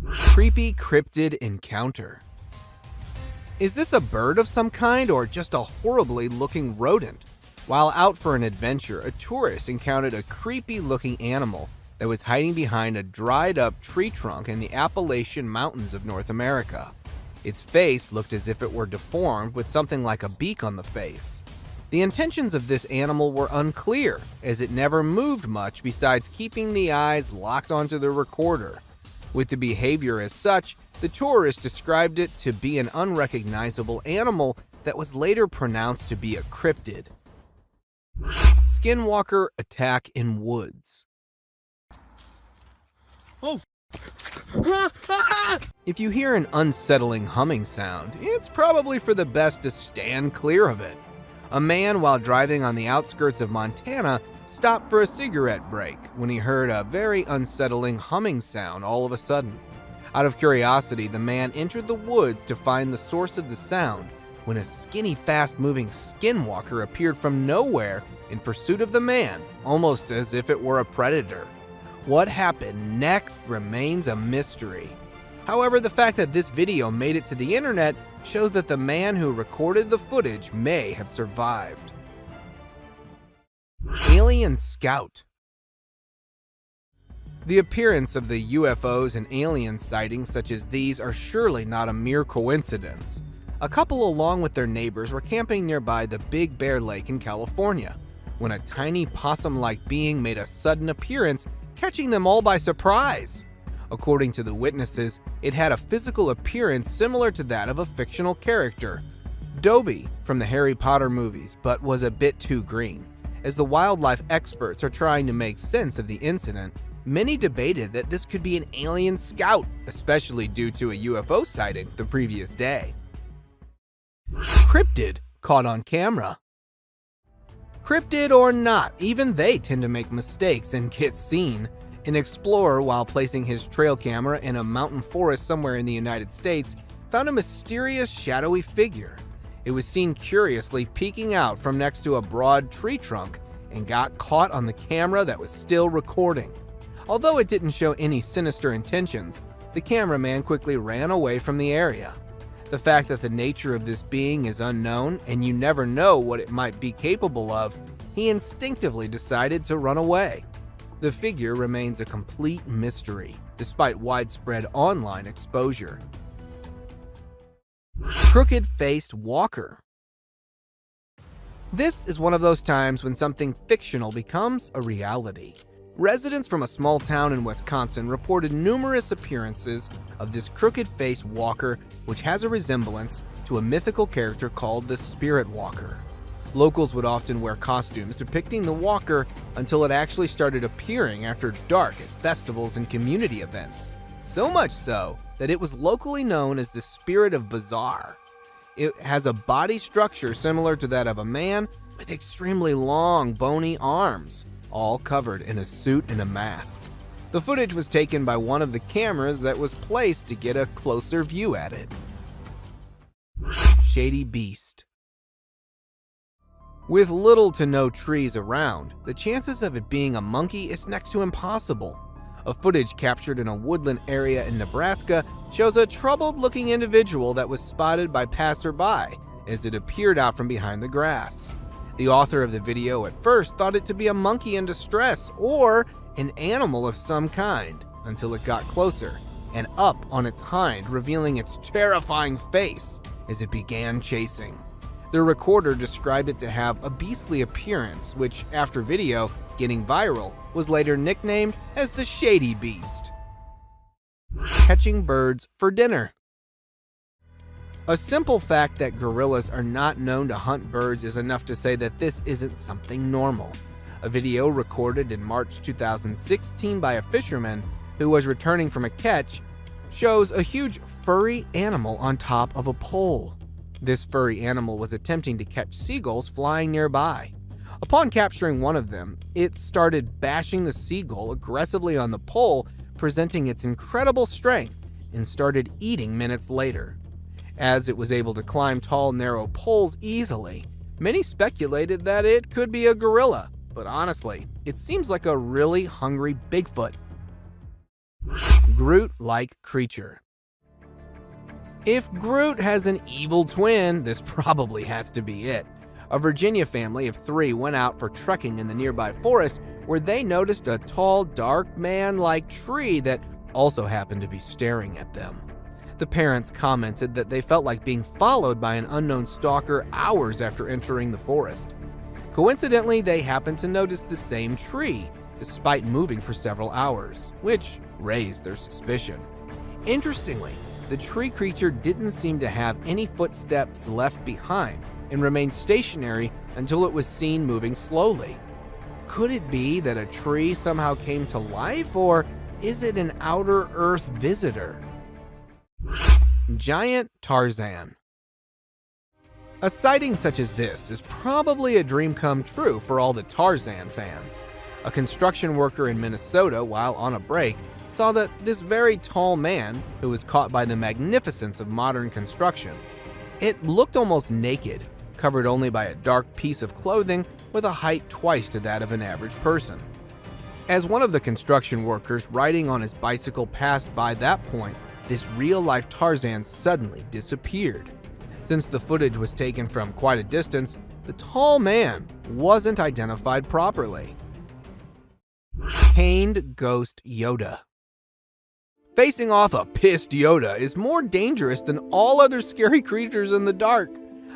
Creepy cryptid encounter. Is this a bird of some kind or just a horribly looking rodent? While out for an adventure, a tourist encountered a creepy looking animal that was hiding behind a dried up tree trunk in the Appalachian Mountains of North America. Its face looked as if it were deformed with something like a beak on the face. The intentions of this animal were unclear, as it never moved much besides keeping the eyes locked onto the recorder. With the behavior as such, the tourist described it to be an unrecognizable animal that was later pronounced to be a cryptid. Skinwalker attack in woods. Oh! If you hear an unsettling humming sound, it's probably for the best to stand clear of it. A man, while driving on the outskirts of Montana, stopped for a cigarette break when he heard a very unsettling humming sound all of a sudden. Out of curiosity, the man entered the woods to find the source of the sound when a skinny, fast-moving skinwalker appeared from nowhere in pursuit of the man, almost as if it were a predator. What happened next remains a mystery. However, the fact that this video made it to the internet shows that the man who recorded the footage may have survived. Alien Scout. The appearance of the UFOs and alien sightings such as these are surely not a mere coincidence. A couple along with their neighbors were camping nearby the Big Bear Lake in California when a tiny possum-like being made a sudden appearance, catching them all by surprise. According to the witnesses, it had a physical appearance similar to that of a fictional character, Dobby from the Harry Potter movies, but was a bit too green. As the wildlife experts are trying to make sense of the incident, many debated that this could be an alien scout, especially due to a UFO sighting the previous day. Cryptid caught on camera. Cryptid or not, even they tend to make mistakes and get seen. An explorer, while placing his trail camera in a mountain forest somewhere in the United States, found a mysterious shadowy figure. It was seen curiously peeking out from next to a broad tree trunk and got caught on the camera that was still recording. Although it didn't show any sinister intentions, the cameraman quickly ran away from the area. The fact that the nature of this being is unknown and you never know what it might be capable of, he instinctively decided to run away. The figure remains a complete mystery, despite widespread online exposure. Crooked-faced walker. This is one of those times when something fictional becomes a reality. Residents from a small town in Wisconsin reported numerous appearances of this crooked-faced walker, which has a resemblance to a mythical character called the Spirit Walker. Locals would often wear costumes depicting the walker until it actually started appearing after dark at festivals and community events. So much so that it was locally known as the Spirit of Bizarre. It has a body structure similar to that of a man with extremely long, bony arms, all covered in a suit and a mask. The footage was taken by one of the cameras that was placed to get a closer view at it. Shady Beast. With little to no trees around, the chances of it being a monkey is next to impossible. A footage captured in a woodland area in Nebraska shows a troubled-looking individual that was spotted by passerby as it appeared out from behind the grass. The author of the video at first thought it to be a monkey in distress or an animal of some kind until it got closer and up on its hind, revealing its terrifying face as it began chasing. The recorder described it to have a beastly appearance, which, after video getting viral, was later nicknamed as the Shady Beast. Catching birds for dinner. A simple fact that gorillas are not known to hunt birds is enough to say that this isn't something normal. A video recorded in March 2016 by a fisherman who was returning from a catch shows a huge furry animal on top of a pole. This furry animal was attempting to catch seagulls flying nearby. Upon capturing one of them, it started bashing the seagull aggressively on the pole, presenting its incredible strength, and started eating minutes later. As it was able to climb tall, narrow poles easily, many speculated that it could be a gorilla, but honestly, it seems like a really hungry Bigfoot. Groot-like creature. If Groot has an evil twin, this probably has to be it. A Virginia family of 3 went out for trekking in the nearby forest where they noticed a tall, dark man-like tree that also happened to be staring at them. The parents commented that they felt like being followed by an unknown stalker hours after entering the forest. Coincidentally, they happened to notice the same tree, despite moving for several hours, which raised their suspicion. Interestingly, the tree creature didn't seem to have any footsteps left behind and remained stationary until it was seen moving slowly. Could it be that a tree somehow came to life, or is it an outer Earth visitor? Giant Tarzan. A sighting such as this is probably a dream come true for all the Tarzan fans. A construction worker in Minnesota, while on a break, saw that this very tall man, who was caught by the magnificence of modern construction, it looked almost naked, covered only by a dark piece of clothing with a height twice to that of an average person. As one of the construction workers riding on his bicycle passed by that point, this real-life Tarzan suddenly disappeared. Since the footage was taken from quite a distance, the tall man wasn't identified properly. Caned Ghost Yoda. Facing off a pissed Yoda is more dangerous than all other scary creatures in the dark.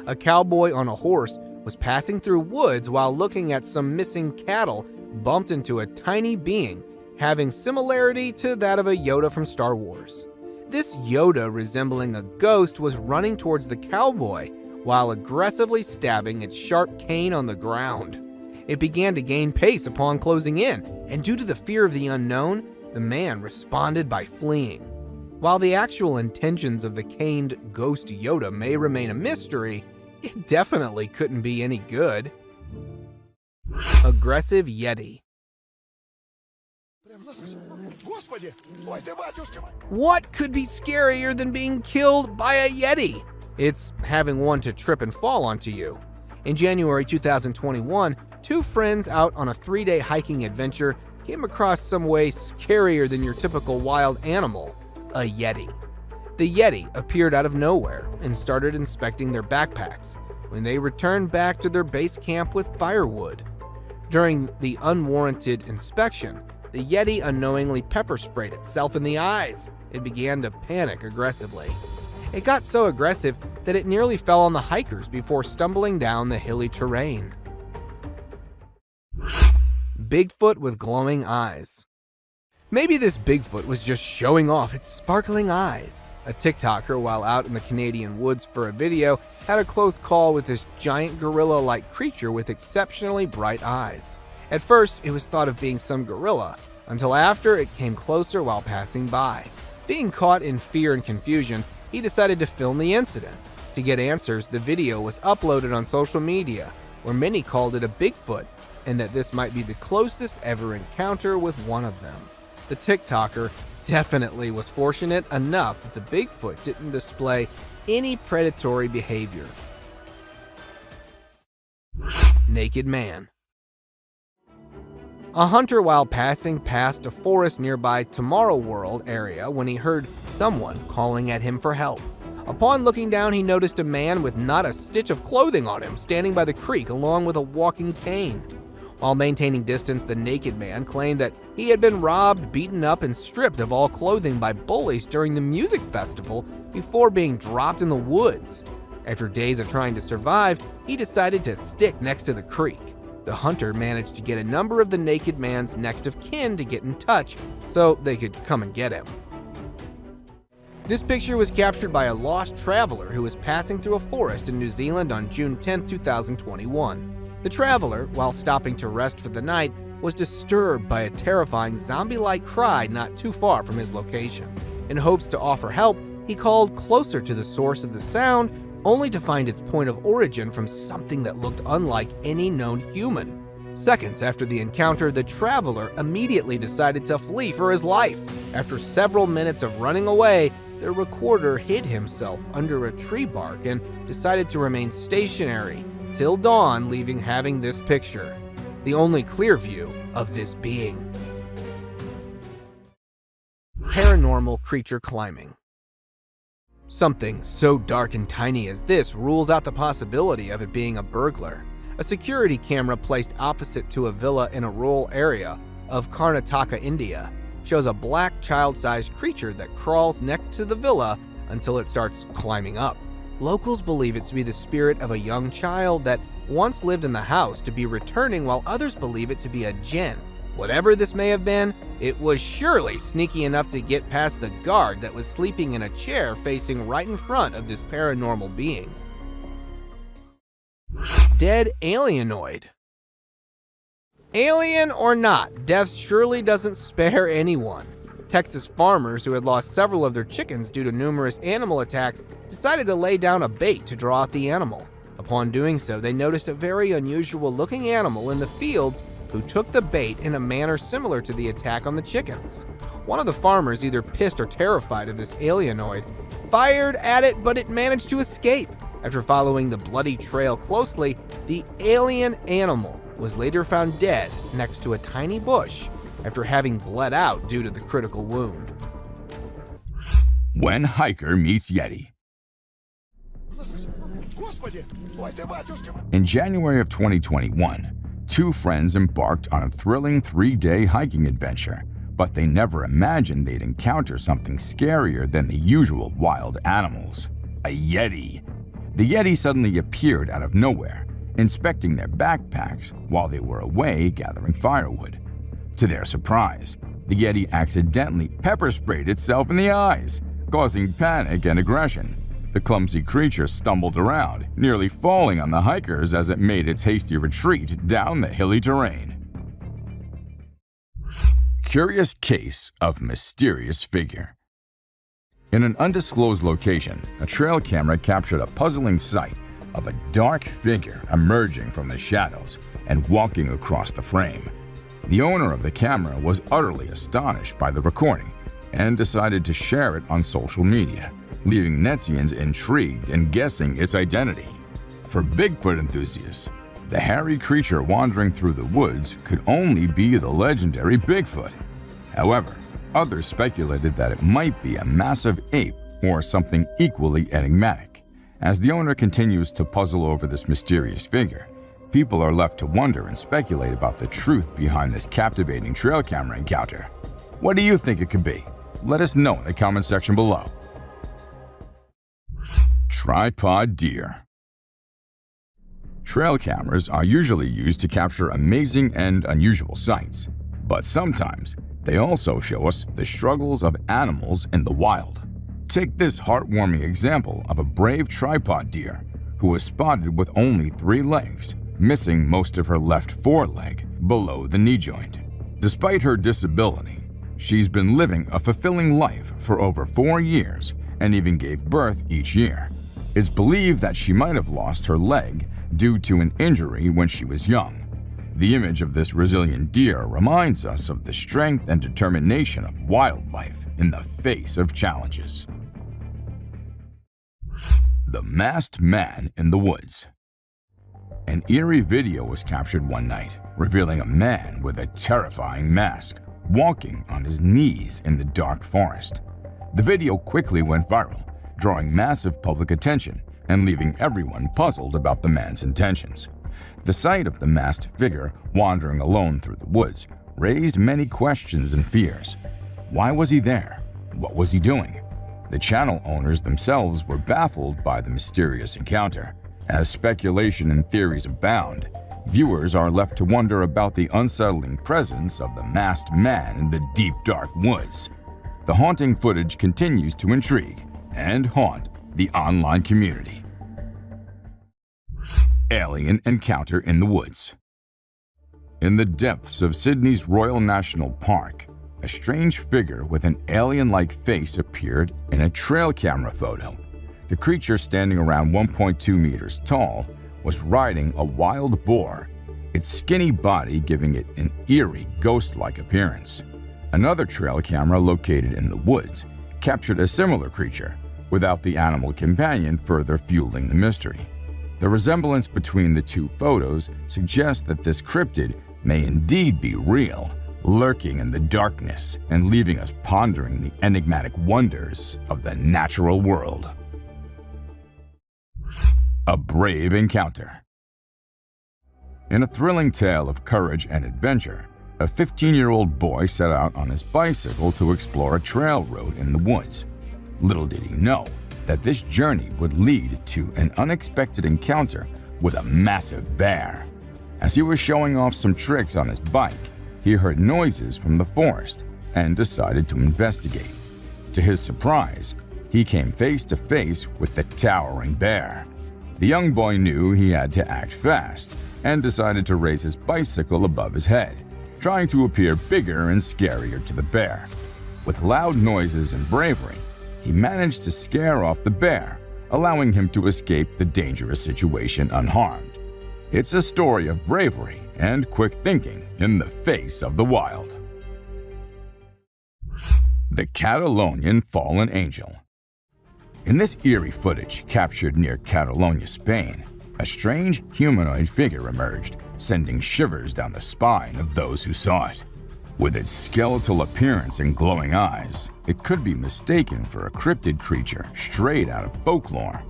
A cowboy on a horse was passing through woods while looking at some missing cattle, bumped into a tiny being having similarity to that of a Yoda from Star Wars. This Yoda, resembling a ghost, was running towards the cowboy while aggressively stabbing its sharp cane on the ground. It began to gain pace upon closing in, and due to the fear of the unknown, the man responded by fleeing. While the actual intentions of the caned ghost Yoda may remain a mystery, it definitely couldn't be any good. Aggressive Yeti. What could be scarier than being killed by a Yeti? It's having one to trip and fall onto you. In January 2021, 2 friends out on a 3-day hiking adventure came across some way scarier than your typical wild animal, a Yeti. The Yeti appeared out of nowhere and started inspecting their backpacks when they returned back to their base camp with firewood. During the unwarranted inspection, the Yeti unknowingly pepper sprayed itself in the eyes. It began to panic aggressively. It got so aggressive that it nearly fell on the hikers before stumbling down the hilly terrain. Bigfoot with glowing eyes. Maybe this Bigfoot was just showing off its sparkling eyes. A TikToker, while out in the Canadian woods for a video, had a close call with this giant gorilla-like creature with exceptionally bright eyes. At first, it was thought of being some gorilla, until after it came closer while passing by. Being caught in fear and confusion, he decided to film the incident. To get answers, the video was uploaded on social media, where many called it a Bigfoot, and that this might be the closest ever encounter with one of them. The TikToker definitely was fortunate enough that the Bigfoot didn't display any predatory behavior. Naked man. a hunter while passing past a forest nearby Tomorrow World area when he heard someone calling at him for help. Upon looking down, he noticed a man with not a stitch of clothing on him standing by the creek along with a walking cane. While maintaining distance, the naked man claimed that he had been robbed, beaten up, and stripped of all clothing by bullies during the music festival before being dropped in the woods. After days of trying to survive, he decided to stick next to the creek. The hunter managed to get a number of the naked man's next of kin to get in touch so they could come and get him. This picture was captured by a lost traveler who was passing through a forest in New Zealand on June 10, 2021. The traveler, while stopping to rest for the night, was disturbed by a terrifying zombie-like cry not too far from his location. In hopes to offer help, he called closer to the source of the sound, only to find its point of origin from something that looked unlike any known human. Seconds after the encounter, the traveler immediately decided to flee for his life. After several minutes of running away, the recorder hid himself under a tree bark and decided to remain stationary till dawn, leaving having this picture, the only clear view of this being. Paranormal creature climbing. Something so dark and tiny as this rules out the possibility of it being a burglar. A security camera placed opposite to a villa in a rural area of Karnataka, India, shows a black child-sized creature that crawls next to the villa until it starts climbing up. Locals believe it to be the spirit of a young child that once lived in the house to be returning, while others believe it to be a djinn. Whatever this may have been, it was surely sneaky enough to get past the guard that was sleeping in a chair facing right in front of this paranormal being. Dead alienoid. Alien or not, death surely doesn't spare anyone. Texas farmers who had lost several of their chickens due to numerous animal attacks decided to lay down a bait to draw out the animal. Upon doing so, they noticed a very unusual looking animal in the fields who took the bait in a manner similar to the attack on the chickens. One of the farmers, either pissed or terrified of this alienoid, fired at it, but it managed to escape. After following the bloody trail closely, the alien animal was later found dead next to a tiny bush after having bled out due to the critical wound. When hiker meets Yeti. In January of 2021, two friends embarked on a thrilling 3-day hiking adventure, but they never imagined they'd encounter something scarier than the usual wild animals, a Yeti. The Yeti suddenly appeared out of nowhere, inspecting their backpacks while they were away gathering firewood. To their surprise, the Yeti accidentally pepper sprayed itself in the eyes, causing panic and aggression. The clumsy creature stumbled around, nearly falling on the hikers as it made its hasty retreat down the hilly terrain. Curious case of mysterious figure. In an undisclosed location, a trail camera captured a puzzling sight of a dark figure emerging from the shadows and walking across the frame. The owner of the camera was utterly astonished by the recording and decided to share it on social media, leaving Netzians intrigued and guessing its identity. For Bigfoot enthusiasts, the hairy creature wandering through the woods could only be the legendary Bigfoot. However, others speculated that it might be a massive ape or something equally enigmatic. As the owner continues to puzzle over this mysterious figure, people are left to wonder and speculate about the truth behind this captivating trail camera encounter. What do you think it could be? Let us know in the comment section below. Tripod deer. Trail cameras are usually used to capture amazing and unusual sights, but sometimes they also show us the struggles of animals in the wild. Take this heartwarming example of a brave tripod deer who was spotted with only 3 legs, missing most of her left foreleg below the knee joint. Despite her disability, she's been living a fulfilling life for over 4 years and even gave birth each year. It's believed that she might have lost her leg due to an injury when she was young. The image of this resilient deer reminds us of the strength and determination of wildlife in the face of challenges. The Masked Man in the Woods. An eerie video was captured one night, revealing a man with a terrifying mask walking on his knees in the dark forest. The video quickly went viral, drawing massive public attention and leaving everyone puzzled about the man's intentions. The sight of the masked figure wandering alone through the woods raised many questions and fears. Why was he there? What was he doing? The channel owners themselves were baffled by the mysterious encounter. As speculation and theories abound, viewers are left to wonder about the unsettling presence of the masked man in the deep, dark woods. The haunting footage continues to intrigue and haunt the online community. Alien encounter in the woods. In the depths of Sydney's Royal National Park, a strange figure with an alien-like face appeared in a trail camera photo. The creature, standing around 1.2 meters tall, was riding a wild boar, its skinny body giving it an eerie, ghost-like appearance. Another trail camera located in the woods captured a similar creature, without the animal companion further fueling the mystery. The resemblance between the two photos suggests that this cryptid may indeed be real, lurking in the darkness and leaving us pondering the enigmatic wonders of the natural world. A brave encounter. In a thrilling tale of courage and adventure, a 15-year-old boy set out on his bicycle to explore a trail road in the woods. Little did he know that this journey would lead to an unexpected encounter with a massive bear. As he was showing off some tricks on his bike, he heard noises from the forest and decided to investigate. To his surprise, he came face to face with the towering bear. The young boy knew he had to act fast and decided to raise his bicycle above his head, trying to appear bigger and scarier to the bear. With loud noises and bravery, he managed to scare off the bear, allowing him to escape the dangerous situation unharmed. It's a story of bravery and quick thinking in the face of the wild. The Catalonian Fallen Angel. In this eerie footage captured near Catalonia, Spain, a strange humanoid figure emerged, sending shivers down the spine of those who saw it. With its skeletal appearance and glowing eyes, it could be mistaken for a cryptid creature straight out of folklore.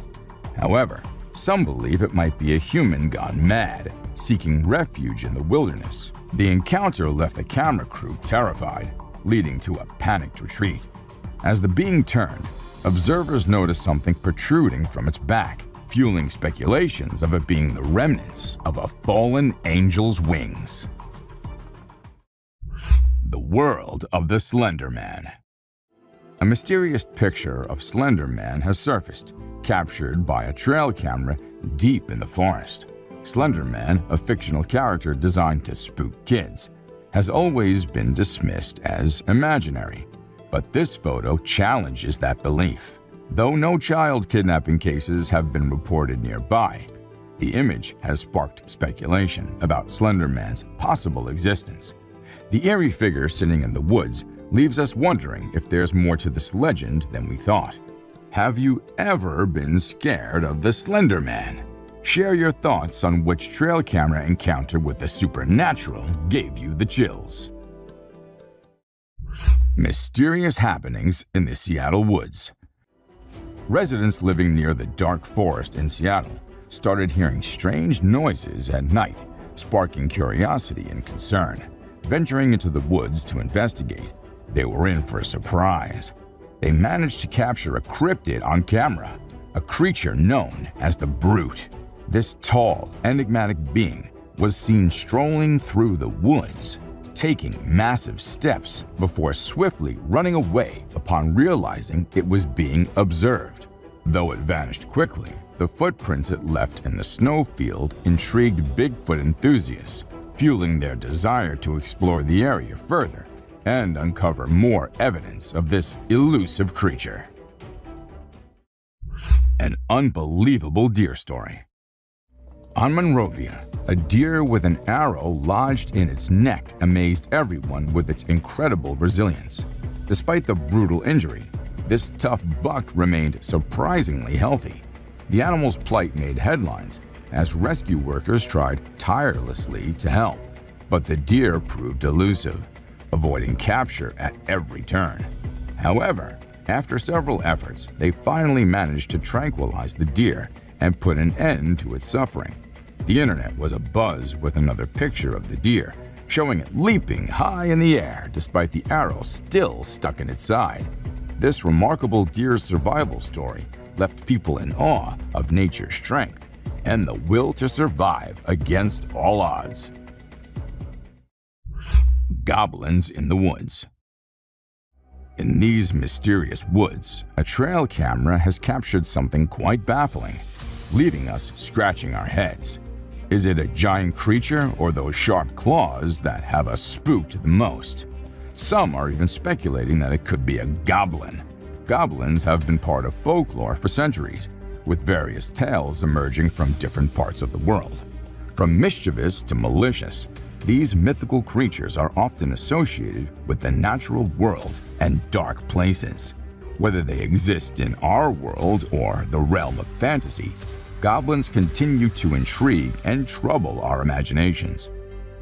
However, some believe it might be a human gone mad, seeking refuge in the wilderness. The encounter left the camera crew terrified, leading to a panicked retreat. As the being turned, observers noticed something protruding from its back, fueling speculations of it being the remnants of a fallen angel's wings. The world of the Slender Man. A mysterious picture of Slender Man has surfaced, captured by a trail camera deep in the forest. Slender Man, a fictional character designed to spook kids, has always been dismissed as imaginary, but this photo challenges that belief. Though no child kidnapping cases have been reported nearby, the image has sparked speculation about Slender Man's possible existence. The eerie figure sitting in the woods leaves us wondering if there's more to this legend than we thought. Have you ever been scared of the Slender Man? Share your thoughts on which trail camera encounter with the supernatural gave you the chills. Mysterious happenings in the Seattle woods. Residents living near the dark forest in Seattle started hearing strange noises at night, sparking curiosity and concern. Venturing into the woods to investigate, they were in for a surprise. They managed to capture a cryptid on camera, a creature known as the Brute. This tall, enigmatic being was seen strolling through the woods, taking massive steps before swiftly running away upon realizing it was being observed. Though it vanished quickly, the footprints it left in the snowfield intrigued Bigfoot enthusiasts, fueling their desire to explore the area further and uncover more evidence of this elusive creature. An unbelievable deer story. On Monrovia, a deer with an arrow lodged in its neck amazed everyone with its incredible resilience. Despite the brutal injury, this tough buck remained surprisingly healthy. The animal's plight made headlines, as rescue workers tried tirelessly to help. But the deer proved elusive, avoiding capture at every turn. However, after several efforts, they finally managed to tranquilize the deer and put an end to its suffering. The internet was abuzz with another picture of the deer, showing it leaping high in the air despite the arrow still stuck in its side. This remarkable deer's survival story left people in awe of nature's strength and the will to survive against all odds. Goblins in the woods. In these mysterious woods, a trail camera has captured something quite baffling, leaving us scratching our heads. Is it a giant creature or those sharp claws that have us spooked the most? Some are even speculating that it could be a goblin. Goblins have been part of folklore for centuries, with various tales emerging from different parts of the world. From mischievous to malicious, these mythical creatures are often associated with the natural world and dark places. Whether they exist in our world or the realm of fantasy, goblins continue to intrigue and trouble our imaginations.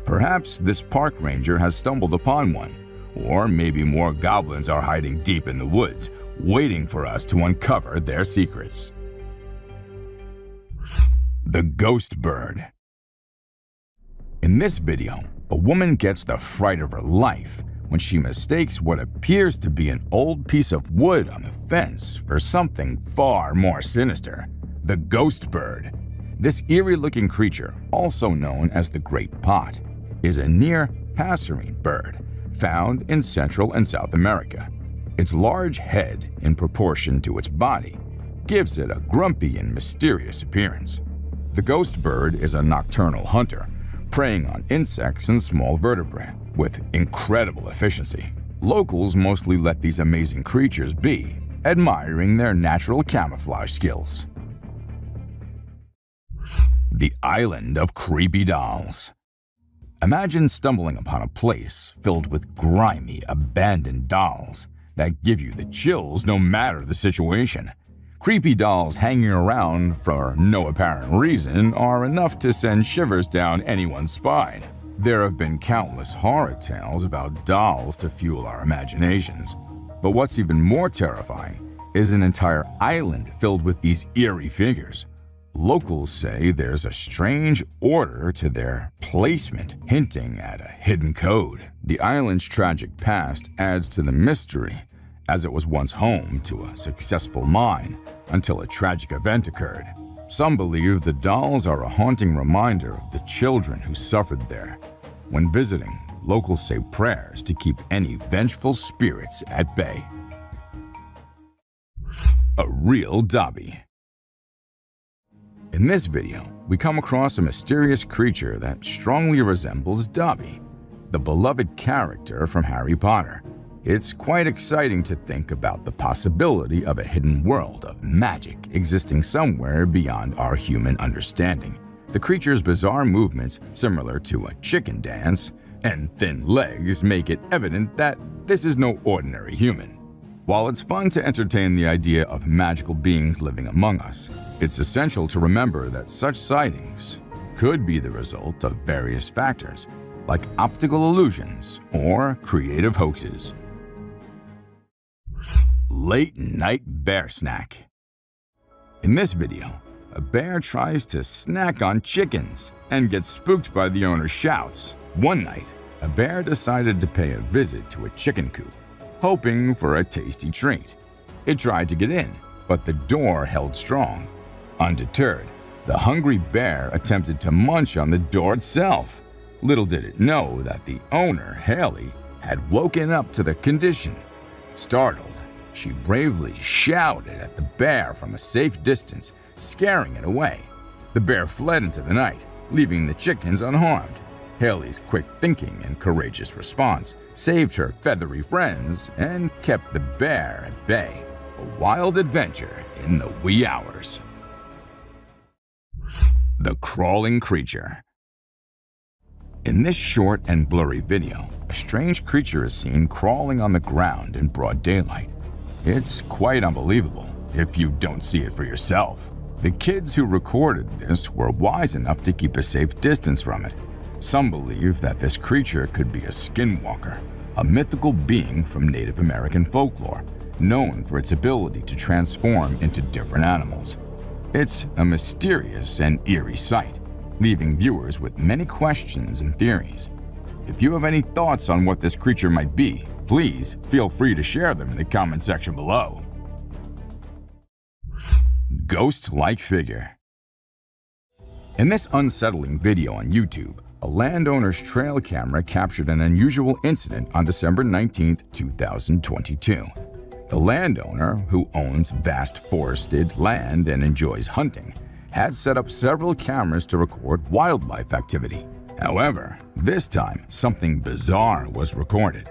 Perhaps this park ranger has stumbled upon one, or maybe more goblins are hiding deep in the woods, waiting for us to uncover their secrets. The Ghost Bird. In this video, a woman gets the fright of her life when she mistakes what appears to be an old piece of wood on the fence for something far more sinister: the ghost bird. This eerie-looking creature, also known as the great pot, is a near passerine bird found in Central and South America. Its large head, in proportion to its body, gives it a grumpy and mysterious appearance. The ghost bird is a nocturnal hunter, preying on insects and small vertebrae with incredible efficiency. Locals mostly let these amazing creatures be, admiring their natural camouflage skills. The Island of Creepy Dolls. Imagine stumbling upon a place filled with grimy, abandoned dolls that give you the chills no matter the situation. Creepy dolls hanging around for no apparent reason are enough to send shivers down anyone's spine. There have been countless horror tales about dolls to fuel our imaginations. But what's even more terrifying is an entire island filled with these eerie figures. Locals say there's a strange order to their placement, hinting at a hidden code. The island's tragic past adds to the mystery, as it was once home to a successful mine until a tragic event occurred. Some believe the dolls are a haunting reminder of the children who suffered there. When visiting, locals say prayers to keep any vengeful spirits at bay. A real Dobby. In this video, we come across a mysterious creature that strongly resembles Dobby, the beloved character from Harry Potter. It's quite exciting to think about the possibility of a hidden world of magic existing somewhere beyond our human understanding. The creature's bizarre movements, similar to a chicken dance, and thin legs make it evident that this is no ordinary human. While it's fun to entertain the idea of magical beings living among us, it's essential to remember that such sightings could be the result of various factors, like optical illusions or creative hoaxes. Late Night Bear Snack. In this video, a bear tries to snack on chickens and gets spooked by the owner's shouts. One night, a bear decided to pay a visit to a chicken coop, hoping for a tasty treat. It tried to get in, but the door held strong. Undeterred, the hungry bear attempted to munch on the door itself. Little did it know that the owner, Haley, had woken up to the condition. Startled, she bravely shouted at the bear from a safe distance, scaring it away. The bear fled into the night, leaving the chickens unharmed. Haley's quick thinking and courageous response saved her feathery friends and kept the bear at bay. A wild adventure in the wee hours. The Crawling Creature. In this short and blurry video, a strange creature is seen crawling on the ground in broad daylight. It's quite unbelievable if you don't see it for yourself. The kids who recorded this were wise enough to keep a safe distance from it. Some believe that this creature could be a skinwalker, a mythical being from Native American folklore, known for its ability to transform into different animals. It's a mysterious and eerie sight, leaving viewers with many questions and theories. If you have any thoughts on what this creature might be, please feel free to share them in the comment section below. Ghost-like figure. In this unsettling video on YouTube, a landowner's trail camera captured an unusual incident on December 19, 2022. The landowner, who owns vast forested land and enjoys hunting, had set up several cameras to record wildlife activity. However, this time something bizarre was recorded.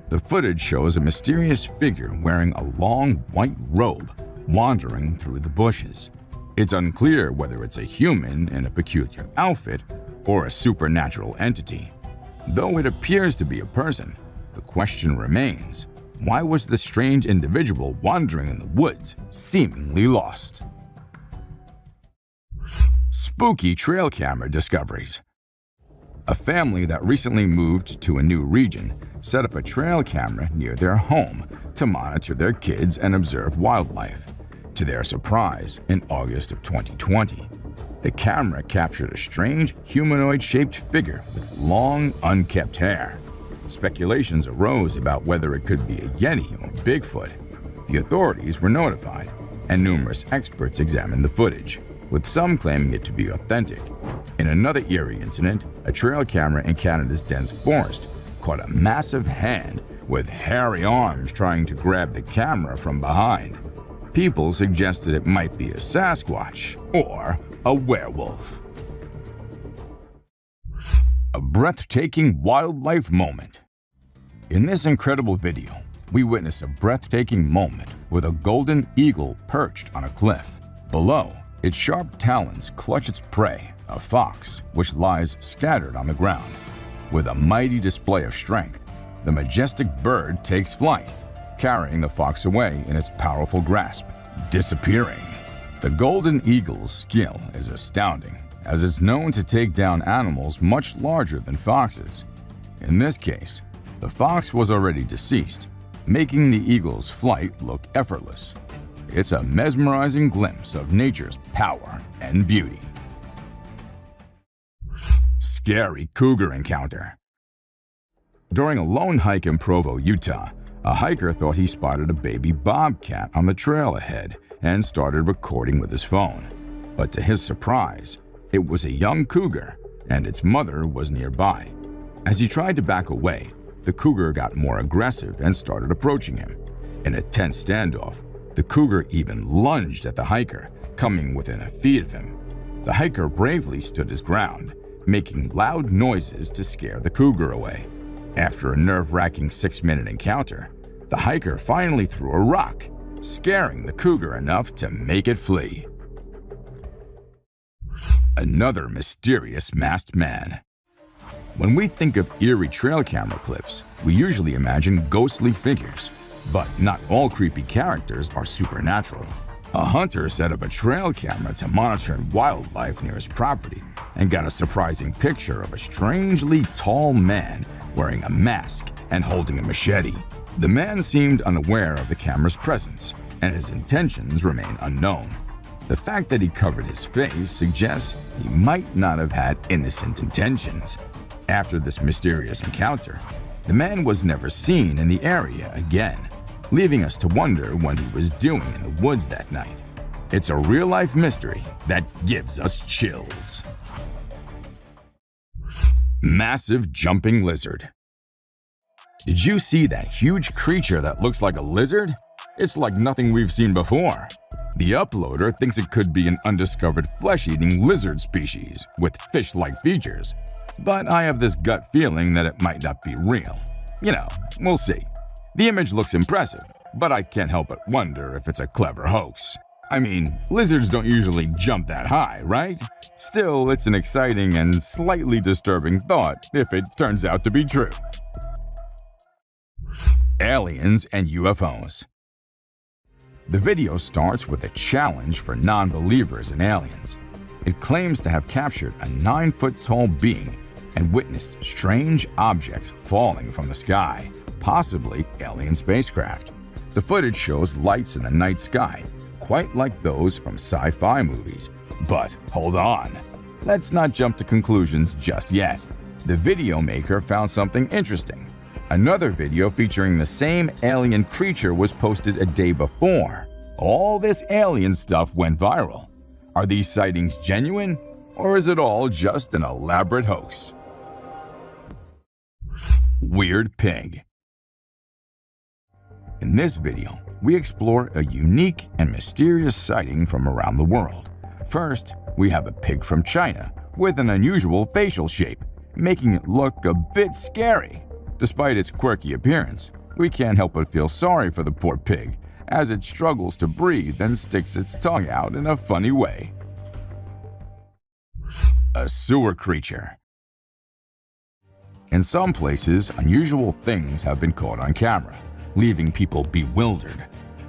The footage shows a mysterious figure wearing a long white robe wandering through the bushes. It's unclear whether it's a human in a peculiar outfit or a supernatural entity. Though it appears to be a person, the question remains, why was the strange individual wandering in the woods seemingly lost? Spooky trail camera discoveries. A family that recently moved to a new region set up a trail camera near their home to monitor their kids and observe wildlife. To their surprise, in August of 2020, the camera captured a strange humanoid-shaped figure with long, unkempt hair. Speculations arose about whether it could be a Yeti or Bigfoot. The authorities were notified, and numerous experts examined the footage, with some claiming it to be authentic. In another eerie incident, a trail camera in Canada's dense forest caught a massive hand with hairy arms trying to grab the camera from behind. People suggested it might be a SASQUATCH or a werewolf. A breathtaking wildlife moment. In this incredible video, we witness a breathtaking moment with a golden eagle perched on a cliff. Below, its sharp talons clutch its prey, a fox, which lies scattered on the ground. With a mighty display of strength, the majestic bird takes flight, carrying the fox away in its powerful grasp, disappearing. The golden eagle's skill is astounding, as it's known to take down animals much larger than foxes. In this case, the fox was already deceased, making the eagle's flight look effortless. It's a mesmerizing glimpse of nature's power and beauty. Scary cougar encounter. During a lone hike in Provo, Utah, a hiker thought he spotted a baby bobcat on the trail ahead and started recording with his phone. But to his surprise, it was a young cougar, and its mother was nearby. As he tried to back away, the cougar got more aggressive and started approaching him. In a tense standoff, the cougar even lunged at the hiker, coming within a feet of him. The hiker bravely stood his ground, making loud noises to scare the cougar away. After a nerve-wracking 6-minute encounter, the hiker finally threw a rock, scaring the cougar enough to make it flee. Another mysterious masked man. When we think of eerie trail camera clips, we usually imagine ghostly figures, but not all creepy characters are supernatural. A hunter set up a trail camera to monitor wildlife near his property and got a surprising picture of a strangely tall man wearing a mask and holding a machete. The man seemed unaware of the camera's presence, and his intentions remain unknown. The fact that he covered his face suggests he might not have had innocent intentions. After this mysterious encounter, the man was never seen in the area again, leaving us to wonder what he was doing in the woods that night. It's a real-life mystery that gives us chills. Massive jumping lizard. Did you see that huge creature that looks like a lizard? It's like nothing we've seen before. The uploader thinks it could be an undiscovered flesh-eating lizard species with fish-like features, but I have this gut feeling that it might not be real. You know, we'll see. The image looks impressive, but I can't help but wonder if it's a clever hoax. I mean, lizards don't usually jump that high, right? Still, it's an exciting and slightly disturbing thought if it turns out to be true. Aliens and UFOs. The video starts with a challenge for non-believers in aliens. It claims to have captured a 9-foot-tall being and witnessed strange objects falling from the sky, possibly alien spacecraft. The footage shows lights in the night sky, quite like those from sci-fi movies. But hold on, let's not jump to conclusions just yet. The video maker found something interesting. Another video featuring the same alien creature was posted a day before. All this alien stuff went viral. Are these sightings genuine, or is it all just an elaborate hoax? Weird pig. In this video, we explore a unique and mysterious sighting from around the world. First, we have a pig from China with an unusual facial shape, making it look a bit scary. Despite its quirky appearance, we can't help but feel sorry for the poor pig as it struggles to breathe and sticks its tongue out in a funny way. A sewer creature. In some places, unusual things have been caught on camera, leaving people bewildered.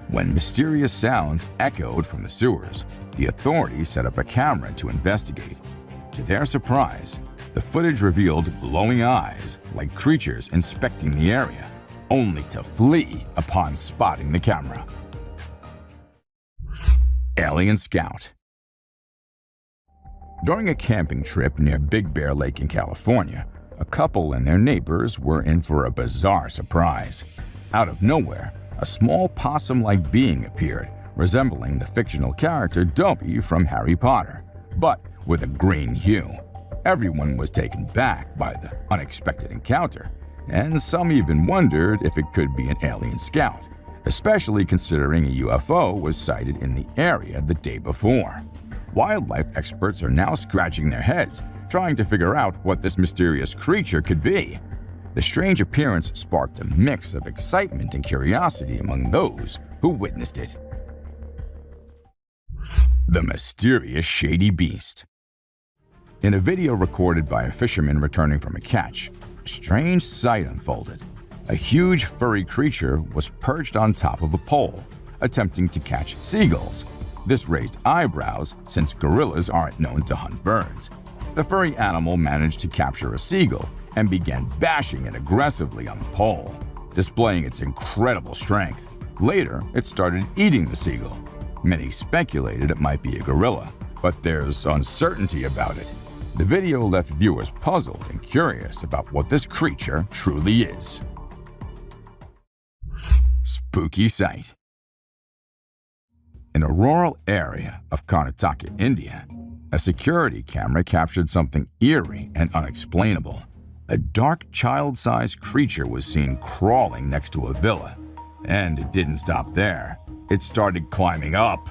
When mysterious sounds echoed from the sewers, the authorities set up a camera to investigate. To their surprise, the footage revealed glowing eyes like creatures inspecting the area, only to flee upon spotting the camera. Alien Scout. During a camping trip near Big Bear Lake in California, a couple and their neighbors were in for a bizarre surprise. Out of nowhere, a small possum-like being appeared, resembling the fictional character Dobby from Harry Potter, but with a green hue. Everyone was taken back by the unexpected encounter, and some even wondered if it could be an alien scout, especially considering a UFO was sighted in the area the day before. Wildlife experts are now scratching their heads, trying to figure out what this mysterious creature could be. The strange appearance sparked a mix of excitement and curiosity among those who witnessed it. The mysterious shady beast. In a video recorded by a fisherman returning from a catch, a strange sight unfolded. A huge furry creature was perched on top of a pole, attempting to catch seagulls. This raised eyebrows since gorillas aren't known to hunt birds. The furry animal managed to capture a seagull and began bashing it aggressively on the pole, displaying its incredible strength. Later, it started eating the seagull. Many speculated it might be a gorilla, but there's uncertainty about it. The video left viewers puzzled and curious about what this creature truly is. Spooky sight. In a rural area of Karnataka, India, a security camera captured something eerie and unexplainable. A dark child-sized creature was seen crawling next to a villa. And it didn't stop there. It started climbing up.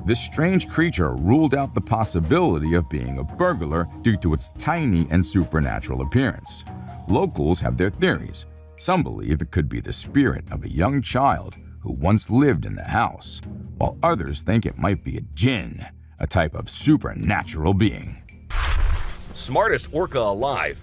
This strange creature ruled out the possibility of being a burglar due to its tiny and supernatural appearance. Locals have their theories. Some believe it could be the spirit of a young child who once lived in the house, while others think it might be a jinn, a type of supernatural being. Smartest orca alive.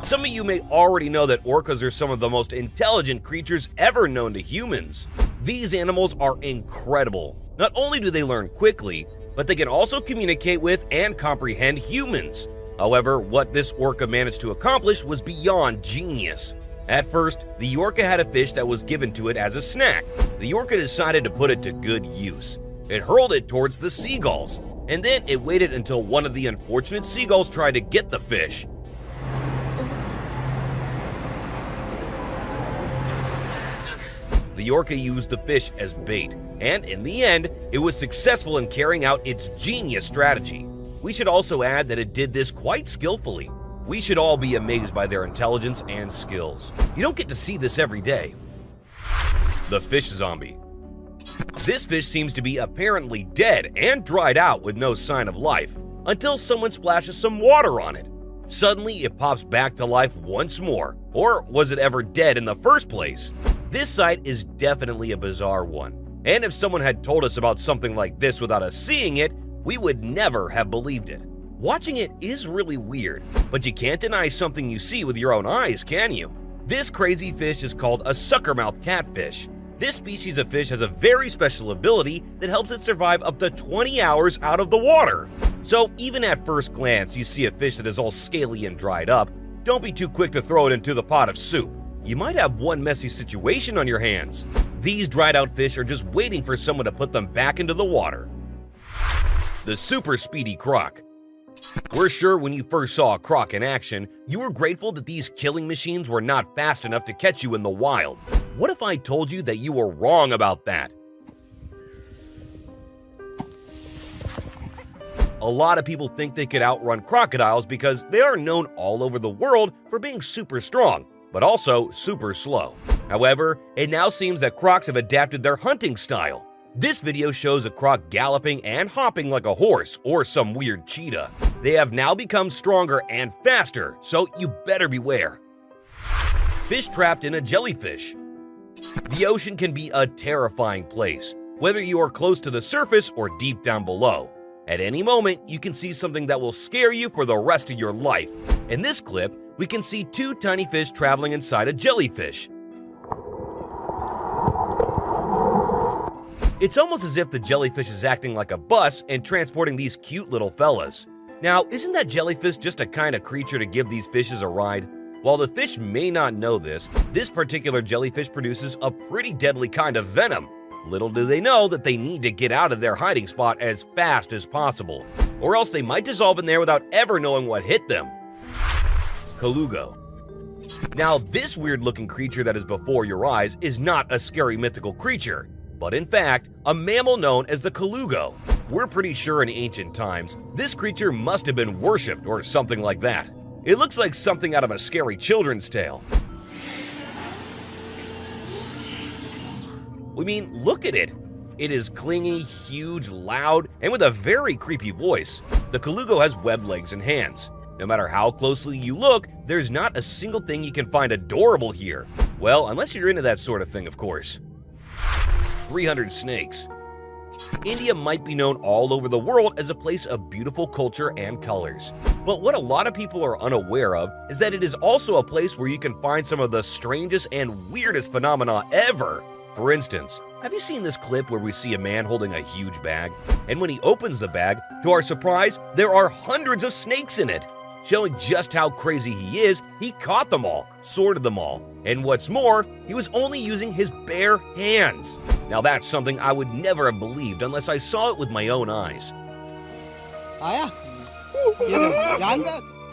Some of you may already know that orcas are some of the most intelligent creatures ever known to humans. These animals are incredible. Not only do they learn quickly, but they can also communicate with and comprehend humans. However, what this orca managed to accomplish was beyond genius. At first, the orca had a fish that was given to it as a snack. The orca decided to put it to good use. It hurled it towards the seagulls, and then it waited until one of the unfortunate seagulls tried to get the fish. The orca used the fish as bait, and in the end, it was successful in carrying out its genius strategy. We should also add that it did this quite skillfully. We should all be amazed by their intelligence and skills. You don't get to see this every day. The fish zombie. This fish seems to be apparently dead and dried out with no sign of life until someone splashes some water on it. Suddenly, it pops back to life once more. Or was it ever dead in the first place? This sight is definitely a bizarre one. And if someone had told us about something like this without us seeing it, we would never have believed it. Watching it is really weird, but you can't deny something you see with your own eyes, can you? This crazy fish is called a suckermouth catfish. This species of fish has a very special ability that helps it survive up to 20 hours out of the water. So even at first glance you see a fish that is all scaly and dried up, don't be too quick to throw it into the pot of soup. You might have one messy situation on your hands. These dried out fish are just waiting for someone to put them back into the water. The super speedy croc. We're sure when you first saw a croc in action, you were grateful that these killing machines were not fast enough to catch you in the wild. What if I told you that you were wrong about that? A lot of people think they could outrun crocodiles because they are known all over the world for being super strong, but also super slow. However, it now seems that crocs have adapted their hunting style. This video shows a croc galloping and hopping like a horse or some weird cheetah. They have now become stronger and faster, so you better beware. Fish trapped in a jellyfish. The ocean can be a terrifying place, whether you are close to the surface or deep down below. At any moment, you can see something that will scare you for the rest of your life. In this clip, we can see two tiny fish traveling inside a jellyfish. It's almost as if the jellyfish is acting like a bus and transporting these cute little fellas. Now, isn't that jellyfish just a kind of creature to give these fishes a ride? While the fish may not know this particular jellyfish produces a pretty deadly kind of venom. Little do they know that they need to get out of their hiding spot as fast as possible, or else they might dissolve in there without ever knowing what hit them. Colugo. Now, this weird-looking creature that is before your eyes is not a scary mythical creature, but in fact, a mammal known as the colugo. We're pretty sure in ancient times, this creature must have been worshipped or something like that. It looks like something out of a scary children's tale. I mean, look at it. It is clingy, huge, loud, and with a very creepy voice. The colugo has webbed legs and hands. No matter how closely you look, there's not a single thing you can find adorable here. Well, unless you're into that sort of thing, of course. 300 snakes. India might be known all over the world as a place of beautiful culture and colors. But what a lot of people are unaware of is that it is also a place where you can find some of the strangest and weirdest phenomena ever. For instance, have you seen this clip where we see a man holding a huge bag? And when he opens the bag, to our surprise, there are hundreds of snakes in it. Showing just how crazy he is, he caught them all, sorted them all, and what's more, he was only using his bare hands. Now that's something I would never have believed unless I saw it with my own eyes.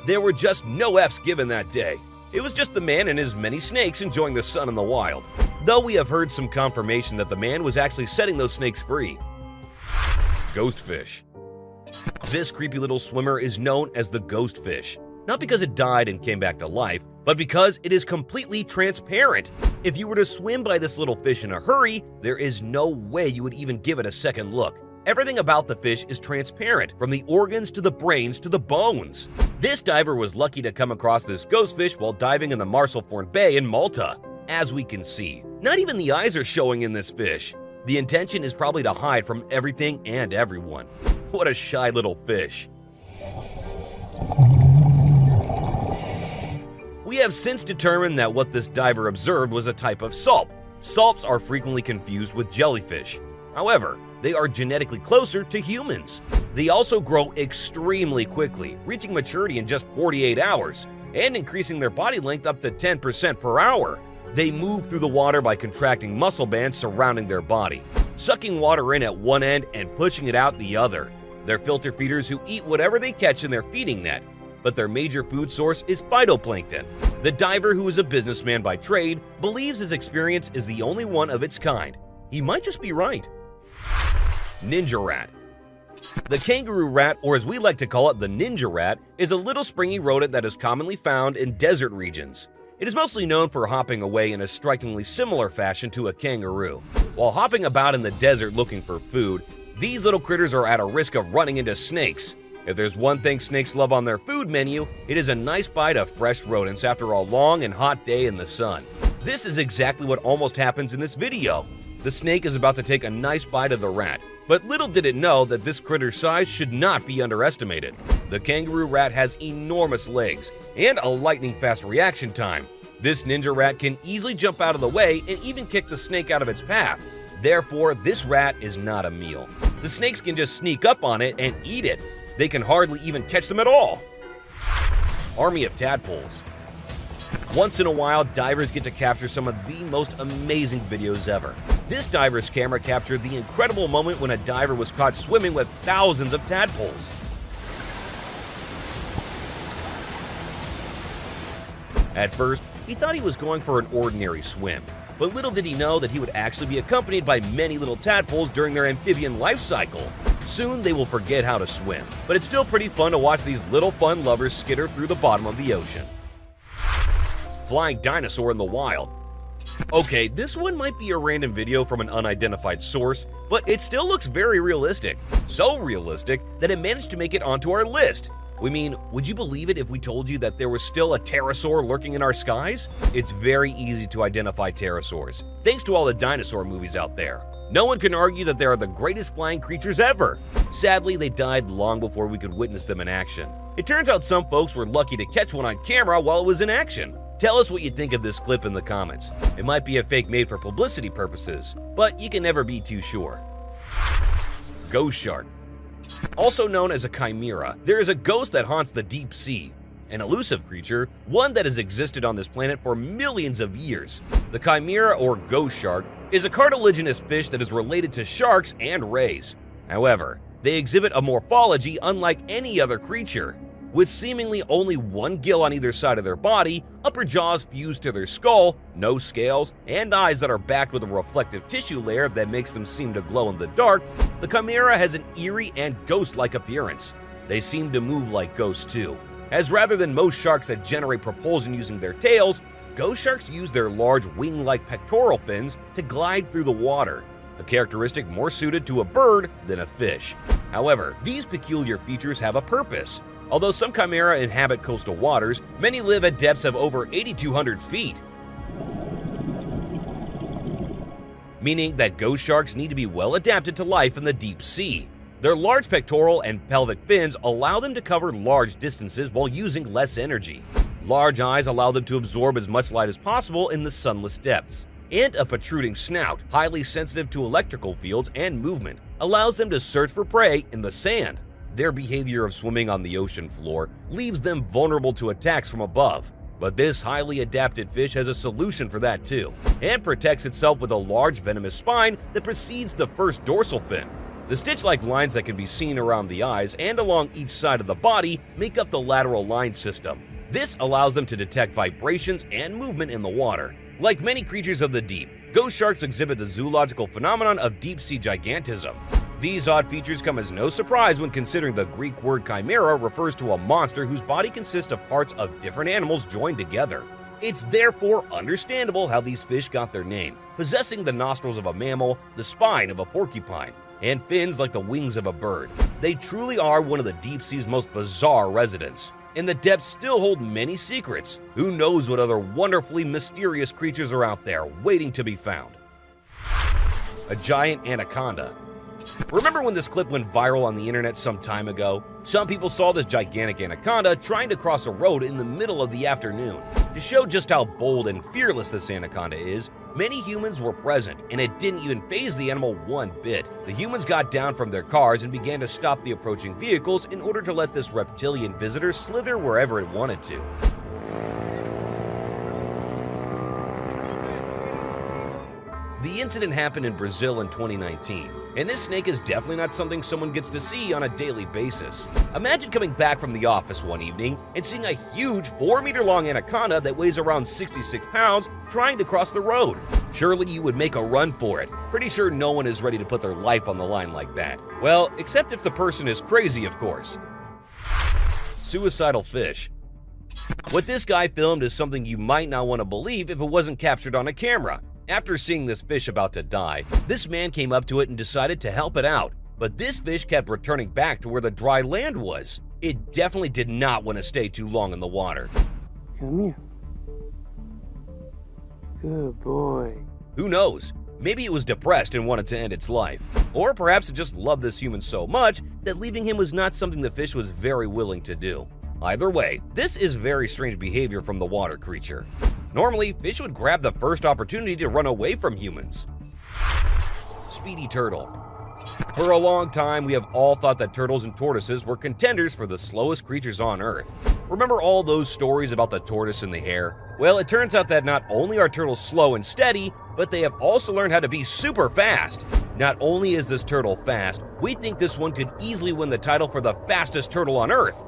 There were just no F's given that day. It was just the man and his many snakes enjoying the sun in the wild. Though we have heard some confirmation that the man was actually setting those snakes free. Ghostfish. This creepy little swimmer is known as the ghostfish, not because it died and came back to life, but because it is completely transparent. If you were to swim by this little fish in a hurry, there is no way you would even give it a second look. Everything about the fish is transparent, from the organs to the brains to the bones. This diver was lucky to come across this ghostfish while diving in the Marsalforn Bay in Malta. As we can see, not even the eyes are showing in this fish. The intention is probably to hide from everything and everyone. What a shy little fish. We have since determined that what this diver observed was a type of salp. Salps are frequently confused with jellyfish. However, they are genetically closer to humans. They also grow extremely quickly, reaching maturity in just 48 hours, and increasing their body length up to 10% per hour. They move through the water by contracting muscle bands surrounding their body, sucking water in at one end and pushing it out the other. They're filter feeders who eat whatever they catch in their feeding net, but their major food source is phytoplankton. The diver, who is a businessman by trade, believes his experience is the only one of its kind. He might just be right. Ninja rat. The kangaroo rat, or as we like to call it, the ninja rat, is a little springy rodent that is commonly found in desert regions. It is mostly known for hopping away in a strikingly similar fashion to a kangaroo. While hopping about in the desert looking for food, these little critters are at a risk of running into snakes. If there's one thing snakes love on their food menu, it is a nice bite of fresh rodents after a long and hot day in the sun. This is exactly what almost happens in this video. The snake is about to take a nice bite of the rat, but little did it know that this critter's size should not be underestimated. The kangaroo rat has enormous legs and a lightning-fast reaction time. This ninja rat can easily jump out of the way and even kick the snake out of its path. Therefore, this rat is not a meal. The snakes can just sneak up on it and eat it. They can hardly even catch them at all. Army of tadpoles. Once in a while, divers get to capture some of the most amazing videos ever. This diver's camera captured the incredible moment when a diver was caught swimming with thousands of tadpoles. At first, he thought he was going for an ordinary swim, but little did he know that he would actually be accompanied by many little tadpoles during their amphibian life cycle. Soon they will forget how to swim, but it's still pretty fun to watch these little fun lovers skitter through the bottom of the ocean. Flying dinosaur in the wild. Okay, this one might be a random video from an unidentified source, but it still looks very realistic. So realistic that it managed to make it onto our list. We mean, would you believe it if we told you that there was still a pterosaur lurking in our skies? It's very easy to identify pterosaurs, thanks to all the dinosaur movies out there. No one can argue that they are the greatest flying creatures ever. Sadly, they died long before we could witness them in action. It turns out some folks were lucky to catch one on camera while it was in action. Tell us what you think of this clip in the comments. It might be a fake made for publicity purposes, but you can never be too sure. Ghost shark. Also known as a chimera, there is a ghost that haunts the deep sea. An elusive creature, one that has existed on this planet for millions of years. The chimera or ghost shark is a cartilaginous fish that is related to sharks and rays. However, they exhibit a morphology unlike any other creature. With seemingly only one gill on either side of their body, upper jaws fused to their skull, no scales, and eyes that are backed with a reflective tissue layer that makes them seem to glow in the dark, the chimera has an eerie and ghost-like appearance. They seem to move like ghosts too, as rather than most sharks that generate propulsion using their tails, ghost sharks use their large wing-like pectoral fins to glide through the water, a characteristic more suited to a bird than a fish. However, these peculiar features have a purpose. Although some chimera inhabit coastal waters, many live at depths of over 8,200 feet. Meaning that ghost sharks need to be well adapted to life in the deep sea. Their large pectoral and pelvic fins allow them to cover large distances while using less energy. Large eyes allow them to absorb as much light as possible in the sunless depths. And a protruding snout, highly sensitive to electrical fields and movement, allows them to search for prey in the sand. Their behavior of swimming on the ocean floor leaves them vulnerable to attacks from above. But this highly adapted fish has a solution for that too, and protects itself with a large venomous spine that precedes the first dorsal fin. The stitch-like lines that can be seen around the eyes and along each side of the body make up the lateral line system. This allows them to detect vibrations and movement in the water. Like many creatures of the deep, ghost sharks exhibit the zoological phenomenon of deep-sea gigantism. These odd features come as no surprise when considering the Greek word chimera refers to a monster whose body consists of parts of different animals joined together. It's therefore understandable how these fish got their name, possessing the nostrils of a mammal, the spine of a porcupine, and fins like the wings of a bird. They truly are one of the deep sea's most bizarre residents. And the depths still hold many secrets. Who knows what other wonderfully mysterious creatures are out there waiting to be found. A giant anaconda. Remember when this clip went viral on the internet some time ago? Some people saw this gigantic anaconda trying to cross a road in the middle of the afternoon. To show just how bold and fearless this anaconda is, many humans were present, and it didn't even faze the animal one bit. The humans got down from their cars and began to stop the approaching vehicles in order to let this reptilian visitor slither wherever it wanted to. The incident happened in Brazil in 2019, and this snake is definitely not something someone gets to see on a daily basis. Imagine coming back from the office one evening and seeing a huge 4-meter-long anaconda that weighs around 66 pounds trying to cross the road. Surely you would make a run for it. Pretty sure no one is ready to put their life on the line like that. Well, except if the person is crazy, of course. Suicidal fish. What this guy filmed is something you might not want to believe if it wasn't captured on a camera. After seeing this fish about to die, this man came up to it and decided to help it out. But this fish kept returning back to where the dry land was. It definitely did not want to stay too long in the water. Come here. Good boy. Who knows? Maybe it was depressed and wanted to end its life. Or perhaps it just loved this human so much that leaving him was not something the fish was very willing to do. Either way, this is very strange behavior from the water creature. Normally, fish would grab the first opportunity to run away from humans. Speedy turtle. For a long time, we have all thought that turtles and tortoises were contenders for the slowest creatures on Earth. Remember all those stories about the tortoise and the hare? Well, it turns out that not only are turtles slow and steady, but they have also learned how to be super fast. Not only is this turtle fast, we think this one could easily win the title for the fastest turtle on Earth.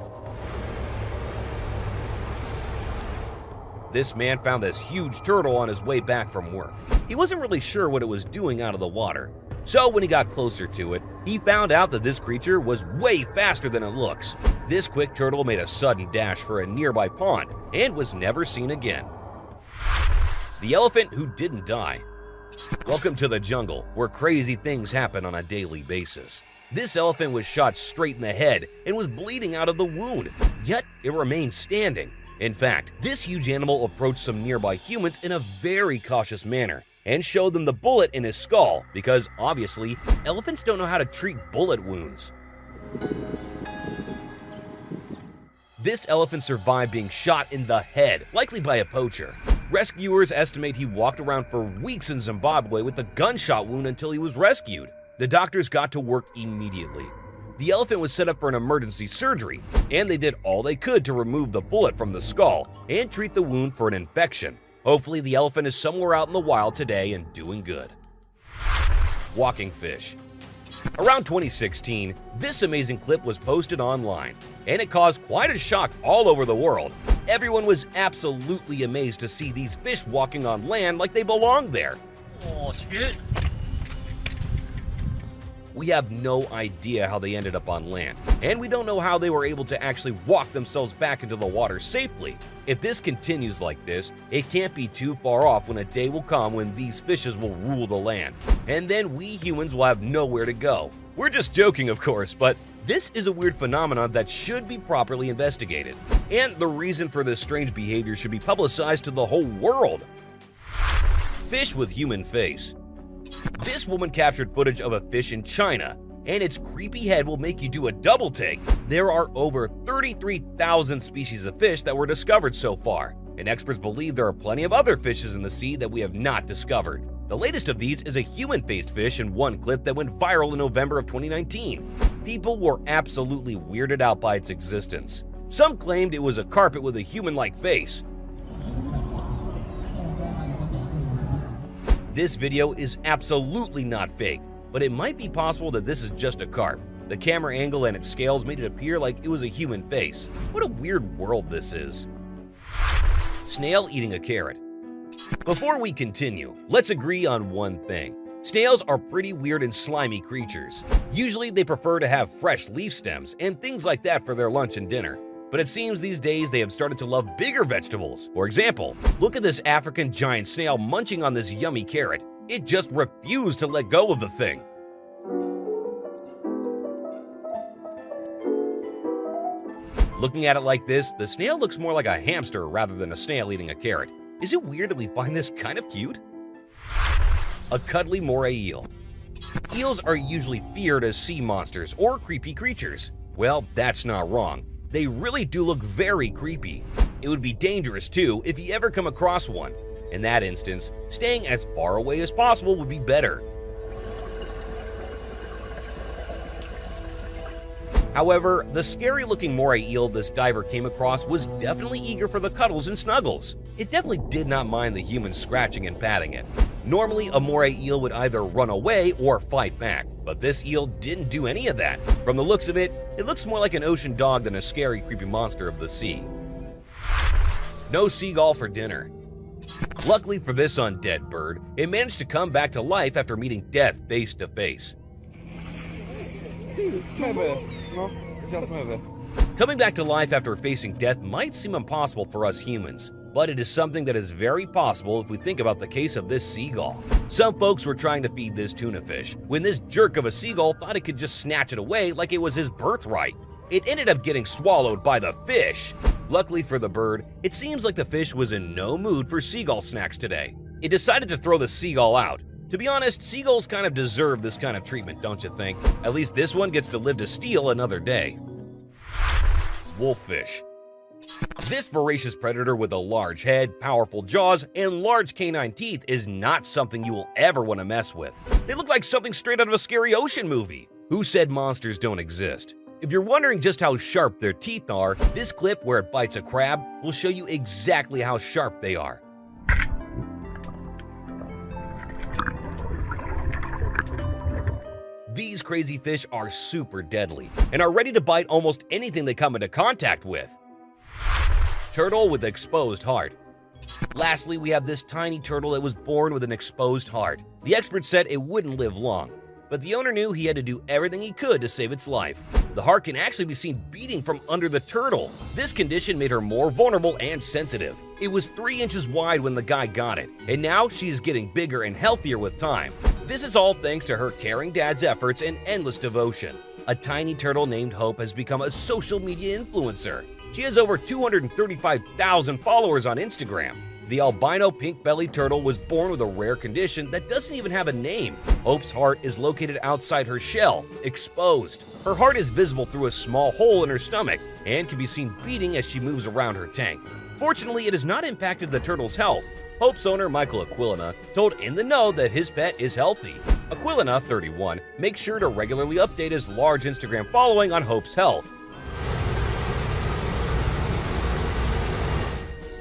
This man found this huge turtle on his way back from work. He wasn't really sure what it was doing out of the water. So when he got closer to it, he found out that this creature was way faster than it looks. This quick turtle made a sudden dash for a nearby pond and was never seen again. The elephant who didn't die. Welcome to the jungle, where crazy things happen on a daily basis. This elephant was shot straight in the head and was bleeding out of the wound, yet it remained standing. In fact, this huge animal approached some nearby humans in a very cautious manner and showed them the bullet in his skull because, obviously, elephants don't know how to treat bullet wounds. This elephant survived being shot in the head, likely by a poacher. Rescuers estimate he walked around for weeks in Zimbabwe with a gunshot wound until he was rescued. The doctors got to work immediately. The elephant was set up for an emergency surgery, and they did all they could to remove the bullet from the skull and treat the wound for an infection. Hopefully, the elephant is somewhere out in the wild today and doing good. Walking fish. Around 2016, this amazing clip was posted online, and it caused quite a shock all over the world. Everyone was absolutely amazed to see these fish walking on land like they belonged there. Oh, shit. We have no idea how they ended up on land, and we don't know how they were able to actually walk themselves back into the water safely. If this continues like this, it can't be too far off when a day will come when these fishes will rule the land, and then we humans will have nowhere to go. We're just joking, of course, but this is a weird phenomenon that should be properly investigated, and the reason for this strange behavior should be publicized to the whole world. Fish with human face. This woman captured footage of a fish in China, and its creepy head will make you do a double take. There are over 33,000 species of fish that were discovered so far, and experts believe there are plenty of other fishes in the sea that we have not discovered. The latest of these is a human-faced fish in one clip that went viral in November of 2019. People were absolutely weirded out by its existence. Some claimed it was a carpet with a human-like face. This video is absolutely not fake, but it might be possible that this is just a carp. The camera angle and its scales made it appear like it was a human face. What a weird world this is. Snail eating a carrot. Before we continue, let's agree on one thing. Snails are pretty weird and slimy creatures. Usually they prefer to have fresh leaf stems and things like that for their lunch and dinner. But it seems these days they have started to love bigger vegetables. For example, look at this African giant snail munching on this yummy carrot. It just refused to let go of the thing. Looking at it like this, the snail looks more like a hamster rather than a snail eating a carrot. Is it weird that we find this kind of cute? A cuddly moray eel. Eels are usually feared as sea monsters or creepy creatures. Well, that's not wrong. They really do look very creepy. It would be dangerous too if you ever come across one. In that instance, staying as far away as possible would be better. However, the scary-looking moray eel this diver came across was definitely eager for the cuddles and snuggles. It definitely did not mind the humans scratching and patting it. Normally, a moray eel would either run away or fight back, but this eel didn't do any of that. From the looks of it, it looks more like an ocean dog than a scary, creepy monster of the sea. No seagull for dinner. Luckily for this undead bird, it managed to come back to life after meeting death face to face. Coming back to life after facing death might seem impossible for us humans, but it is something that is very possible if we think about the case of this seagull. Some folks were trying to feed this tuna fish when this jerk of a seagull thought it could just snatch it away like it was his birthright. It ended up getting swallowed by the fish. Luckily for the bird, it seems like the fish was in no mood for seagull snacks today. It decided to throw the seagull out. To be honest, seagulls kind of deserve this kind of treatment, don't you think? At least this one gets to live to steal another day. Wolffish. This voracious predator with a large head, powerful jaws, and large canine teeth is not something you will ever want to mess with. They look like something straight out of a scary ocean movie. Who said monsters don't exist? If you're wondering just how sharp their teeth are, this clip where it bites a crab will show you exactly how sharp they are. These crazy fish are super deadly and are ready to bite almost anything they come into contact with. Turtle with exposed heart. Lastly, we have this tiny turtle that was born with an exposed heart. The experts said it wouldn't live long, but the owner knew he had to do everything he could to save its life. The heart can actually be seen beating from under the turtle. This condition made her more vulnerable and sensitive. It was 3 inches wide when the guy got it, and now she's getting bigger and healthier with time. This is all thanks to her caring dad's efforts and endless devotion. A tiny turtle named Hope has become a social media influencer. She has over 235,000 followers on Instagram. The albino pink-bellied turtle was born with a rare condition that doesn't even have a name. Hope's heart is located outside her shell, exposed. Her heart is visible through a small hole in her stomach and can be seen beating as she moves around her tank. Fortunately, it has not impacted the turtle's health. Hope's owner, Michael Aquilina, told In the Know that his pet is healthy. Aquilina, 31, makes sure to regularly update his large Instagram following on Hope's health.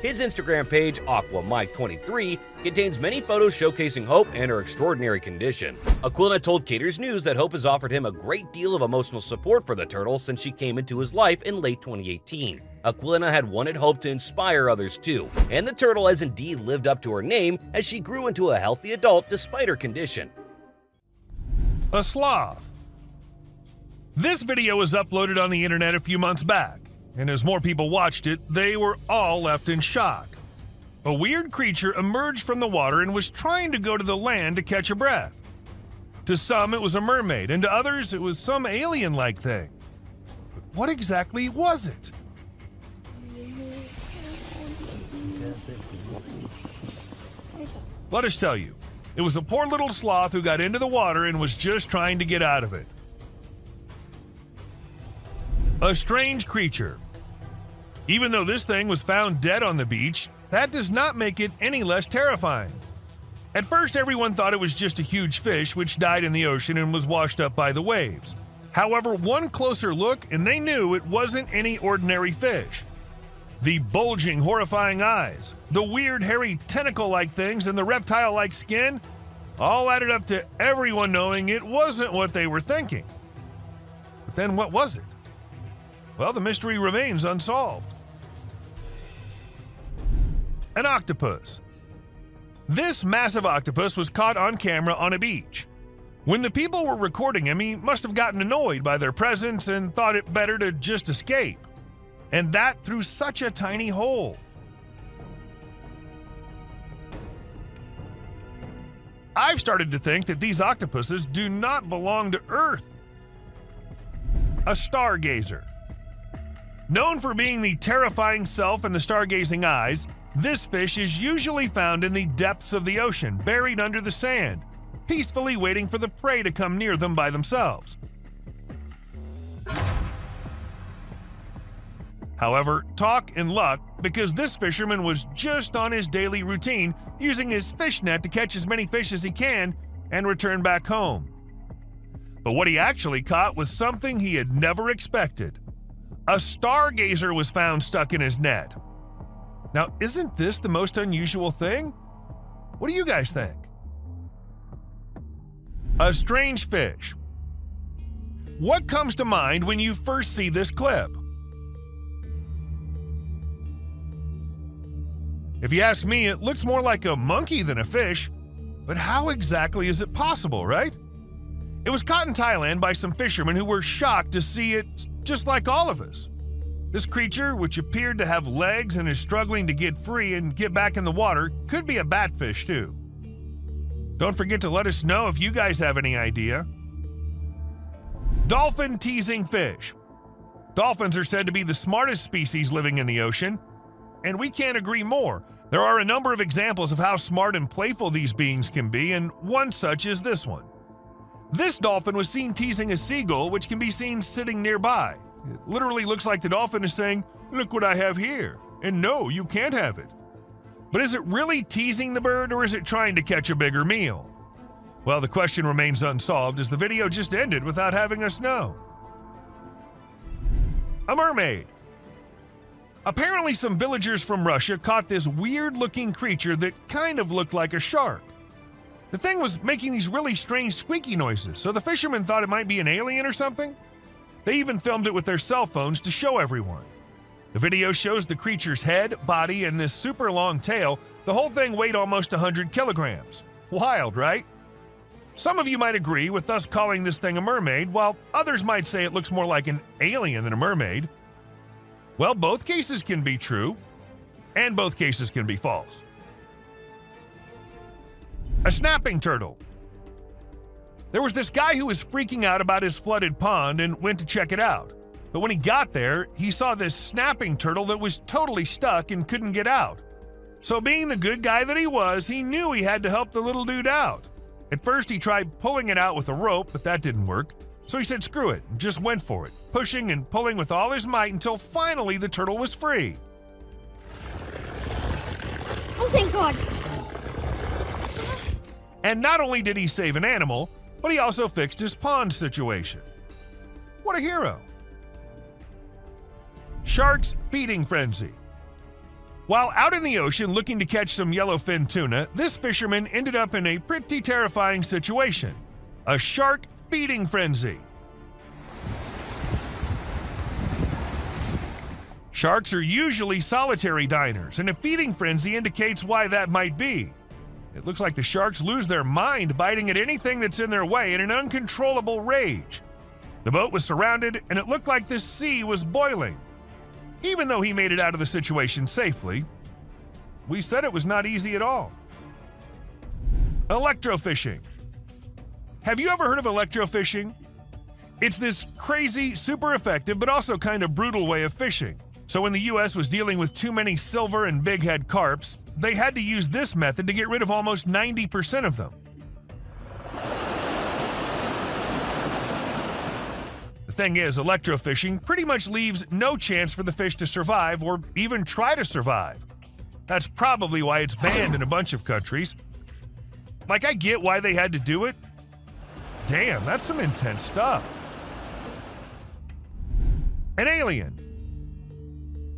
His Instagram page, AquaMike23, contains many photos showcasing Hope and her extraordinary condition. Aquilina told Cater's News that Hope has offered him a great deal of emotional support for the turtle since she came into his life in late 2018. Aquilina had wanted Hope to inspire others too, and the turtle has indeed lived up to her name as she grew into a healthy adult despite her condition. A sloth. This video was uploaded on the internet a few months back, and as more people watched it, they were all left in shock. A weird creature emerged from the water and was trying to go to the land to catch a breath. To some, it was a mermaid, and to others, it was some alien-like thing. But what exactly was it? Let us tell you, it was a poor little sloth who got into the water and was just trying to get out of it. A strange creature. Even though this thing was found dead on the beach, that does not make it any less terrifying. At first, everyone thought it was just a huge fish which died in the ocean and was washed up by the waves. However, one closer look and they knew it wasn't any ordinary fish. The bulging, horrifying eyes, the weird, hairy, tentacle-like things, and the reptile-like skin all added up to everyone knowing it wasn't what they were thinking. But then what was it? Well, the mystery remains unsolved. An octopus. This massive octopus was caught on camera on a beach. When the people were recording him, he must have gotten annoyed by their presence and thought it better to just escape. And that through such a tiny hole. I've started to think that these octopuses do not belong to Earth. A stargazer. Known for being the terrifying self and the stargazing eyes, this fish is usually found in the depths of the ocean, buried under the sand, peacefully waiting for the prey to come near them by themselves. However, talk and luck, because this fisherman was just on his daily routine, using his fish net to catch as many fish as he can and return back home. But what he actually caught was something he had never expected. A stargazer was found stuck in his net. Now, isn't this the most unusual thing? What do you guys think? A strange fish. What comes to mind when you first see this clip? If you ask me, it looks more like a monkey than a fish, but how exactly is it possible, right? It was caught in Thailand by some fishermen who were shocked to see it just like all of us. This creature, which appeared to have legs and is struggling to get free and get back in the water, could be a batfish too. Don't forget to let us know if you guys have any idea. Dolphin teasing fish. Dolphins are said to be the smartest species living in the ocean, and we can't agree more. There are a number of examples of how smart and playful these beings can be, and one such is this one. This dolphin was seen teasing a seagull, which can be seen sitting nearby. It literally looks like the dolphin is saying, "Look what I have here," and no, you can't have it. But is it really teasing the bird, or is it trying to catch a bigger meal? Well, the question remains unsolved as the video just ended without having us know. A mermaid. Apparently, some villagers from Russia caught this weird-looking creature that kind of looked like a shark. The thing was making these really strange squeaky noises, so the fishermen thought it might be an alien or something. They even filmed it with their cell phones to show everyone. The video shows the creature's head, body, and this super long tail. The whole thing weighed almost 100 kilograms. Wild, right? Some of you might agree with us calling this thing a mermaid, while others might say it looks more like an alien than a mermaid. Well, both cases can be true, and both cases can be false. A snapping turtle. There was this guy who was freaking out about his flooded pond and went to check it out. But when he got there, he saw this snapping turtle that was totally stuck and couldn't get out. So being the good guy that he was, he knew he had to help the little dude out. At first, he tried pulling it out with a rope, but that didn't work. So he said screw it and just went for it, pushing and pulling with all his might until finally the turtle was free. Oh, thank God. And not only did he save an animal, but he also fixed his pond situation. What a hero. Shark's feeding frenzy. While out in the ocean looking to catch some yellowfin tuna, this fisherman ended up in a pretty terrifying situation. A shark feeding frenzy. Sharks are usually solitary diners, and a feeding frenzy indicates why that might be. It looks like the sharks lose their mind, biting at anything that's in their way in an uncontrollable rage. The boat was surrounded, and it looked like the sea was boiling. Even though he made it out of the situation safely, we said it was not easy at all. Electrofishing. Have you ever heard of electrofishing? It's this crazy, super effective, but also kind of brutal way of fishing. So when the US was dealing with too many silver and bighead carps, they had to use this method to get rid of almost 90% of them. The thing is, electrofishing pretty much leaves no chance for the fish to survive or even try to survive. That's probably why it's banned in a bunch of countries. Like, I get why they had to do it. Damn, that's some intense stuff. An alien.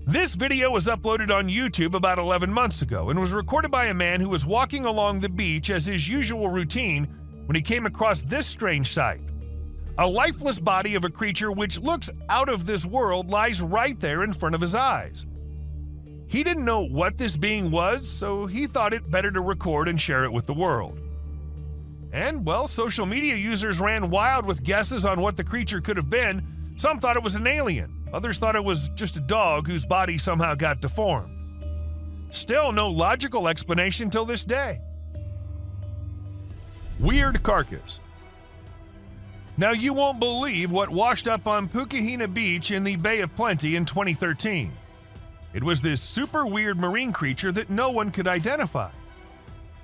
This video was uploaded on YouTube about 11 months ago and was recorded by a man who was walking along the beach as his usual routine when he came across this strange sight. A lifeless body of a creature which looks out of this world lies right there in front of his eyes. He didn't know what this being was, so he thought it better to record and share it with the world. And, well, social media users ran wild with guesses on what the creature could have been. Some thought it was an alien. Others thought it was just a dog whose body somehow got deformed. Still no logical explanation till this day. Weird carcass. Now, you won't believe what washed up on Pukahina Beach in the Bay of Plenty in 2013. It was this super weird marine creature that no one could identify.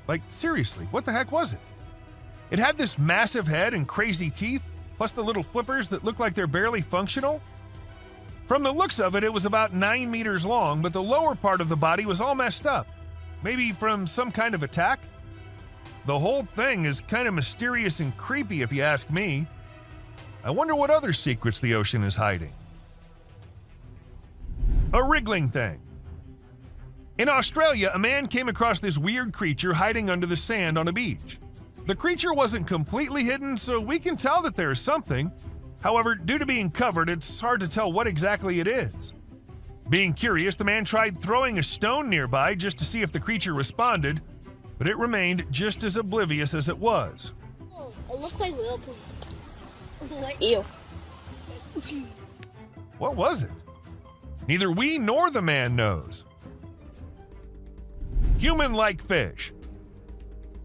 Like, seriously, what the heck was it? It had this massive head and crazy teeth, plus the little flippers that look like they're barely functional. From the looks of it, it was about 9 meters long, but the lower part of the body was all messed up. Maybe from some kind of attack? The whole thing is kind of mysterious and creepy if you ask me. I wonder what other secrets the ocean is hiding. A wriggling thing. In Australia, a man came across this weird creature hiding under the sand on a beach. The creature wasn't completely hidden, so we can tell that there is something. However, due to being covered, it's hard to tell what exactly it is. Being curious, the man tried throwing a stone nearby just to see if the creature responded, but it remained just as oblivious as it was. Oh, it looks like little poop. Ew. What was it? Neither we nor the man knows. Human-like fish.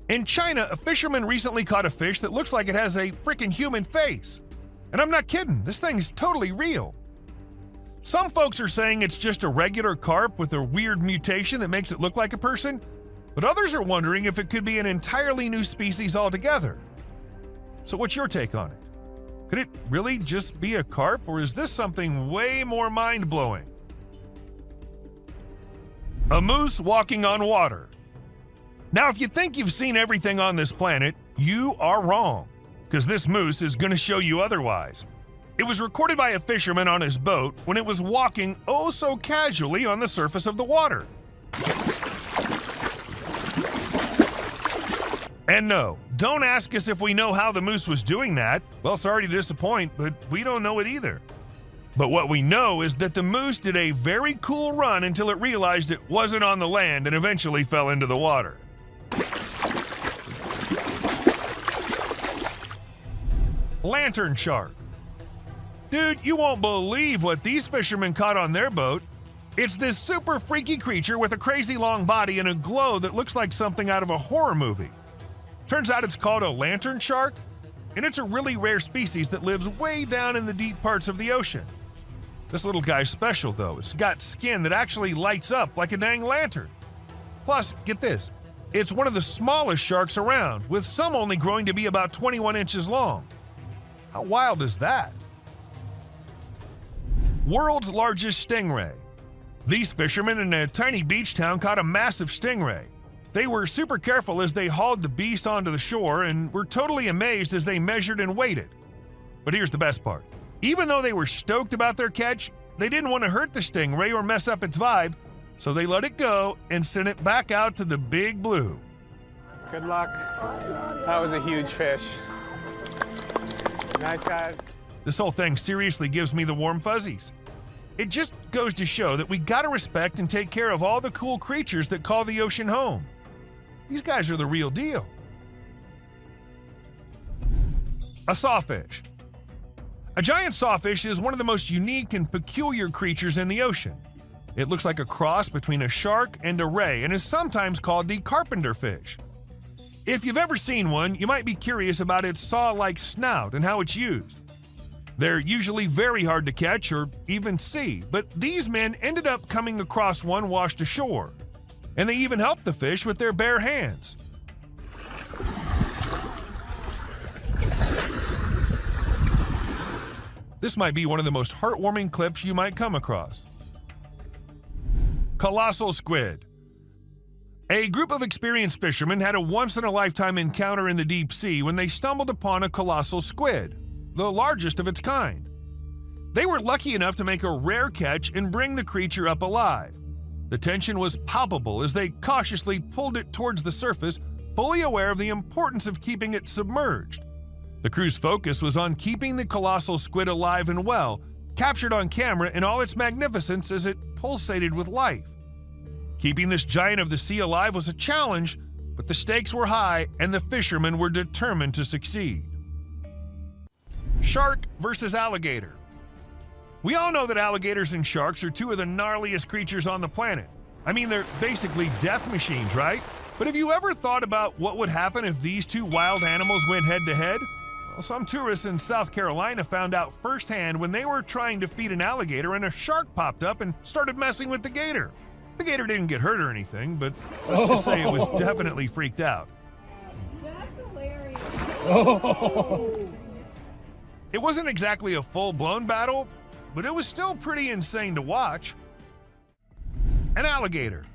In China, a fisherman recently caught a fish that looks like it has a freaking human face. And I'm not kidding, this thing is totally real. Some folks are saying it's just a regular carp with a weird mutation that makes it look like a person, but others are wondering if it could be an entirely new species altogether. So what's your take on it? Could it really just be a carp, or is this something way more mind-blowing? A moose walking on water. Now, if you think you've seen everything on this planet, you are wrong, because this moose is going to show you otherwise. It was recorded by a fisherman on his boat when it was walking oh so casually on the surface of the water. And no, don't ask us if we know how the moose was doing that. Well, sorry to disappoint, but we don't know it either. But what we know is that the moose did a very cool run until it realized it wasn't on the land and eventually fell into the water. Lantern shark. Dude, you won't believe what these fishermen caught on their boat. It's this super freaky creature with a crazy long body and a glow that looks like something out of a horror movie. Turns out it's called a lantern shark, and it's a really rare species that lives way down in the deep parts of the ocean. This little guy's special though. It's got skin that actually lights up like a dang lantern. Plus, get this, it's one of the smallest sharks around, with some only growing to be about 21 inches long. How wild is that? World's largest stingray. These fishermen in a tiny beach town caught a massive stingray. They were super careful as they hauled the beast onto the shore and were totally amazed as they measured and weighed. But here's the best part. Even though they were stoked about their catch, they didn't want to hurt the stingray or mess up its vibe, so they let it go and sent it back out to the big blue. Good luck. That was a huge fish. Nice guy. This whole thing seriously gives me the warm fuzzies. It just goes to show that we gotta respect and take care of all the cool creatures that call the ocean home. These guys are the real deal. A sawfish. A giant sawfish is one of the most unique and peculiar creatures in the ocean. It looks like a cross between a shark and a ray and is sometimes called the carpenter fish. If you've ever seen one, you might be curious about its saw-like snout and how it's used. They're usually very hard to catch or even see, but these men ended up coming across one washed ashore. And they even helped the fish with their bare hands. This might be one of the most heartwarming clips you might come across. Colossal squid. A group of experienced fishermen had a once-in-a-lifetime encounter in the deep sea when they stumbled upon a colossal squid, the largest of its kind. They were lucky enough to make a rare catch and bring the creature up alive. The tension was palpable as they cautiously pulled it towards the surface, fully aware of the importance of keeping it submerged. The crew's focus was on keeping the colossal squid alive and well, captured on camera in all its magnificence as it pulsated with life. Keeping this giant of the sea alive was a challenge, but the stakes were high and the fishermen were determined to succeed. Shark versus alligator. We all know that alligators and sharks are two of the gnarliest creatures on the planet. I mean, they're basically death machines, right? But have you ever thought about what would happen if these two wild animals went head-to-head? Well, some tourists in South Carolina found out firsthand when they were trying to feed an alligator and a shark popped up and started messing with the gator. The gator didn't get hurt or anything, but let's just say it was definitely freaked out. That's hilarious. It wasn't exactly a full-blown battle, but it was still pretty insane to watch. An alligator.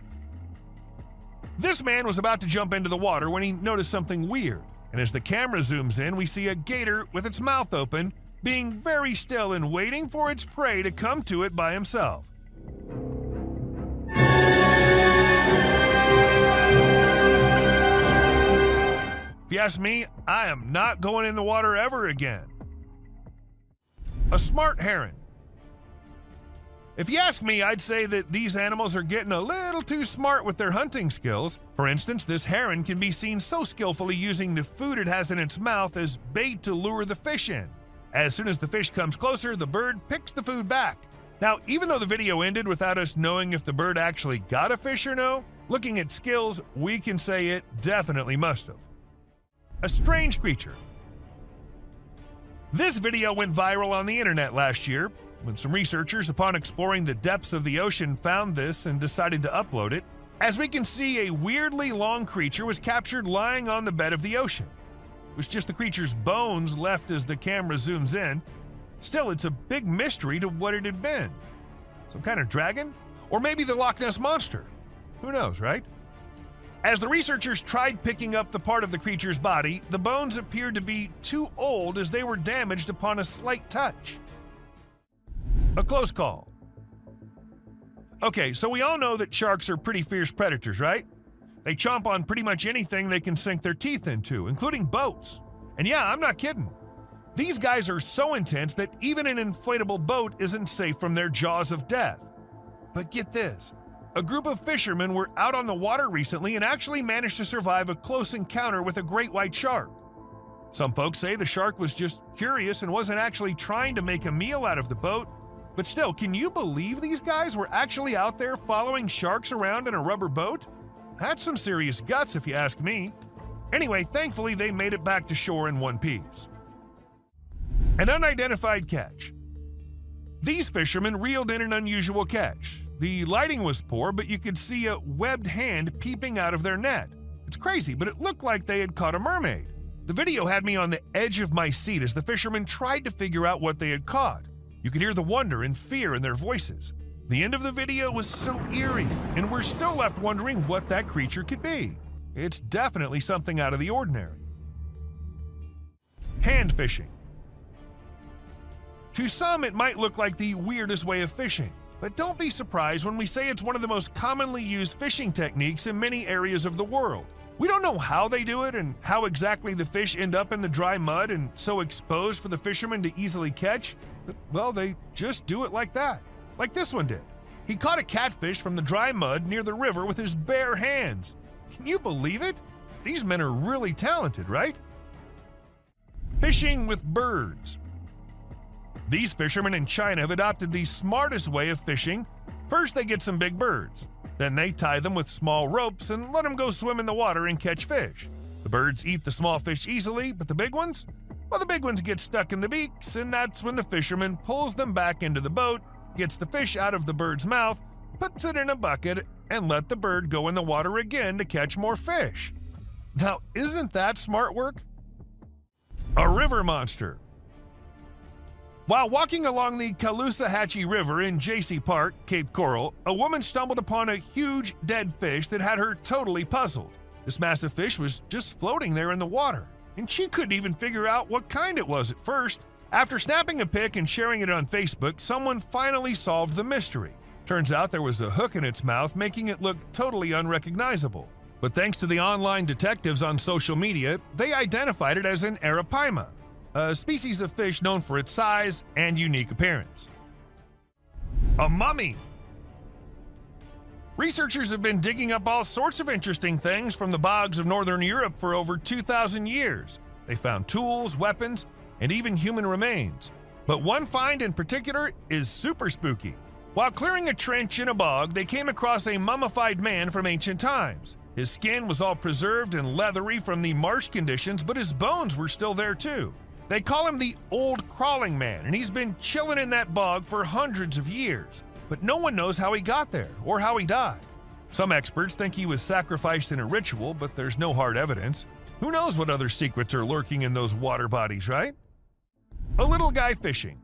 This man was about to jump into the water when he noticed something weird, and as the camera zooms in, we see a gator with its mouth open, being very still and waiting for its prey to come to it by himself. If you ask me, I am not going in the water ever again. A smart heron. If you ask me, I'd say that these animals are getting a little too smart with their hunting skills. For instance, this heron can be seen so skillfully using the food it has in its mouth as bait to lure the fish in. As soon as the fish comes closer, the bird picks the food back. Now, even though the video ended without us knowing if the bird actually got a fish or no, looking at skills, we can say it definitely must have. A strange creature. This video went viral on the internet last year when some researchers, upon exploring the depths of the ocean, found this and decided to upload it. As we can see, a weirdly long creature was captured lying on the bed of the ocean. It was just the creature's bones left as the camera zooms in. Still, it's a big mystery to what it had been. Some kind of dragon? Or maybe the Loch Ness Monster? Who knows, right? As the researchers tried picking up the part of the creature's body, the bones appeared to be too old as they were damaged upon a slight touch. A close call. Okay, so we all know that sharks are pretty fierce predators, right? They chomp on pretty much anything they can sink their teeth into, including boats. And yeah, I'm not kidding. These guys are so intense that even an inflatable boat isn't safe from their jaws of death. But get this. A group of fishermen were out on the water recently and actually managed to survive a close encounter with a great white shark. Some folks say the shark was just curious and wasn't actually trying to make a meal out of the boat. But still, can you believe these guys were actually out there following sharks around in a rubber boat? That's some serious guts if you ask me. Anyway, thankfully they made it back to shore in one piece. An unidentified catch. These fishermen reeled in an unusual catch. The lighting was poor, but you could see a webbed hand peeping out of their net. It's crazy, but it looked like they had caught a mermaid. The video had me on the edge of my seat as the fishermen tried to figure out what they had caught. You could hear the wonder and fear in their voices. The end of the video was so eerie, and we're still left wondering what that creature could be. It's definitely something out of the ordinary. Hand fishing. To some, it might look like the weirdest way of fishing. But don't be surprised when we say it's one of the most commonly used fishing techniques in many areas of the world. We don't know how they do it and how exactly the fish end up in the dry mud and so exposed for the fishermen to easily catch, but well, they just do it like that. Like this one did. He caught a catfish from the dry mud near the river with his bare hands. Can you believe it? These men are really talented, right? Fishing with birds. These fishermen in China have adopted the smartest way of fishing. First, they get some big birds. Then they tie them with small ropes and let them go swim in the water and catch fish. The birds eat the small fish easily, but the big ones? Well, the big ones get stuck in the beaks, and that's when the fisherman pulls them back into the boat, gets the fish out of the bird's mouth, puts it in a bucket, and let the bird go in the water again to catch more fish. Now, isn't that smart work? A river monster. While walking along the Caloosahatchee River in J.C. Park, Cape Coral, a woman stumbled upon a huge dead fish that had her totally puzzled. This massive fish was just floating there in the water, and she couldn't even figure out what kind it was at first. After snapping a pic and sharing it on Facebook, someone finally solved the mystery. Turns out there was a hook in its mouth, making it look totally unrecognizable. But thanks to the online detectives on social media, they identified it as an arapaima, a species of fish known for its size and unique appearance. A mummy. Researchers have been digging up all sorts of interesting things from the bogs of northern Europe for over 2,000 years. They found tools, weapons, and even human remains. But one find in particular is super spooky. While clearing a trench in a bog, they came across a mummified man from ancient times. His skin was all preserved and leathery from the marsh conditions, but his bones were still there too. They call him the Old Crawling Man, and he's been chilling in that bog for hundreds of years. But no one knows how he got there or how he died. Some experts think he was sacrificed in a ritual, but there's no hard evidence. Who knows what other secrets are lurking in those water bodies, right? A little guy fishing.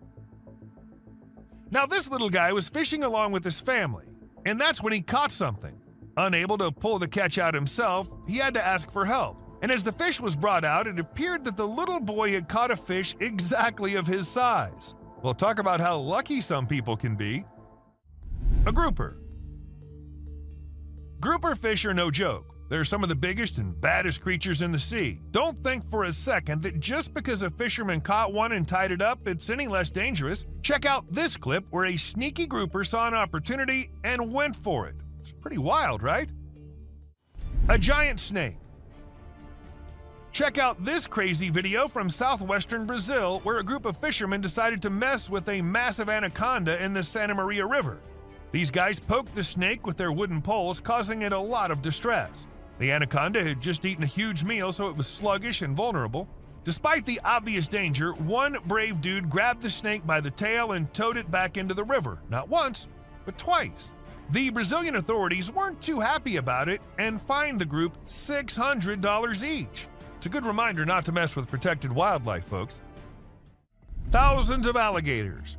Now, this little guy was fishing along with his family, and that's when he caught something. Unable to pull the catch out himself, he had to ask for help. And as the fish was brought out, it appeared that the little boy had caught a fish exactly of his size. Well, talk about how lucky some people can be. A grouper. Grouper fish are no joke. They're some of the biggest and baddest creatures in the sea. Don't think for a second that just because a fisherman caught one and tied it up, it's any less dangerous. Check out this clip where a sneaky grouper saw an opportunity and went for it. It's pretty wild, right? A giant snake. Check out this crazy video from southwestern Brazil where a group of fishermen decided to mess with a massive anaconda in the Santa Maria River. These guys poked the snake with their wooden poles, causing it a lot of distress. The anaconda had just eaten a huge meal, so it was sluggish and vulnerable. Despite the obvious danger, one brave dude grabbed the snake by the tail and towed it back into the river, not once, but twice. The Brazilian authorities weren't too happy about it and fined the group $600 each. It's a good reminder not to mess with protected wildlife, folks. Thousands of alligators.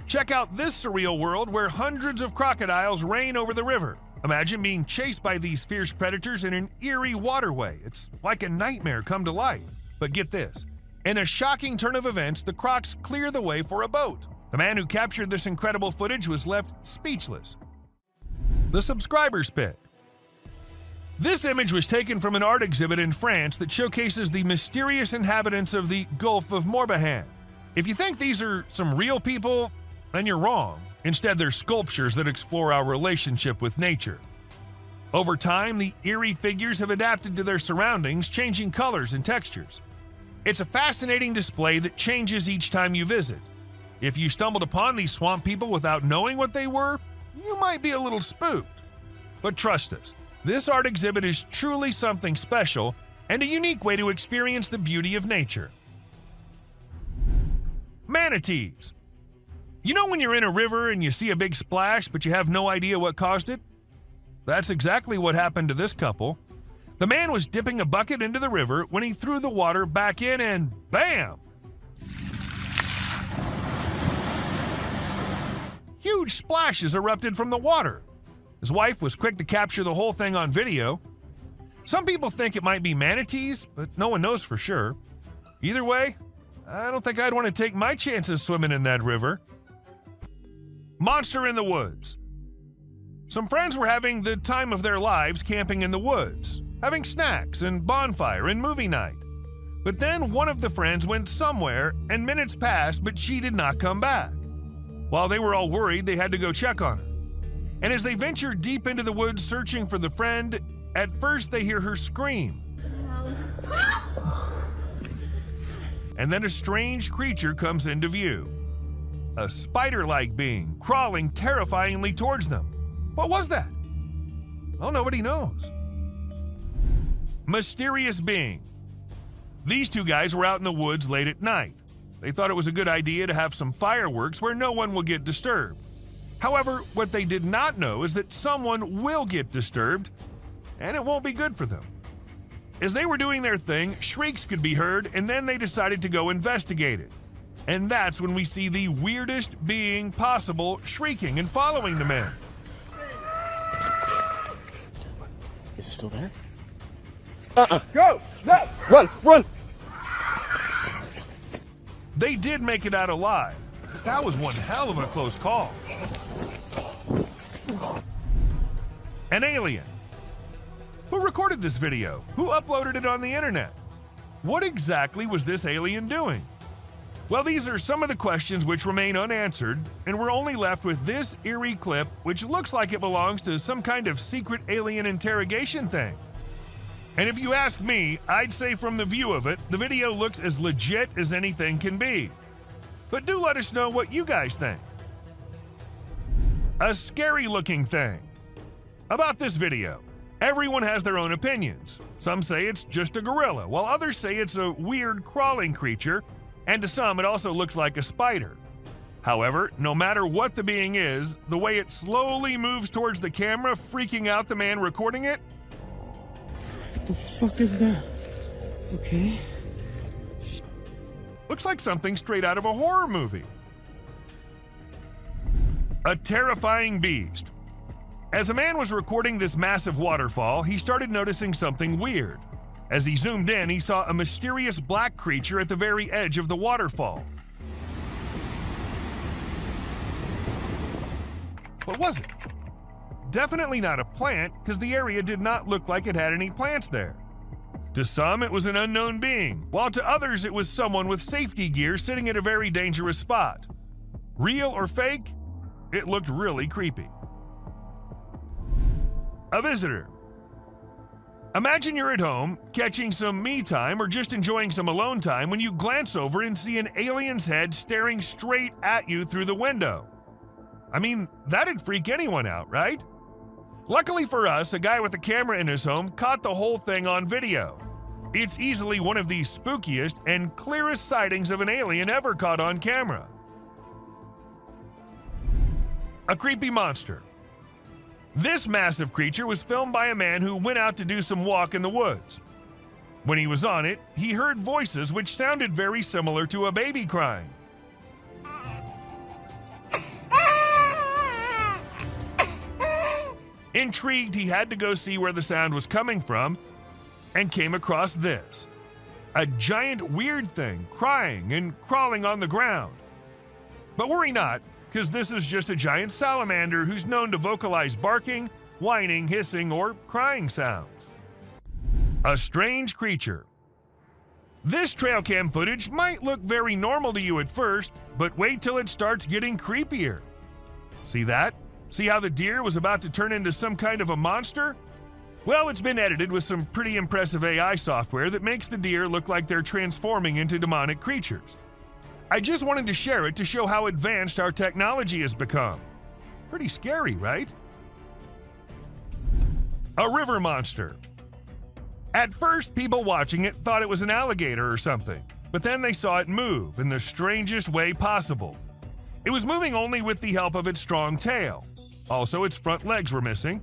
Check out this surreal world where hundreds of crocodiles reign over the river. Imagine being chased by these fierce predators in an eerie waterway. It's like a nightmare come to life. But get this. In a shocking turn of events, the Crocs clear the way for a boat. The man who captured this incredible footage was left speechless. The subscriber's pick. This image was taken from an art exhibit in France that showcases the mysterious inhabitants of the Gulf of Morbihan. If you think these are some real people, then you're wrong. Instead, they're sculptures that explore our relationship with nature. Over time, the eerie figures have adapted to their surroundings, changing colors and textures. It's a fascinating display that changes each time you visit. If you stumbled upon these swamp people without knowing what they were, you might be a little spooked. But trust us, this art exhibit is truly something special and a unique way to experience the beauty of nature. Manatees. You know when you're in a river and you see a big splash, but you have no idea what caused it? That's exactly what happened to this couple. The man was dipping a bucket into the river when he threw the water back in and bam! Huge splashes erupted from the water. His wife was quick to capture the whole thing on video. Some people think it might be manatees, but no one knows for sure. Either way, I don't think I'd want to take my chances swimming in that river. Monster in the woods. Some friends were having the time of their lives camping in the woods, having snacks and bonfire and movie night. But then one of the friends went somewhere and minutes passed, but she did not come back. While they were all worried, they had to go check on her. And as they ventured deep into the woods searching for the friend, at first they hear her scream. And then a strange creature comes into view. A spider-like being crawling terrifyingly towards them. What was that? Well, nobody knows. Mysterious being. These two guys were out in the woods late at night. They thought it was a good idea to have some fireworks where no one will get disturbed. However, what they did not know is that someone will get disturbed, and it won't be good for them. As they were doing their thing, shrieks could be heard, and then they decided to go investigate it. And that's when we see the weirdest being possible shrieking and following the men. Is it still there? Go! No! Run! Run! They did make it out alive, but that was one hell of a close call. An alien. Who recorded this video? Who uploaded it on the internet? What exactly was this alien doing? Well, these are some of the questions which remain unanswered, and we're only left with this eerie clip, which looks like it belongs to some kind of secret alien interrogation thing. And if you ask me, I'd say from the view of it, the video looks as legit as anything can be. But do let us know what you guys think. A scary-looking thing. About this video, everyone has their own opinions. Some say it's just a gorilla, while others say it's a weird crawling creature, and to some it also looks like a spider. However, no matter what the being is, the way it slowly moves towards the camera, freaking out the man recording it. What the fuck is that? Okay. Looks like something straight out of a horror movie. A terrifying beast. As a man was recording this massive waterfall, he started noticing something weird. As he zoomed in, he saw a mysterious black creature at the very edge of the waterfall. What was it? Definitely not a plant, because the area did not look like it had any plants there. To some, it was an unknown being, while to others it was someone with safety gear sitting at a very dangerous spot. Real or fake? It looked really creepy. A visitor. Imagine you're at home, catching some me time or just enjoying some alone time when you glance over and see an alien's head staring straight at you through the window. I mean, that'd freak anyone out, right? Luckily for us, a guy with a camera in his home caught the whole thing on video. It's easily one of the spookiest and clearest sightings of an alien ever caught on camera. A creepy monster. This massive creature was filmed by a man who went out to do some walk in the woods. When he was on it, he heard voices which sounded very similar to a baby crying. Intrigued, he had to go see where the sound was coming from and came across this. A giant weird thing crying and crawling on the ground. But worry not, because this is just a giant salamander who's known to vocalize barking, whining, hissing, or crying sounds. A strange creature. This trail cam footage might look very normal to you at first, but wait till it starts getting creepier. See that? See how the deer was about to turn into some kind of a monster? Well, it's been edited with some pretty impressive AI software that makes the deer look like they're transforming into demonic creatures. I just wanted to share it to show how advanced our technology has become. Pretty scary, right? A river monster. At first, people watching it thought it was an alligator or something, but then they saw it move in the strangest way possible. It was moving only with the help of its strong tail. Also, its front legs were missing.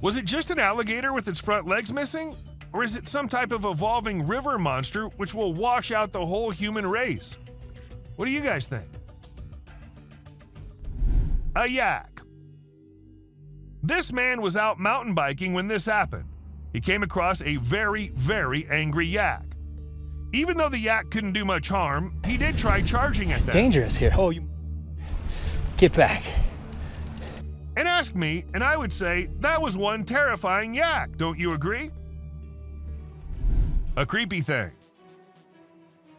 Was it just an alligator with its front legs missing? Or is it some type of evolving river monster which will wash out the whole human race? What do you guys think? A yak. This man was out mountain biking when this happened. He came across a very, very angry yak. Even though the yak couldn't do much harm, he did try charging at them. Dangerous here. Oh, you get back. And ask me, and I would say that was one terrifying yak, don't you agree? A creepy thing.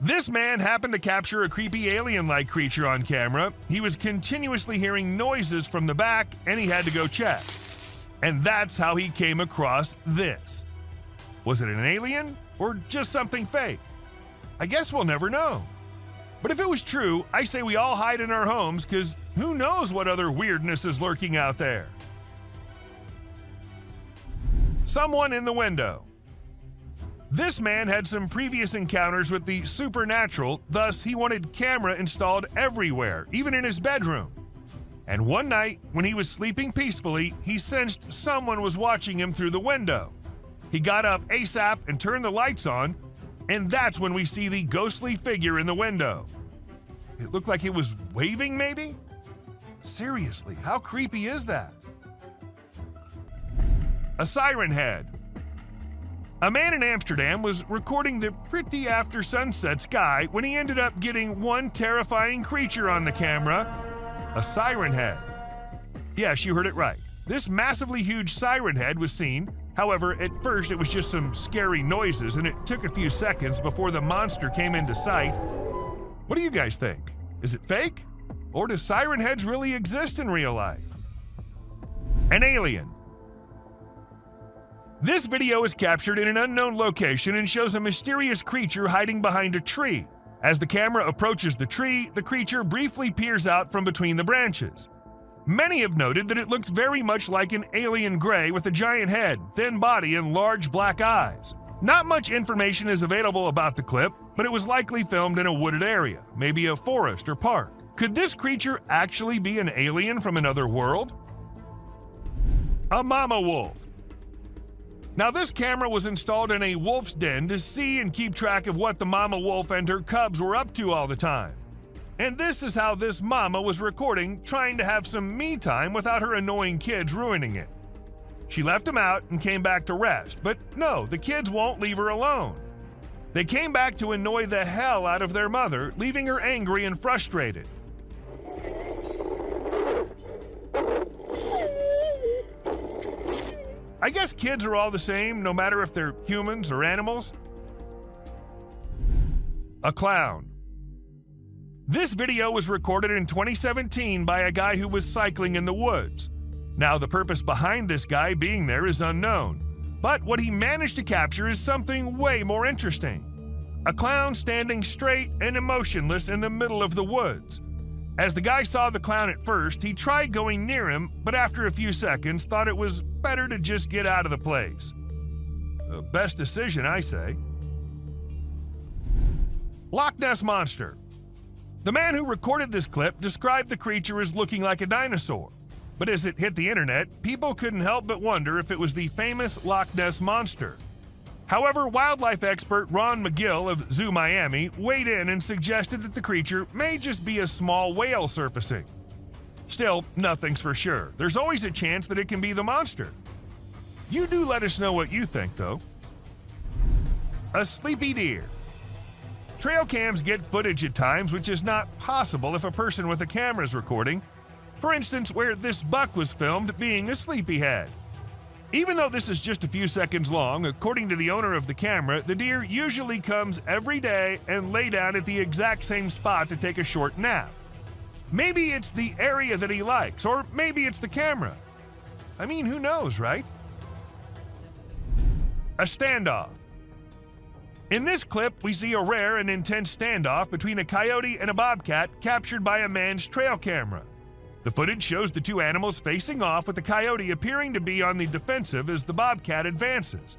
This man happened to capture a creepy alien-like creature on camera. He was continuously hearing noises from the back, and he had to go check. And that's how he came across this. Was it an alien, or just something fake? I guess we'll never know. But if it was true, I say we all hide in our homes, because who knows what other weirdness is lurking out there. Someone in the window. This man had some previous encounters with the supernatural, thus he wanted camera installed everywhere, even in his bedroom. And one night, when he was sleeping peacefully, he sensed someone was watching him through the window. He got up ASAP and turned the lights on, and that's when we see the ghostly figure in the window. It looked like it was waving, maybe? Seriously, how creepy is that? A siren head. A man in Amsterdam was recording the pretty after sunset sky when he ended up getting one terrifying creature on the camera, a siren head. Yes, you heard it right. This massively huge siren head was seen. However, at first it was just some scary noises, and it took a few seconds before the monster came into sight. What do you guys think? Is it fake? Or do siren heads really exist in real life? An alien. This video is captured in an unknown location and shows a mysterious creature hiding behind a tree. As the camera approaches the tree, the creature briefly peers out from between the branches. Many have noted that it looks very much like an alien gray with a giant head, thin body, and large black eyes. Not much information is available about the clip, but it was likely filmed in a wooded area, maybe a forest or park. Could this creature actually be an alien from another world? A mama wolf. Now, this camera was installed in a wolf's den to see and keep track of what the mama wolf and her cubs were up to all the time. And this is how this mama was recording, trying to have some me time without her annoying kids ruining it. She left them out and came back to rest, but no, the kids won't leave her alone. They came back to annoy the hell out of their mother, leaving her angry and frustrated. I guess kids are all the same, no matter if they're humans or animals. A clown. This video was recorded in 2017 by a guy who was cycling in the woods. Now, the purpose behind this guy being there is unknown, but what he managed to capture is something way more interesting. A clown standing straight and emotionless in the middle of the woods. As the guy saw the clown at first, he tried going near him, but after a few seconds thought it was better to just get out of the place. The best decision, I say. Loch Ness Monster. The man who recorded this clip described the creature as looking like a dinosaur. But as it hit the internet, people couldn't help but wonder if it was the famous Loch Ness Monster. However, wildlife expert Ron McGill of Zoo Miami weighed in and suggested that the creature may just be a small whale surfacing. Still, nothing's for sure. There's always a chance that it can be the monster. You do let us know what you think, though. A sleepy deer. Trail cams get footage at times which is not possible if a person with a camera is recording. For instance, where this buck was filmed being a sleepyhead. Even though this is just a few seconds long, according to the owner of the camera, the deer usually comes every day and lay down at the exact same spot to take a short nap. Maybe it's the area that he likes, or maybe it's the camera. I mean, who knows, right? A standoff. In this clip, we see a rare and intense standoff between a coyote and a bobcat captured by a man's trail camera. The footage shows the two animals facing off, with the coyote appearing to be on the defensive as the bobcat advances.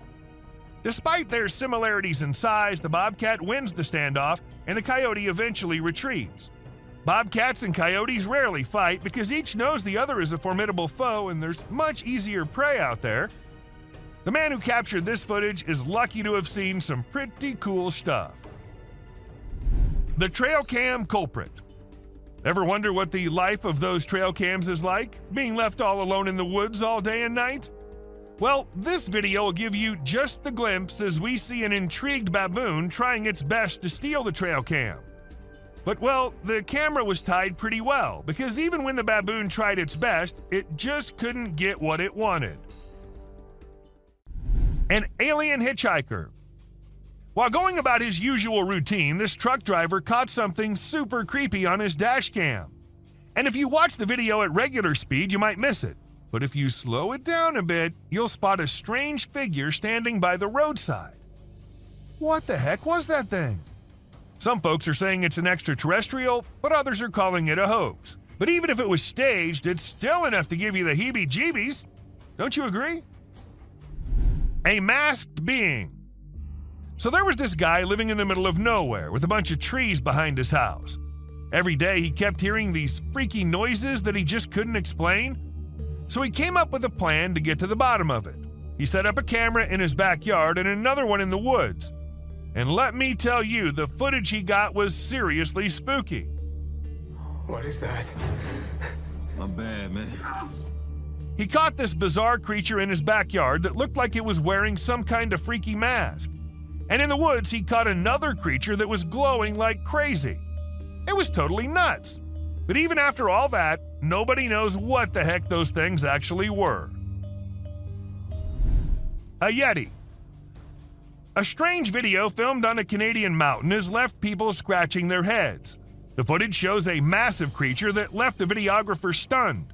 Despite their similarities in size, the bobcat wins the standoff and the coyote eventually retreats. Bobcats and coyotes rarely fight because each knows the other is a formidable foe and there's much easier prey out there. The man who captured this footage is lucky to have seen some pretty cool stuff. The trail cam culprit. Ever wonder what the life of those trail cams is like? Being left all alone in the woods all day and night? Well, this video will give you just the glimpse as we see an intrigued baboon trying its best to steal the trail cam. But well, the camera was tied pretty well, because even when the baboon tried its best, it just couldn't get what it wanted. An alien hitchhiker. While going about his usual routine, this truck driver caught something super creepy on his dash cam. And if you watch the video at regular speed, you might miss it. But if you slow it down a bit, you'll spot a strange figure standing by the roadside. What the heck was that thing? Some folks are saying it's an extraterrestrial, but others are calling it a hoax. But even if it was staged, it's still enough to give you the heebie-jeebies. Don't you agree? A masked being. So there was this guy living in the middle of nowhere with a bunch of trees behind his house. Every day he kept hearing these freaky noises that he just couldn't explain. So he came up with a plan to get to the bottom of it. He set up a camera in his backyard and another one in the woods. And let me tell you, the footage he got was seriously spooky. What is that? My bad, man. He caught this bizarre creature in his backyard that looked like it was wearing some kind of freaky mask. And in the woods, he caught another creature that was glowing like crazy. It was totally nuts. But even after all that, nobody knows what the heck those things actually were. A Yeti. A strange video filmed on a Canadian mountain has left people scratching their heads. The footage shows a massive creature that left the videographer stunned.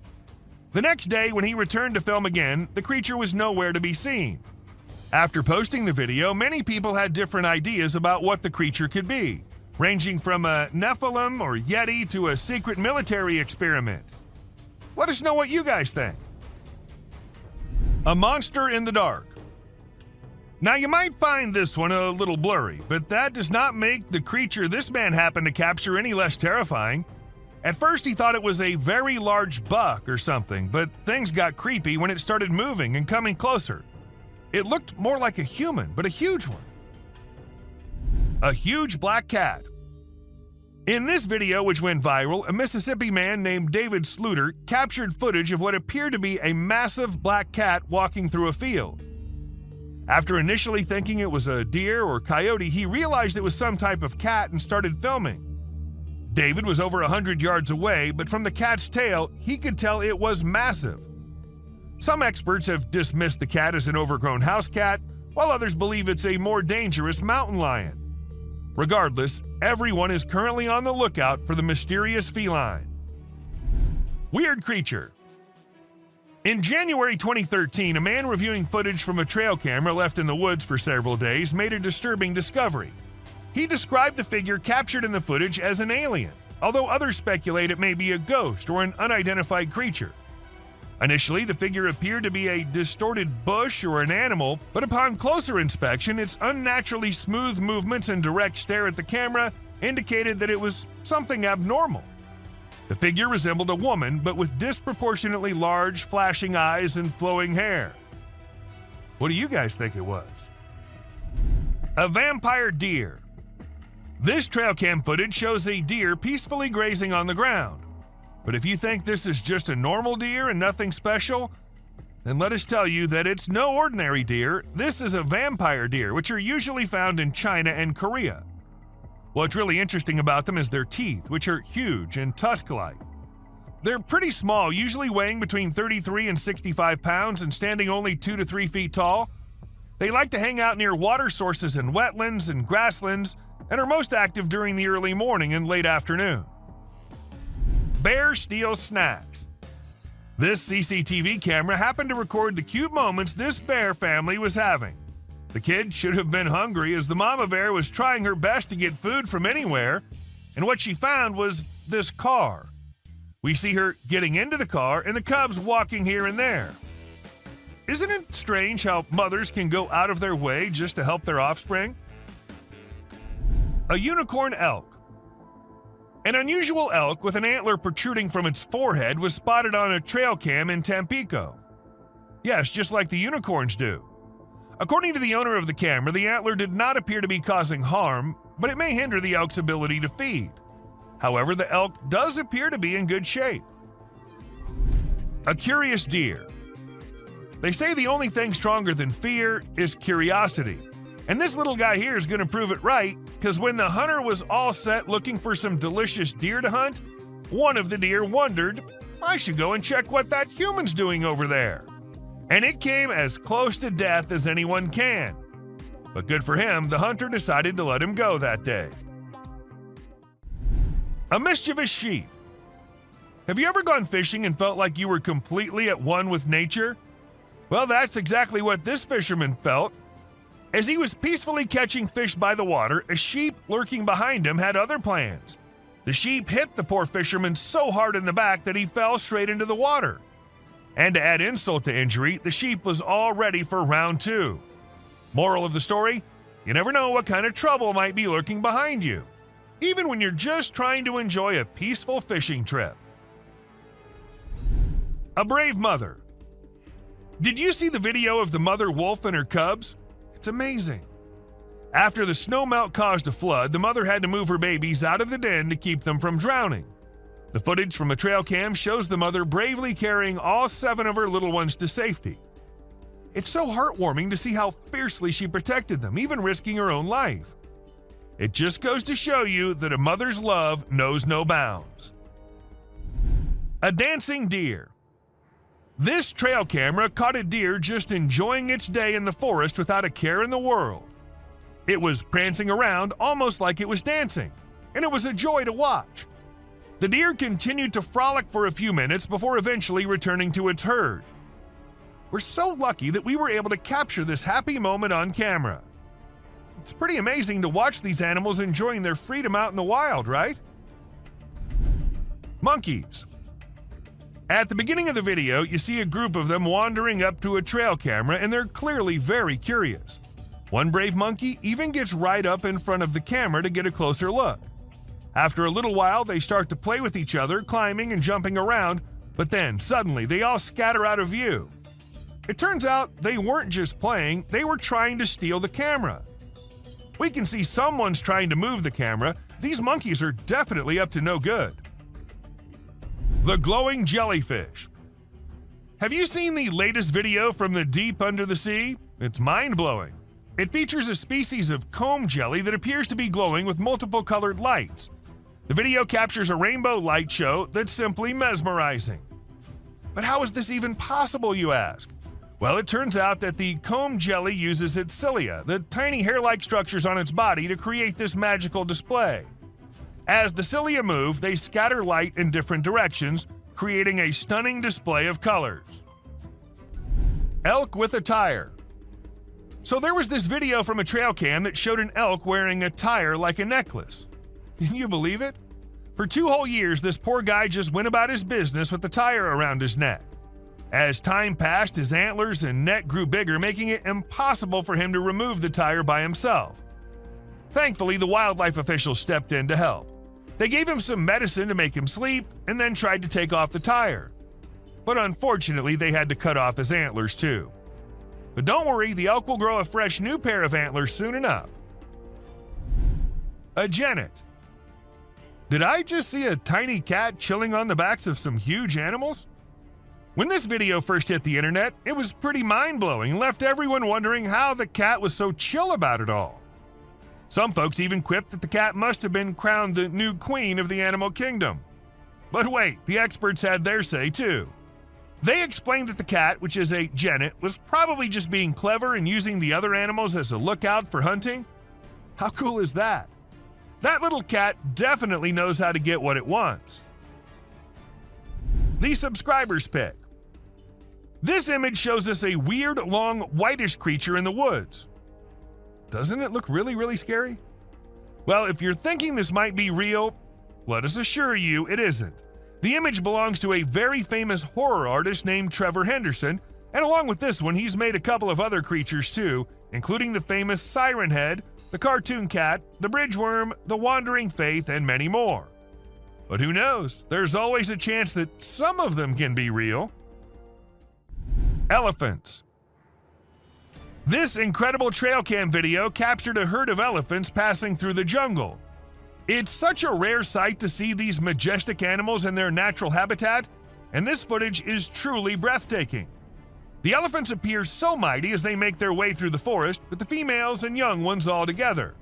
The next day, when he returned to film again, the creature was nowhere to be seen. After posting the video, many people had different ideas about what the creature could be, ranging from a Nephilim or Yeti to a secret military experiment. Let us know what you guys think. A monster in the dark. Now, you might find this one a little blurry, but that does not make the creature this man happened to capture any less terrifying. At first, he thought it was a very large buck or something, but things got creepy when it started moving and coming closer. It looked more like a human, but a huge one. A huge black cat. In this video, which went viral, a Mississippi man named David Sluter captured footage of what appeared to be a massive black cat walking through a field. After initially thinking it was a deer or coyote, he realized it was some type of cat and started filming. David was over 100 yards away, but from the cat's tail, he could tell it was massive. Some experts have dismissed the cat as an overgrown house cat, while others believe it's a more dangerous mountain lion. Regardless, everyone is currently on the lookout for the mysterious feline. Weird creature. In January 2013, a man reviewing footage from a trail camera left in the woods for several days made a disturbing discovery. He described the figure captured in the footage as an alien, although others speculate it may be a ghost or an unidentified creature. Initially, the figure appeared to be a distorted bush or an animal, but upon closer inspection, its unnaturally smooth movements and direct stare at the camera indicated that it was something abnormal. The figure resembled a woman, but with disproportionately large, flashing eyes and flowing hair. What do you guys think it was? A vampire deer. This trail cam footage shows a deer peacefully grazing on the ground. But if you think this is just a normal deer and nothing special, then let us tell you that it's no ordinary deer. This is a vampire deer, which are usually found in China and Korea. What's really interesting about them is their teeth, which are huge and tusk-like. They're pretty small, usually weighing between 33 and 65 pounds and standing only 2 to 3 feet tall. They like to hang out near water sources and wetlands and grasslands and are most active during the early morning and late afternoon. Bear steals snacks. This CCTV camera happened to record the cute moments this bear family was having. The kid should have been hungry as the mama bear was trying her best to get food from anywhere, and what she found was this car. We see her getting into the car and the cubs walking here and there. Isn't it strange how mothers can go out of their way just to help their offspring? A unicorn elk. An unusual elk with an antler protruding from its forehead was spotted on a trail cam in Tampico. Yes, just like the unicorns do. According to the owner of the camera, the antler did not appear to be causing harm, but it may hinder the elk's ability to feed. However, the elk does appear to be in good shape. A curious deer. They say the only thing stronger than fear is curiosity. And this little guy here is going to prove it right, because when the hunter was all set looking for some delicious deer to hunt, one of the deer wondered, I should go and check what that human's doing over there. And it came as close to death as anyone can. But good for him, the hunter decided to let him go that day. A mischievous sheep. Have you ever gone fishing and felt like you were completely at one with nature? Well, that's exactly what this fisherman felt. As he was peacefully catching fish by the water, a sheep lurking behind him had other plans. The sheep hit the poor fisherman so hard in the back that he fell straight into the water. And to add insult to injury, the sheep was all ready for round 2. Moral of the story, you never know what kind of trouble might be lurking behind you, even when you're just trying to enjoy a peaceful fishing trip. A brave mother. Did you see the video of the mother wolf and her cubs? It's amazing. After the snowmelt caused a flood, the mother had to move her babies out of the den to keep them from drowning. The footage from a trail cam shows the mother bravely carrying all 7 of her little ones to safety. It's so heartwarming to see how fiercely she protected them, even risking her own life. It just goes to show you that a mother's love knows no bounds. A dancing deer. This trail camera caught a deer just enjoying its day in the forest without a care in the world. It was prancing around almost like it was dancing, and it was a joy to watch. The deer continued to frolic for a few minutes before eventually returning to its herd. We're so lucky that we were able to capture this happy moment on camera. It's pretty amazing to watch these animals enjoying their freedom out in the wild, right? Monkeys. At the beginning of the video, you see a group of them wandering up to a trail camera, and they're clearly very curious. One brave monkey even gets right up in front of the camera to get a closer look. After a little while, they start to play with each other, climbing and jumping around, but then suddenly they all scatter out of view. It turns out they weren't just playing, they were trying to steal the camera. We can see someone's trying to move the camera. These monkeys are definitely up to no good. The glowing jellyfish. Have you seen the latest video from the deep under the sea? It's mind-blowing. It features a species of comb jelly that appears to be glowing with multiple colored lights. The video captures a rainbow light show that's simply mesmerizing. But how is this even possible, you ask? Well, it turns out that the comb jelly uses its cilia, the tiny hair-like structures on its body, to create this magical display. As the cilia move, they scatter light in different directions, creating a stunning display of colors. Elk with a tire. So there was this video from a trail cam that showed an elk wearing a tire like a necklace. Can you believe it? For 2 whole years, this poor guy just went about his business with the tire around his neck. As time passed, his antlers and neck grew bigger, making it impossible for him to remove the tire by himself. Thankfully, the wildlife officials stepped in to help. They gave him some medicine to make him sleep and then tried to take off the tire. But unfortunately, they had to cut off his antlers too. But don't worry, the elk will grow a fresh new pair of antlers soon enough. A genet. Did I just see a tiny cat chilling on the backs of some huge animals? When this video first hit the internet, it was pretty mind-blowing and left everyone wondering how the cat was so chill about it all. Some folks even quipped that the cat must have been crowned the new queen of the animal kingdom. But wait, the experts had their say too. They explained that the cat, which is a genet, was probably just being clever and using the other animals as a lookout for hunting. How cool is that? That little cat definitely knows how to get what it wants. The subscribers pick. This image shows us a weird, long, whitish creature in the woods. Doesn't it look really, really scary? Well, if you're thinking this might be real, let us assure you it isn't. The image belongs to a very famous horror artist named Trevor Henderson, and along with this one, he's made a couple of other creatures too, including the famous Siren Head, the cartoon cat, the bridge worm, the wandering faith, and many more. But who knows? There's always a chance that some of them can be real. Elephants. This incredible trail cam video captured a herd of elephants passing through the jungle. It's such a rare sight to see these majestic animals in their natural habitat, and this footage is truly breathtaking. The elephants appear so mighty as they make their way through the forest, with the females and young ones all together.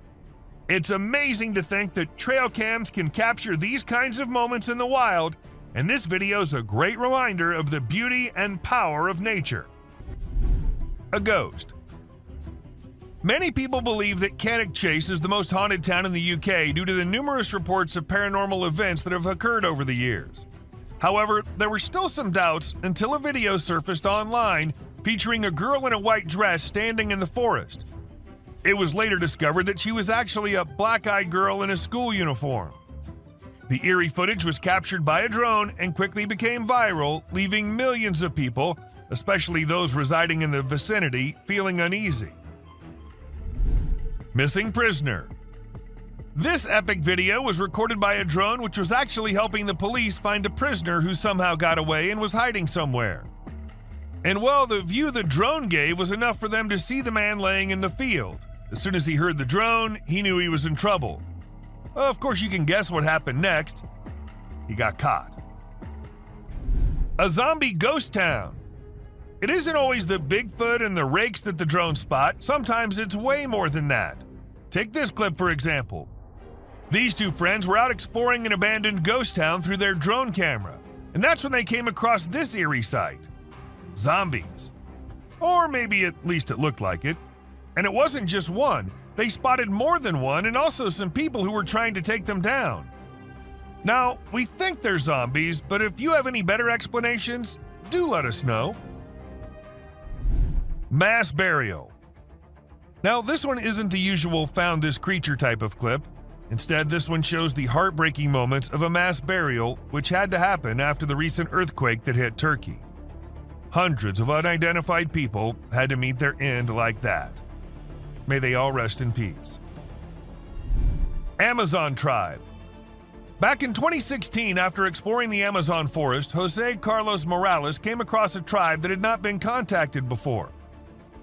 It's amazing to think that trail cams can capture these kinds of moments in the wild, and this video is a great reminder of the beauty and power of nature. A ghost. Many people believe that Cannock Chase is the most haunted town in the UK due to the numerous reports of paranormal events that have occurred over the years. However, there were still some doubts until a video surfaced online featuring a girl in a white dress standing in the forest. It was later discovered that she was actually a black-eyed girl in a school uniform. The eerie footage was captured by a drone and quickly became viral, leaving millions of people, especially those residing in the vicinity, feeling uneasy. Missing prisoner. This epic video was recorded by a drone which was actually helping the police find a prisoner who somehow got away and was hiding somewhere. And well, the view the drone gave was enough for them to see the man laying in the field. As soon as he heard the drone, he knew he was in trouble. Of course, you can guess what happened next. He got caught. A zombie ghost town. It isn't always the Bigfoot and the rakes that the drones spot. Sometimes it's way more than that. Take this clip for example. These two friends were out exploring an abandoned ghost town through their drone camera, and that's when they came across this eerie sight. Zombies. Or maybe at least it looked like it. And it wasn't just one. They spotted more than one and also some people who were trying to take them down. Now, we think they're zombies, but if you have any better explanations, do let us know. Mass burial. Now, this one isn't the usual found this creature type of clip. Instead, this one shows the heartbreaking moments of a mass burial which had to happen after the recent earthquake that hit Turkey. Hundreds of unidentified people had to meet their end like that. May they all rest in peace. Amazon tribe. Back in 2016, after exploring the Amazon forest, Jose Carlos Morales came across a tribe that had not been contacted before.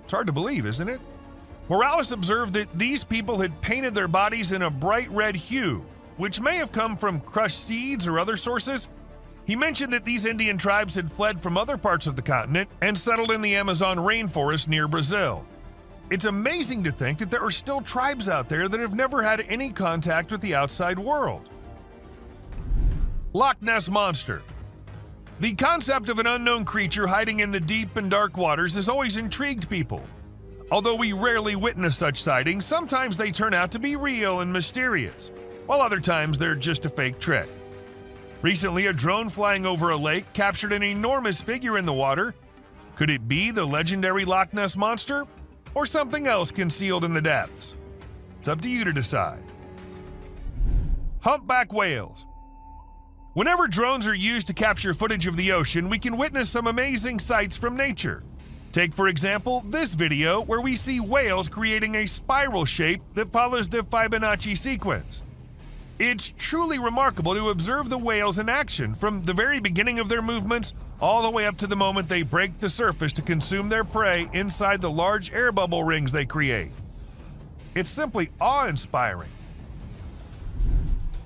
It's hard to believe, isn't it? Morales observed that these people had painted their bodies in a bright red hue, which may have come from crushed seeds or other sources. He mentioned that these Indian tribes had fled from other parts of the continent and settled in the Amazon rainforest near Brazil. It's amazing to think that there are still tribes out there that have never had any contact with the outside world. Loch Ness Monster. The concept of an unknown creature hiding in the deep and dark waters has always intrigued people. Although we rarely witness such sightings, sometimes they turn out to be real and mysterious, while other times they're just a fake trick. Recently, a drone flying over a lake captured an enormous figure in the water. Could it be the legendary Loch Ness Monster? Or something else concealed in the depths? It's up to you to decide. Humpback whales. Whenever drones are used to capture footage of the ocean, we can witness some amazing sights from nature. Take, for example, this video where we see whales creating a spiral shape that follows the Fibonacci sequence. It's truly remarkable to observe the whales in action from the very beginning of their movements all the way up to the moment they break the surface to consume their prey inside the large air bubble rings they create. It's simply awe-inspiring.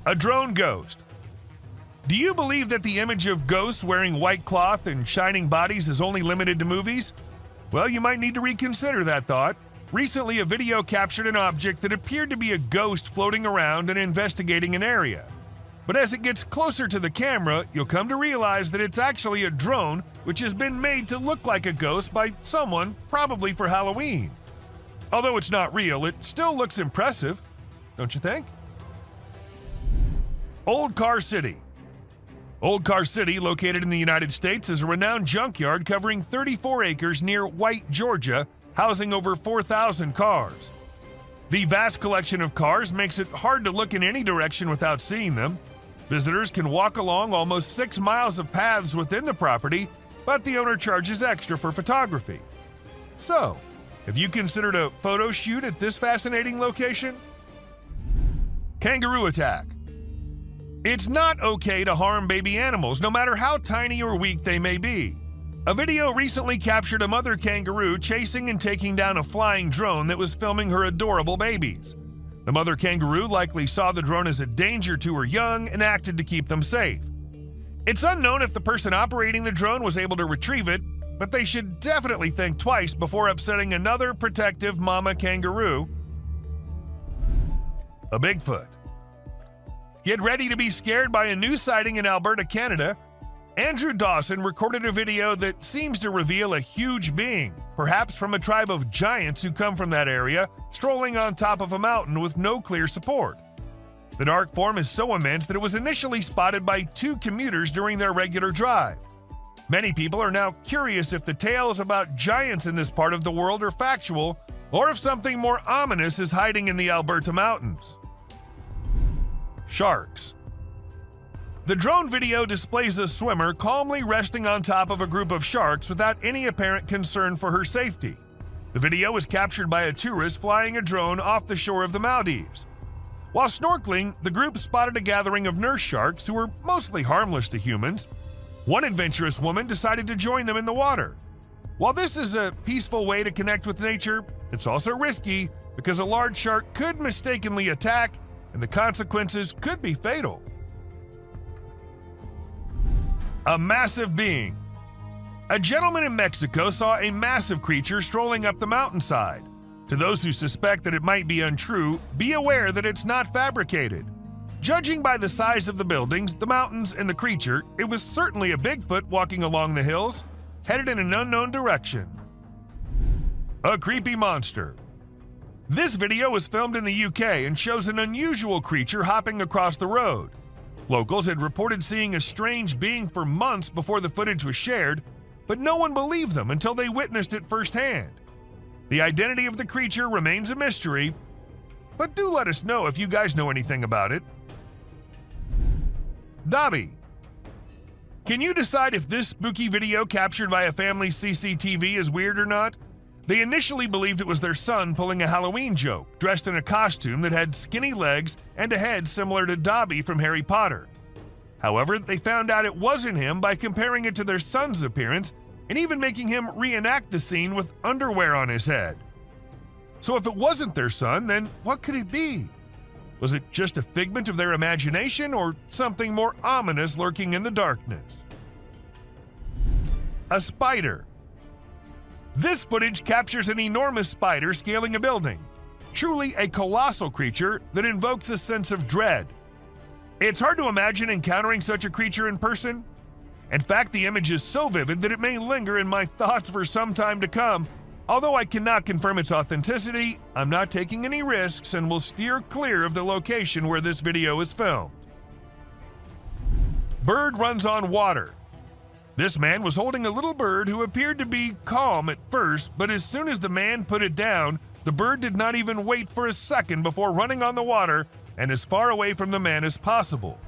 A drone ghost. Do you believe that the image of ghosts wearing white cloth and shining bodies is only limited to movies? Well, you might need to reconsider that thought. Recently, a video captured an object that appeared to be a ghost floating around and investigating an area. But as it gets closer to the camera, you'll come to realize that it's actually a drone which has been made to look like a ghost by someone, probably for Halloween. Although it's not real, it still looks impressive, don't you think? Old Car City. Old Car City, located in the United States, is a renowned junkyard covering 34 acres near White, Georgia, housing over 4,000 cars. The vast collection of cars makes it hard to look in any direction without seeing them. Visitors can walk along almost 6 miles of paths within the property, but the owner charges extra for photography. So, have you considered a photo shoot at this fascinating location? Kangaroo attack. It's not okay to harm baby animals, no matter how tiny or weak they may be. A video recently captured a mother kangaroo chasing and taking down a flying drone that was filming her adorable babies. The mother kangaroo likely saw the drone as a danger to her young and acted to keep them safe. It's unknown if the person operating the drone was able to retrieve it, but they should definitely think twice before upsetting another protective mama kangaroo. A Bigfoot. Get ready to be scared by a new sighting in Alberta, Canada. Andrew Dawson recorded a video that seems to reveal a huge being, perhaps from a tribe of giants who come from that area, strolling on top of a mountain with no clear support. The dark form is so immense that it was initially spotted by 2 commuters during their regular drive. Many people are now curious if the tales about giants in this part of the world are factual, or if something more ominous is hiding in the Alberta mountains. Sharks. The drone video displays a swimmer calmly resting on top of a group of sharks without any apparent concern for her safety. The video was captured by a tourist flying a drone off the shore of the Maldives. While snorkeling, the group spotted a gathering of nurse sharks who were mostly harmless to humans. One adventurous woman decided to join them in the water. While this is a peaceful way to connect with nature, it's also risky because a large shark could mistakenly attack and the consequences could be fatal. A massive being. A gentleman in Mexico saw a massive creature strolling up the mountainside. To those who suspect that it might be untrue, be aware that it's not fabricated. Judging by the size of the buildings, the mountains, and the creature, it was certainly a Bigfoot walking along the hills, headed in an unknown direction. A creepy monster. This video was filmed in the UK and shows an unusual creature hopping across the road. Locals had reported seeing a strange being for months before the footage was shared, but no one believed them until they witnessed it firsthand. The identity of the creature remains a mystery, but do let us know if you guys know anything about it. Dobby. Can you decide if this spooky video captured by a family's CCTV is weird or not? They initially believed it was their son pulling a Halloween joke, dressed in a costume that had skinny legs and a head similar to Dobby from Harry Potter. However, they found out it wasn't him by comparing it to their son's appearance and even making him reenact the scene with underwear on his head. So if it wasn't their son, then what could it be? Was it just a figment of their imagination or something more ominous lurking in the darkness? A spider. This footage captures an enormous spider scaling a building. Truly a colossal creature that invokes a sense of dread. It's hard to imagine encountering such a creature in person. In fact, the image is so vivid that it may linger in my thoughts for some time to come. Although I cannot confirm its authenticity, I'm not taking any risks and will steer clear of the location where this video is filmed. Bird runs on water. This man was holding a little bird who appeared to be calm at first, but as soon as the man put it down, the bird did not even wait for a second before running on the water and as far away from the man as possible.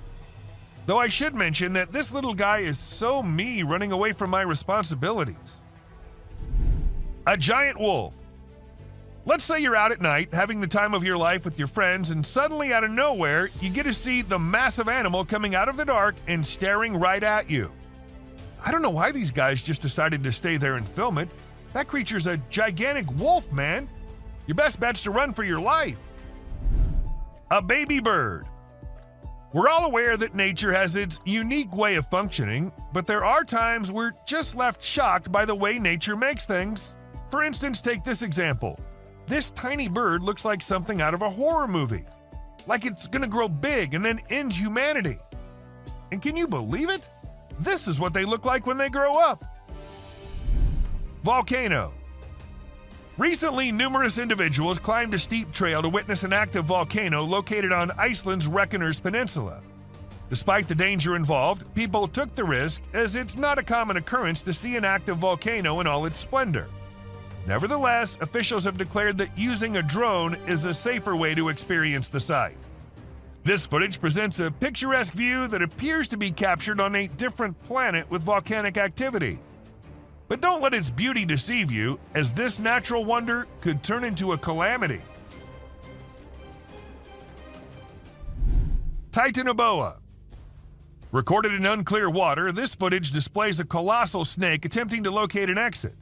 Though I should mention that this little guy is so me running away from my responsibilities. A giant wolf. Let's say you're out at night having the time of your life with your friends and suddenly out of nowhere you get to see the massive animal coming out of the dark and staring right at you. I don't know why these guys just decided to stay there and film it. That creature's a gigantic wolf, man. Your best bet's to run for your life. A baby bird. We're all aware that nature has its unique way of functioning, but there are times we're just left shocked by the way nature makes things. For instance, take this example. This tiny bird looks like something out of a horror movie. Like it's gonna grow big and then end humanity. And can you believe it? This is what they look like when they grow up. Volcano. Recently, numerous individuals climbed a steep trail to witness an active volcano located on Iceland's Reykjanes Peninsula. Despite the danger involved, people took the risk as it's not a common occurrence to see an active volcano in all its splendor. Nevertheless, officials have declared that using a drone is a safer way to experience the site. This footage presents a picturesque view that appears to be captured on a different planet with volcanic activity. But don't let its beauty deceive you, as this natural wonder could turn into a calamity. Titanoboa. Recorded in unclear water, this footage displays a colossal snake attempting to locate an exit.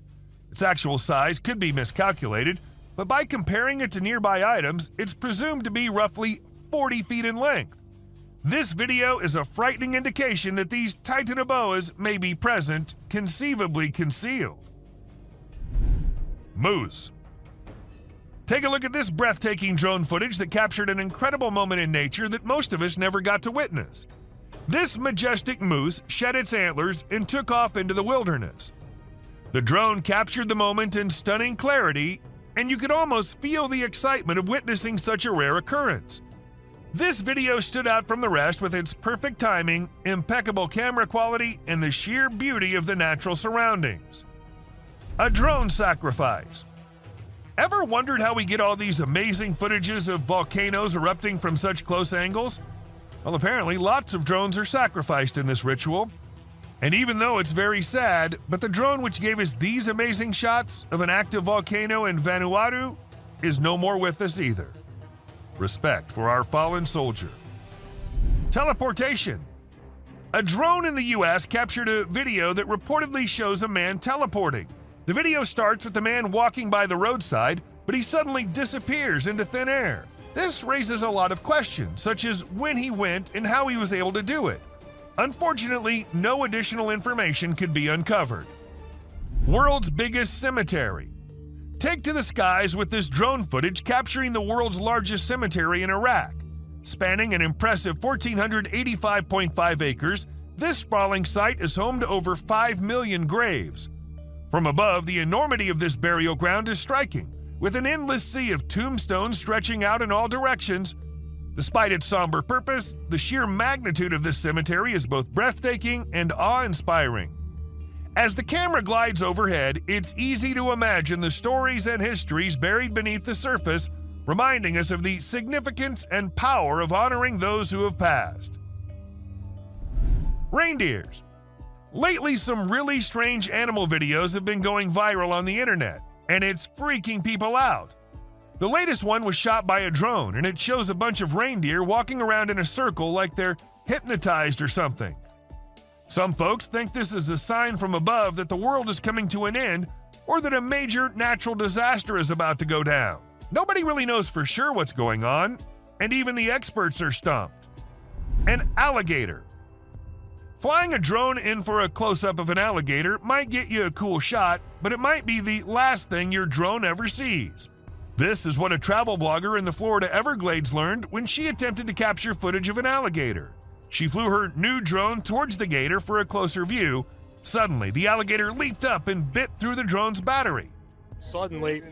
Its actual size could be miscalculated, but by comparing it to nearby items, it's presumed to be roughly 40 feet in length. This video is a frightening indication that these Titanoboas may be present, conceivably concealed. Moose. Take a look at this breathtaking drone footage that captured an incredible moment in nature that most of us never got to witness. This majestic moose shed its antlers and took off into the wilderness. The drone captured the moment in stunning clarity, and you could almost feel the excitement of witnessing such a rare occurrence. This video stood out from the rest with its perfect timing, impeccable camera quality, and the sheer beauty of the natural surroundings. A drone sacrifice. Ever wondered how we get all these amazing footages of volcanoes erupting from such close angles? Well, apparently lots of drones are sacrificed in this ritual. And even though it's very sad, but the drone which gave us these amazing shots of an active volcano in Vanuatu is no more with us either. Respect for our fallen soldier. Teleportation. A drone in the US captured a video that reportedly shows a man teleporting. The video starts with the man walking by the roadside, but he suddenly disappears into thin air. This raises a lot of questions, such as when he went and how he was able to do it. Unfortunately, no additional information could be uncovered. World's biggest cemetery. Take to the skies with this drone footage capturing the world's largest cemetery in Iraq. Spanning an impressive 1,485.5 acres, this sprawling site is home to over 5 million graves. From above, the enormity of this burial ground is striking, with an endless sea of tombstones stretching out in all directions. Despite its somber purpose, the sheer magnitude of this cemetery is both breathtaking and awe-inspiring. As the camera glides overhead, it's easy to imagine the stories and histories buried beneath the surface, reminding us of the significance and power of honoring those who have passed. Reindeers. Lately, some really strange animal videos have been going viral on the internet, and it's freaking people out. The latest one was shot by a drone, and it shows a bunch of reindeer walking around in a circle like they're hypnotized or something. Some folks think this is a sign from above that the world is coming to an end, or that a major natural disaster is about to go down. Nobody really knows for sure what's going on, and even the experts are stumped. An alligator. Flying a drone in for a close-up of an alligator might get you a cool shot, but it might be the last thing your drone ever sees. This is what a travel blogger in the Florida Everglades learned when she attempted to capture footage of an alligator. She flew her new drone towards the gator for a closer view. Suddenly, the alligator leaped up and bit through the drone's battery. Suddenly.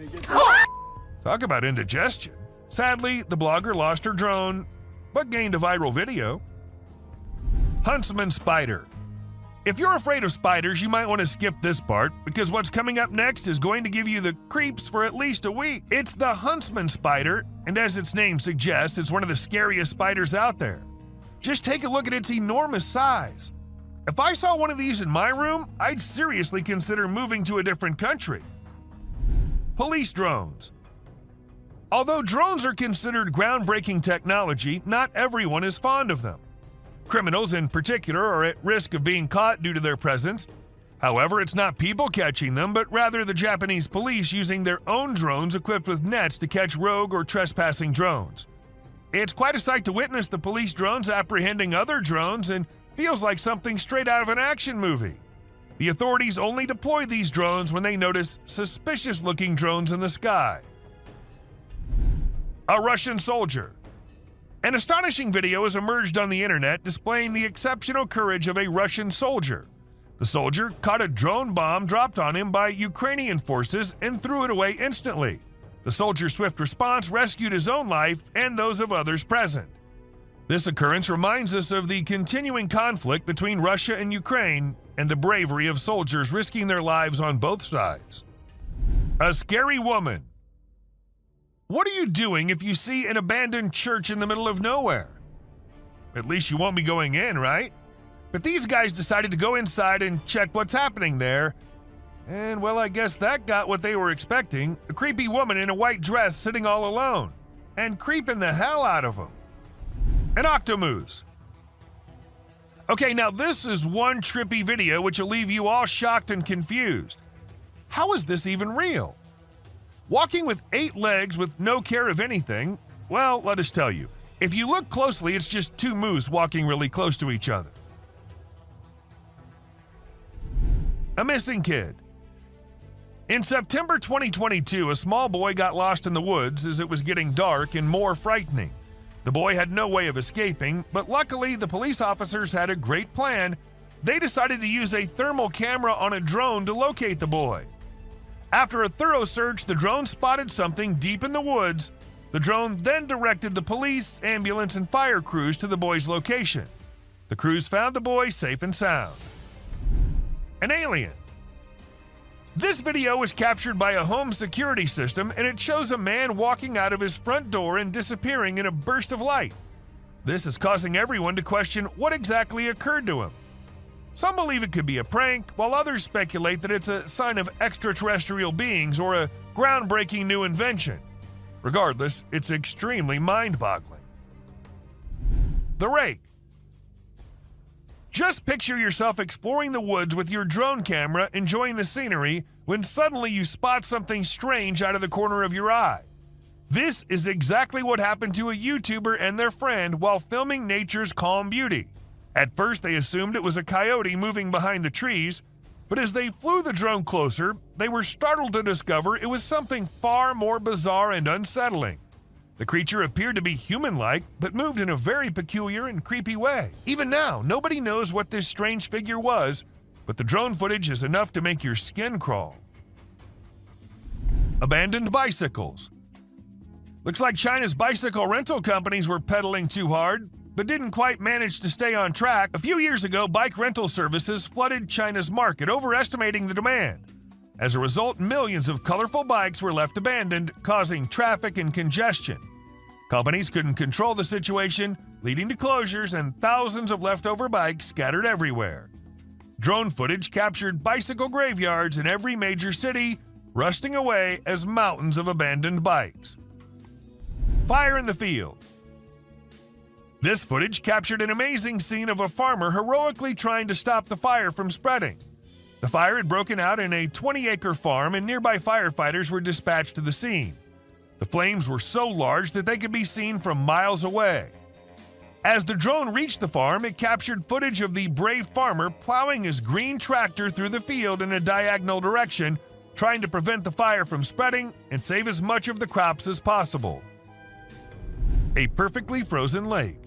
Talk about indigestion. Sadly, the blogger lost her drone, but gained a viral video. Huntsman spider. If you're afraid of spiders, you might want to skip this part, because what's coming up next is going to give you the creeps for at least a week. It's the huntsman spider, and as its name suggests, it's one of the scariest spiders out there. Just take a look at its enormous size. If I saw one of these in my room, I'd seriously consider moving to a different country. Police drones. Although drones are considered groundbreaking technology, not everyone is fond of them. Criminals in particular are at risk of being caught due to their presence. However, it's not people catching them, but rather the Japanese police using their own drones equipped with nets to catch rogue or trespassing drones. It's quite a sight to witness the police drones apprehending other drones and feels like something straight out of an action movie. The authorities only deploy these drones when they notice suspicious-looking drones in the sky. A Russian soldier. An astonishing video has emerged on the internet displaying the exceptional courage of a Russian soldier. The soldier caught a drone bomb dropped on him by Ukrainian forces and threw it away instantly. The soldier's swift response rescued his own life and those of others present. This occurrence reminds us of the continuing conflict between Russia and Ukraine and the bravery of soldiers risking their lives on both sides. A scary woman. What are you doing if you see an abandoned church in the middle of nowhere? At least you won't be going in, right? But these guys decided to go inside and check what's happening there. And, well, I guess that got what they were expecting. A creepy woman in a white dress sitting all alone. And creeping the hell out of them. An octomoose. Okay, now this is one trippy video which will leave you all shocked and confused. How is this even real? Walking with 8 legs with no care of anything? Well, let us tell you. If you look closely, it's just 2 moose walking really close to each other. A missing kid. In September 2022, a small boy got lost in the woods as it was getting dark and more frightening. The boy had no way of escaping, but luckily the police officers had a great plan. They decided to use a thermal camera on a drone to locate the boy. After a thorough search, the drone spotted something deep in the woods. The drone then directed the police, ambulance, and fire crews to the boy's location. The crews found the boy safe and sound. An alien. This video was captured by a home security system, and it shows a man walking out of his front door and disappearing in a burst of light. This is causing everyone to question what exactly occurred to him. Some believe it could be a prank, while others speculate that it's a sign of extraterrestrial beings or a groundbreaking new invention. Regardless, it's extremely mind-boggling. The rake. Just picture yourself exploring the woods with your drone camera, enjoying the scenery, when suddenly you spot something strange out of the corner of your eye. This is exactly what happened to a YouTuber and their friend while filming nature's calm beauty. At first, they assumed it was a coyote moving behind the trees, but as they flew the drone closer, they were startled to discover it was something far more bizarre and unsettling. The creature appeared to be human-like, but moved in a very peculiar and creepy way. Even now, nobody knows what this strange figure was, but the drone footage is enough to make your skin crawl. Abandoned bicycles. Looks like China's bicycle rental companies were pedaling too hard, but didn't quite manage to stay on track. A few years ago, bike rental services flooded China's market, overestimating the demand. As a result, millions of colorful bikes were left abandoned, causing traffic and congestion. Companies couldn't control the situation, leading to closures and thousands of leftover bikes scattered everywhere. Drone footage captured bicycle graveyards in every major city, rusting away as mountains of abandoned bikes. Fire in the field. This footage captured an amazing scene of a farmer heroically trying to stop the fire from spreading. The fire had broken out in a 20-acre farm, and nearby firefighters were dispatched to the scene. The flames were so large that they could be seen from miles away. As the drone reached the farm, it captured footage of the brave farmer plowing his green tractor through the field in a diagonal direction, trying to prevent the fire from spreading and save as much of the crops as possible. A perfectly frozen lake.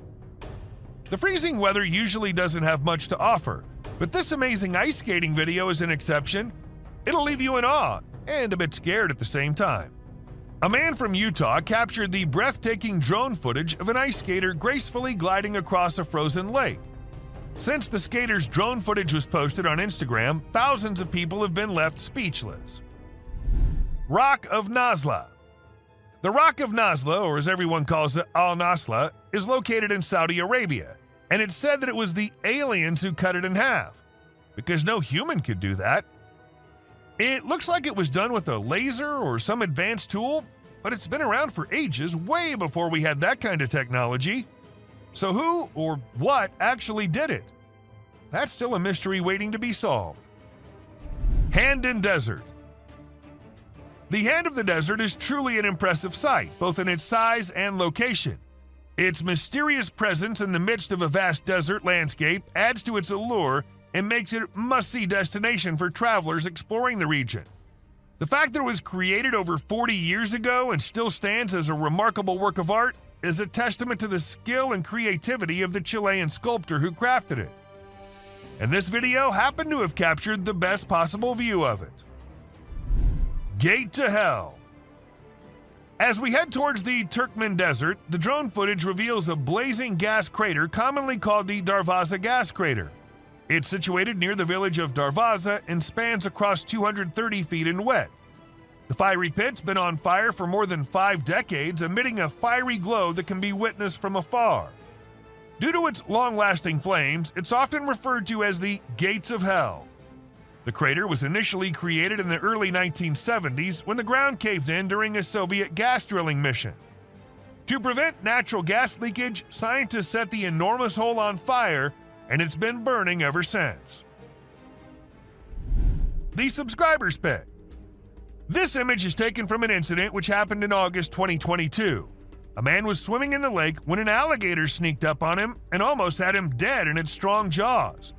The freezing weather usually doesn't have much to offer, but this amazing ice skating video is an exception. It'll leave you in awe and a bit scared at the same time. A man from Utah captured the breathtaking drone footage of an ice skater gracefully gliding across a frozen lake. Since the skater's drone footage was posted on Instagram, thousands of people have been left speechless. Rock of Nazla. The Rock of Nazla, or as everyone calls it, Al-Nasla, is located in Saudi Arabia, and it's said that it was the aliens who cut it in half, because no human could do that. It looks like it was done with a laser or some advanced tool, but it's been around for ages, way before we had that kind of technology. So who or what actually did it? That's still a mystery waiting to be solved. Hand in Desert. The Hand of the Desert is truly an impressive sight, both in its size and location. Its mysterious presence in the midst of a vast desert landscape adds to its allure and makes it a must-see destination for travelers exploring the region. The fact that it was created over 40 years ago and still stands as a remarkable work of art is a testament to the skill and creativity of the Chilean sculptor who crafted it. And this video happened to have captured the best possible view of it. Gate to Hell. As we head towards the Turkmen Desert, the drone footage reveals a blazing gas crater commonly called the Darvaza gas crater. It's situated near the village of Darvaza and spans across 230 feet in width. The fiery pit's been on fire for more than 5 decades, emitting a fiery glow that can be witnessed from afar. Due to its long-lasting flames, it's often referred to as the Gates of Hell. The crater was initially created in the early 1970s when the ground caved in during a Soviet gas drilling mission. To prevent natural gas leakage, scientists set the enormous hole on fire, and it's been burning ever since. The Subscriber's Pit. This image is taken from an incident which happened in August 2022. A man was swimming in the lake when an alligator sneaked up on him and almost had him dead in its strong jaws.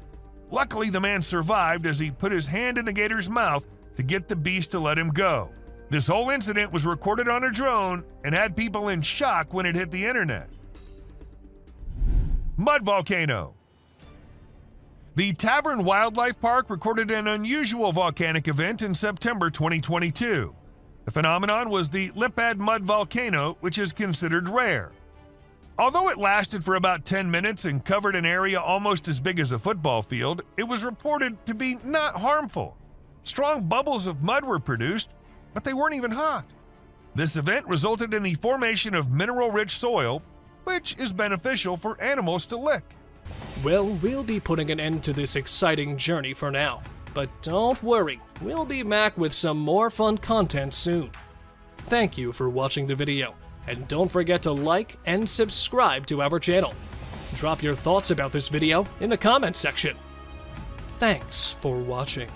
Luckily, the man survived as he put his hand in the gator's mouth to get the beast to let him go. This whole incident was recorded on a drone and had people in shock when it hit the internet. Mud volcano. The Tavern Wildlife Park recorded an unusual volcanic event in September 2022. The phenomenon was the Lipad mud volcano, which is considered rare. Although it lasted for about 10 minutes and covered an area almost as big as a football field, it was reported to be not harmful. Strong bubbles of mud were produced, but they weren't even hot. This event resulted in the formation of mineral-rich soil, which is beneficial for animals to lick. Well, we'll be putting an end to this exciting journey for now. But don't worry, we'll be back with some more fun content soon. Thank you for watching the video, and don't forget to like and subscribe to our channel. Drop your thoughts about this video in the comments section. Thanks for watching.